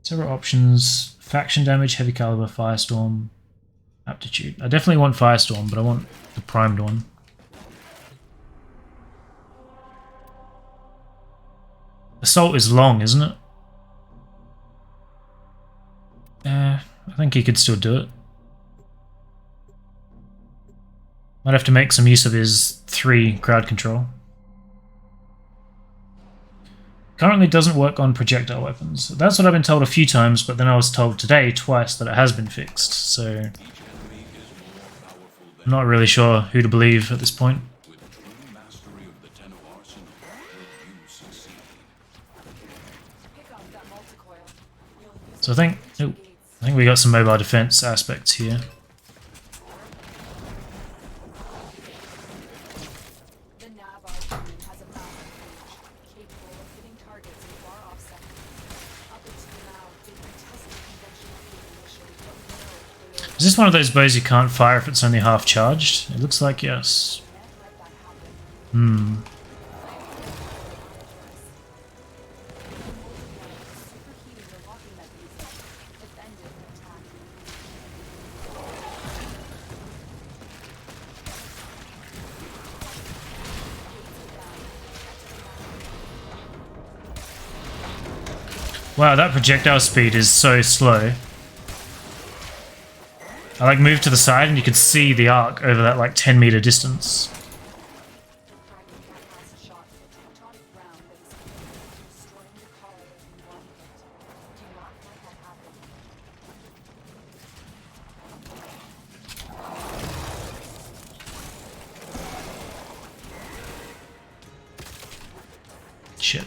Several options. Faction damage, heavy caliber, firestorm, aptitude. I definitely want firestorm, but I want the primed one. Assault is long, isn't it? I think he could still do it. Might have to make some use of his 3 crowd control. Currently doesn't work on projectile weapons. That's what I've been told a few times, but then I was told today twice that it has been fixed, so I'm not really sure who to believe at this point. With true mastery of the ten of arsenal, will you succeed? Pick up that multicoil. You'll use So I think we got some mobile defense aspects here. the nav arcane has a massive reach, capable of hitting targets in far off seconds. Up until now, they've been testing conventional ammunition, but we know there Is this one of those bows you can't fire if it's only half charged? It looks like yes. can't let that happen. Superheating the locking mechanism. Defend it and attack. Wow, that projectile speed is so slow. I like moved to the side and you could see the arc over that like 10-meter distance. The Kraken has shot a tectonic round that is capable of destroying the collar in one hit. Do not let that happen. Shit.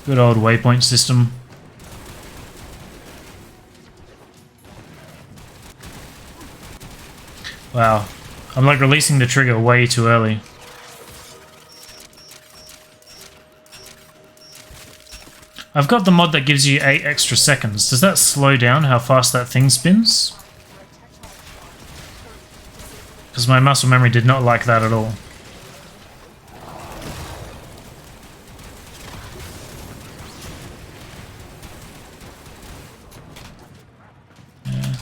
Good old waypoint system. Wow. I'm like releasing the trigger way too early. I've got the mod that gives you 8 extra seconds. Does that slow down how fast that thing spins? Because my muscle memory did not like that at all. Yeah.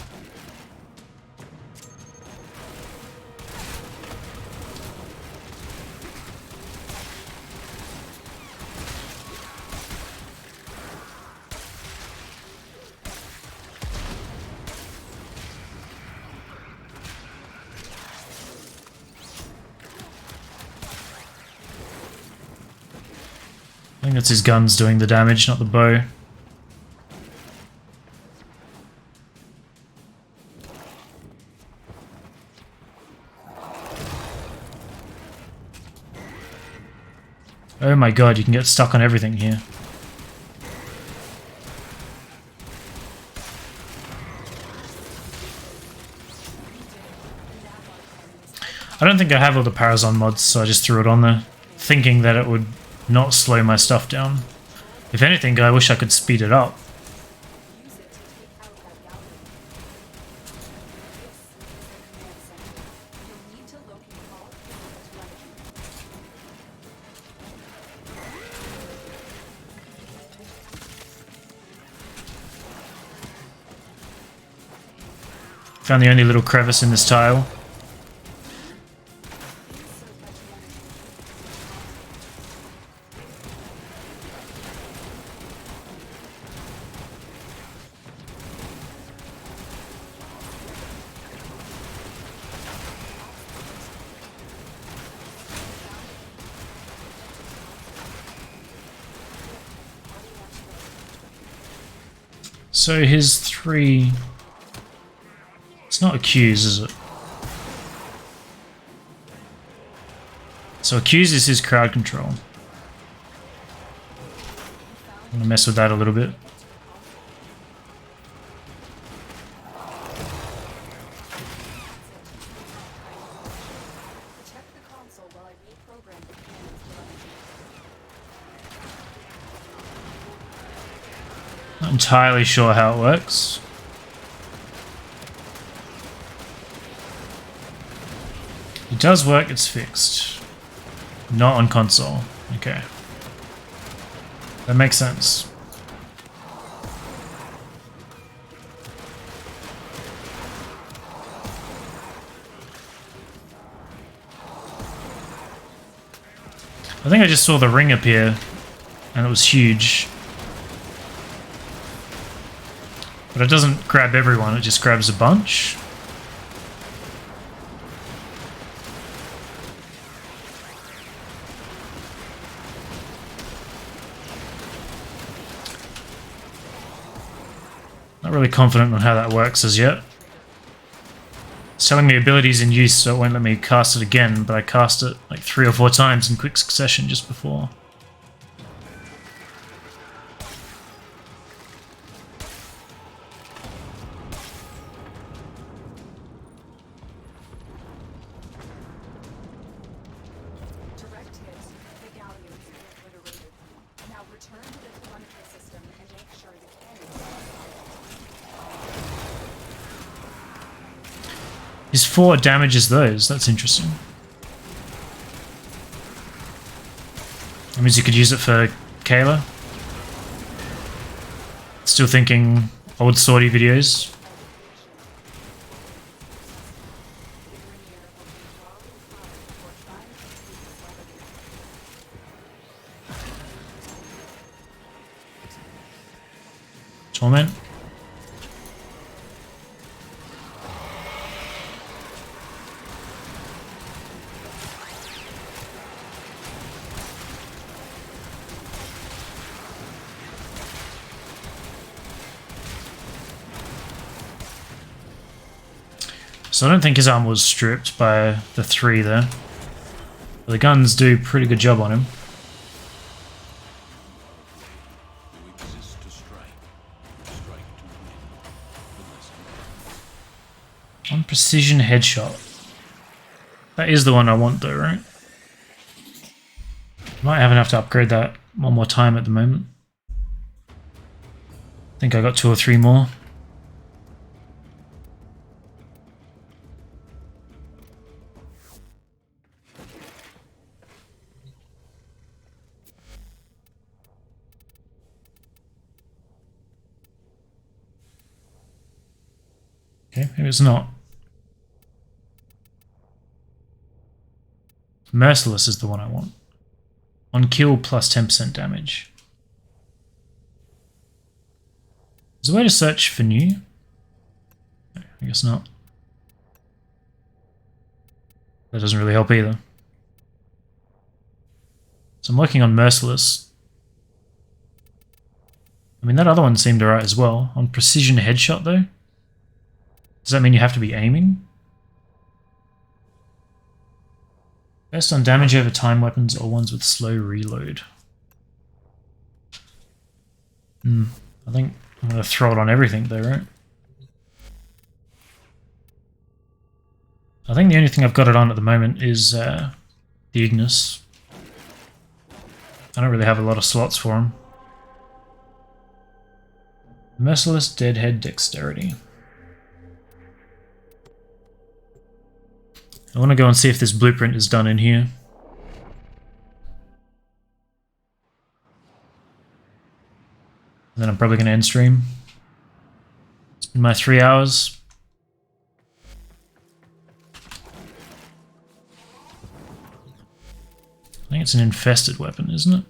I think that's his guns doing the damage, not the bow. Oh my god, you can get stuck on everything here. I don't think I have all the Parazon mods, so I just threw it on there, thinking that it would not slow my stuff down. If anything, I wish I could speed it up. Found the only little crevice in this tile. So his 3... It's not accused, is it? So accused is his crowd control. I'm gonna mess with that a little bit. Not entirely sure how it works. It does work, it's fixed. Not on console. Okay. That makes sense. I think I just saw the ring appear, and it was huge. But it doesn't grab everyone, it just grabs a bunch. Not really confident on how that works as yet. It's telling me abilities in use, so it won't let me cast it again, but I cast it like 3 or 4 times in quick succession just before. His 4 damages those, that's interesting. That means you could use it for Kayla. Still thinking old swordy videos. Torment. So I don't think his armor was stripped by the 3 there. But the guns do a pretty good job on him. You exist to strike. Strike to win. On precision headshot. That is the one I want though, right? Might have enough to upgrade that one more time at the moment. I think I got 2 or 3 more. Okay, maybe it's not. Merciless is the one I want. On kill plus 10% damage. Is there a way to search for new? No, I guess not. That doesn't really help either. So I'm working on Merciless. I mean, that other one seemed alright as well. On precision headshot, though? Does that mean you have to be aiming? Best on damage over time weapons or ones with slow reload. I think I'm going to throw it on everything, though, right? I think the only thing I've got it on at the moment is the Ignis. I don't really have a lot of slots for him. Merciless Deadhead Dexterity. I want to go and see if this blueprint is done in here. And then I'm probably going to end stream. It's been my 3 hours. I think it's an infested weapon, isn't it?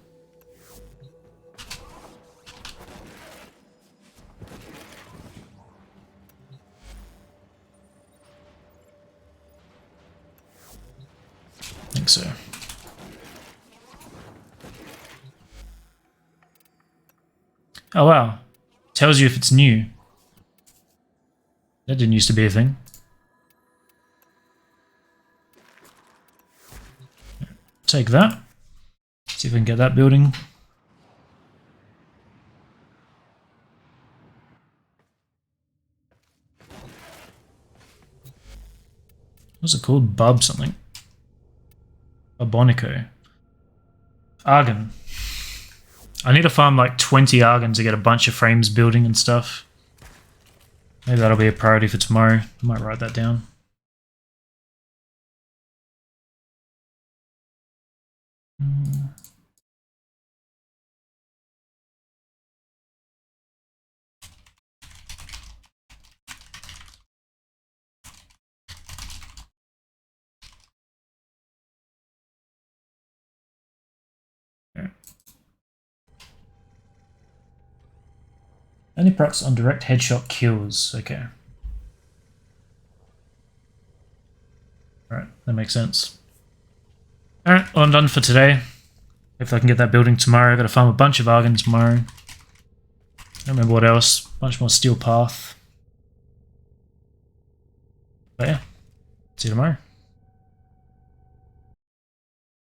I think so. Oh wow. Tells you if it's new. That didn't used to be a thing. Take that. See if we can get that building. What's it called? Bub something. Bobonico. Argon. I need to farm like 20 Argon to get a bunch of frames building and stuff. Maybe that'll be a priority for tomorrow. I might write that down. Only procs on direct headshot kills. Okay. Alright, that makes sense. Alright, well I'm done for today. Hopefully I can get that building tomorrow. I've got to farm a bunch of Argon tomorrow. I don't remember what else. Bunch more Steel Path. But yeah, see you tomorrow.